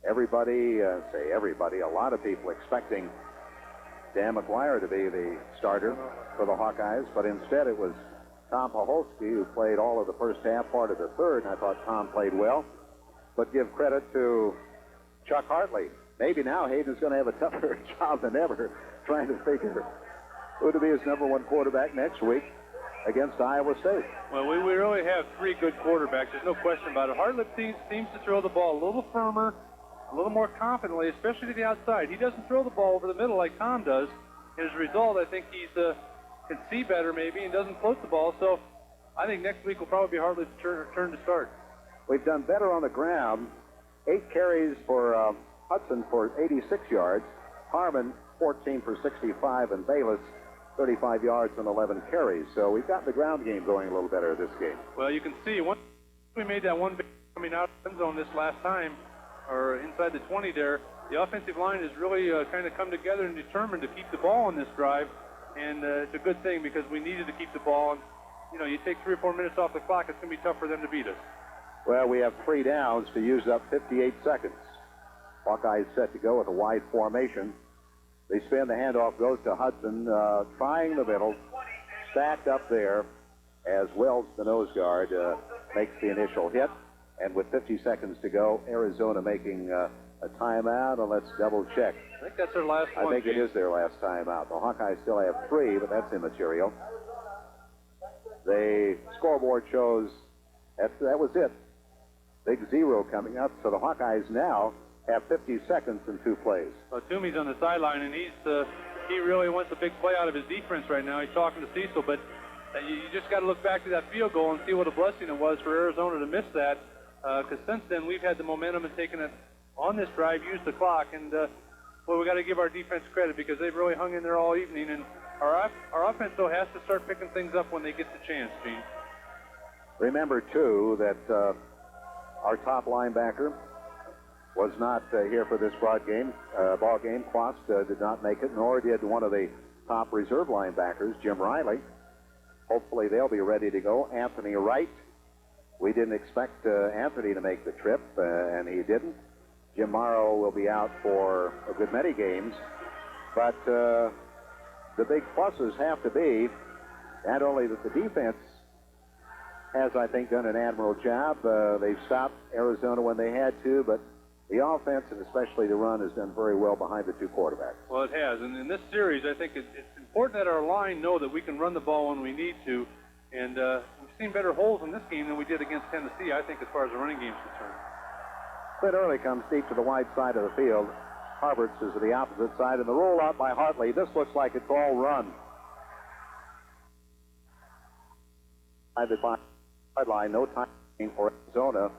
Everybody, a lot of people expecting Dan McGuire to be the starter for the Hawkeyes, but instead it was Tom Poholsky who played all of the first half, part of the third, and I thought Tom played well. But give credit to Chuck Hartlieb. Maybe now Hayden's going to have a tougher job than ever trying to figure who to be his #1 quarterback next week against Iowa State. Well, we really have 3 good quarterbacks. There's no question about it. Hartlieb seems to throw the ball a little firmer, a little more confidently, especially to the outside. He doesn't throw the ball over the middle like Tom does. And as a result, I think he's can see better maybe and doesn't float the ball. So I think next week will probably be Hartlieb's turn to start. We've done better on the ground. 8 carries for Hudson for 86 yards. Harmon 14 for 65, and Bayless 35 yards and 11 carries. So we've got the ground game going a little better this game. Well, you can see once we made that one big coming out of the end zone this last time, or inside the 20 there, the offensive line has really kind of come together and determined to keep the ball on this drive, and it's a good thing because we needed to keep the ball. And, you know, you take 3 or 4 minutes off the clock, it's going to be tough for them to beat us. Well, we have 3 downs to use up 58 seconds. Hawkeyes set to go with a wide formation. They spin, the handoff goes to Hudson, trying the middle, stacked up there as Wells, the nose guard, makes the initial hit. And with 50 seconds to go, Arizona making a timeout, and let's double check. I think that's their last one. I think it is their last timeout. The Hawkeyes still have 3, but that's immaterial. The scoreboard shows that was it. Big 0 coming up, so the Hawkeyes now have 50 seconds and 2 plays. Well, Tomey's on the sideline, and he really wants a big play out of his defense right now. He's talking to Cecil, but you just got to look back to that field goal and see what a blessing it was for Arizona to miss that, because since then we've had the momentum and taken it on this drive, used the clock, and well, we got to give our defense credit because they've really hung in there all evening, and our offense, though, has to start picking things up when they get the chance, Gene. Remember, too, that our top linebacker was not here for this ball game. Quast did not make it, nor did one of the top reserve linebackers, Jim Riley. Hopefully they'll be ready to go. Anthony Wright, we didn't expect Anthony to make the trip, and he didn't. Jim Morrow will be out for a good many games, but the big pluses have to be not only that the defense has, I think, done an admirable job. They've stopped Arizona when they had to, but the offense, and especially the run, has done very well behind the 2 quarterbacks. Well, it has. And in this series, I think it's important that our line know that we can run the ball when we need to. And we've seen better holes in this game than we did against Tennessee, I think, as far as the running game is concerned. Clint Early comes deep to the wide side of the field. Harberts is to the opposite side, and the roll out by Hartley. This looks like it's all run. By the sideline, no time for Arizona,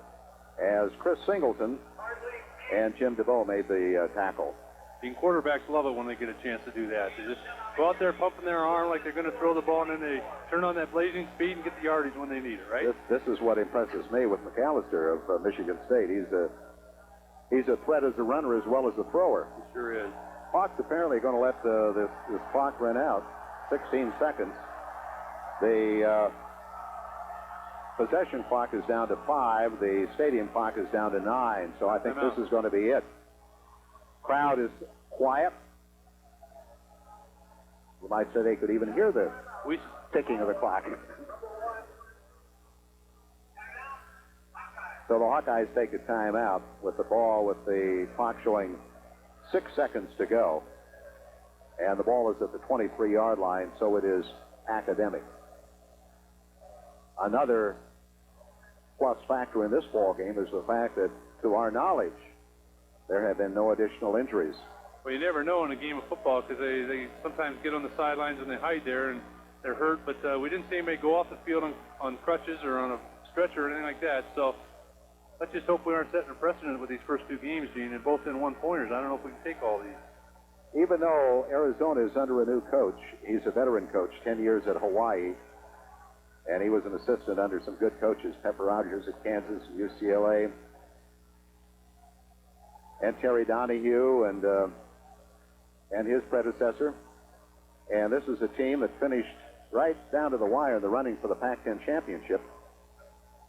as Chris Singleton and Jim DeVoe made the tackle. And quarterbacks love it when they get a chance to do that. They just go out there pumping their arm like they're going to throw the ball, and then they turn on that blazing speed and get the yardage when they need it, right? This is what impresses me with McAllister of Michigan State. He's a threat as a runner as well as a thrower. He sure is. Hawks apparently going to let this clock run out. 16 seconds. The possession clock is down to 5. The stadium clock is down to 9. So I think this is going to be it. Crowd is quiet. You might say they could even hear the ticking of the clock. So the Hawkeyes take a timeout with the ball with the clock showing 6 seconds to go. And the ball is at the 23-yard line, so it is academic. Another plus factor in this ball game is the fact that, to our knowledge, there have been no additional injuries. Well, you never know in a game of football because they sometimes get on the sidelines and they hide there and they're hurt, but we didn't see anybody go off the field on crutches or on a stretcher or anything like that. So let's just hope we aren't setting a precedent with these first 2 games, Gene, and both in one-pointers. I don't know if we can take all these. Even though Arizona is under a new coach, he's a veteran coach, 10 years at Hawaii, and he was an assistant under some good coaches, Pepper Rogers at Kansas and UCLA, and Terry Donahue and his predecessor. And this is a team that finished right down to the wire in the running for the Pac-10 championship.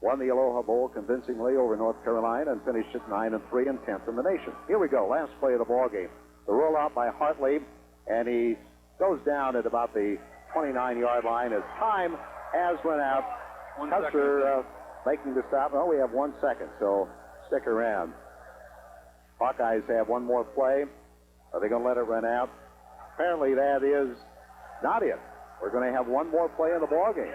Won the Aloha Bowl convincingly over North Carolina and finished at 9-3 and 10th in the nation. Here we go, last play of the ball game. The rollout by Hartley, and he goes down at about the 29-yard line as time has run out. Custer making the stop. Oh, we have 1 second, so stick around. Hawkeyes have one more play. Are they going to let it run out? Apparently that is not it. We're going to have one more play in the ball game.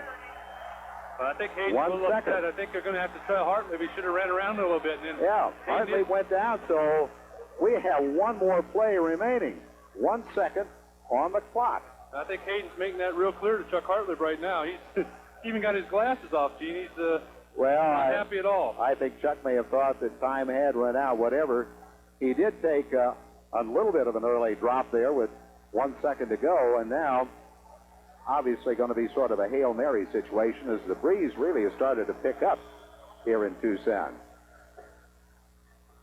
Well, I think Hayden will look at. I think they're going to have to try Hartley. He should have ran around a little bit. And then Hartley went down, so we have one more play remaining. 1 second on the clock. I think Hayden's making that real clear to Chuck Hartlieb right now. He's even got his glasses off, Gene. He's not happy at all. I think Chuck may have thought that time had run out, whatever. He did take a little bit of an early drop there with 1 second to go, and now obviously going to be sort of a Hail Mary situation as the breeze really has started to pick up here in Tucson.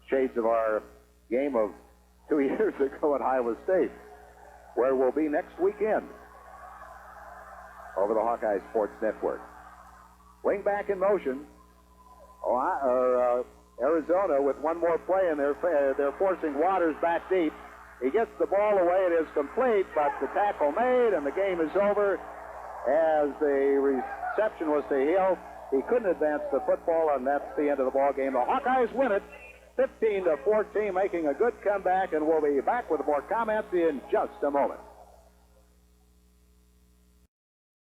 Shades of our game of 2 years ago at Iowa State, where we'll be next weekend over the Hawkeye Sports Network. Wing back in motion. Arizona with one more play, and they're forcing Waters back deep. He gets the ball away. It is complete, but the tackle made, and the game is over as the reception was to Hill. He couldn't advance the football, and that's the end of the ball game. The Hawkeyes win it 15-14, making a good comeback, and we'll be back with more comments in just a moment.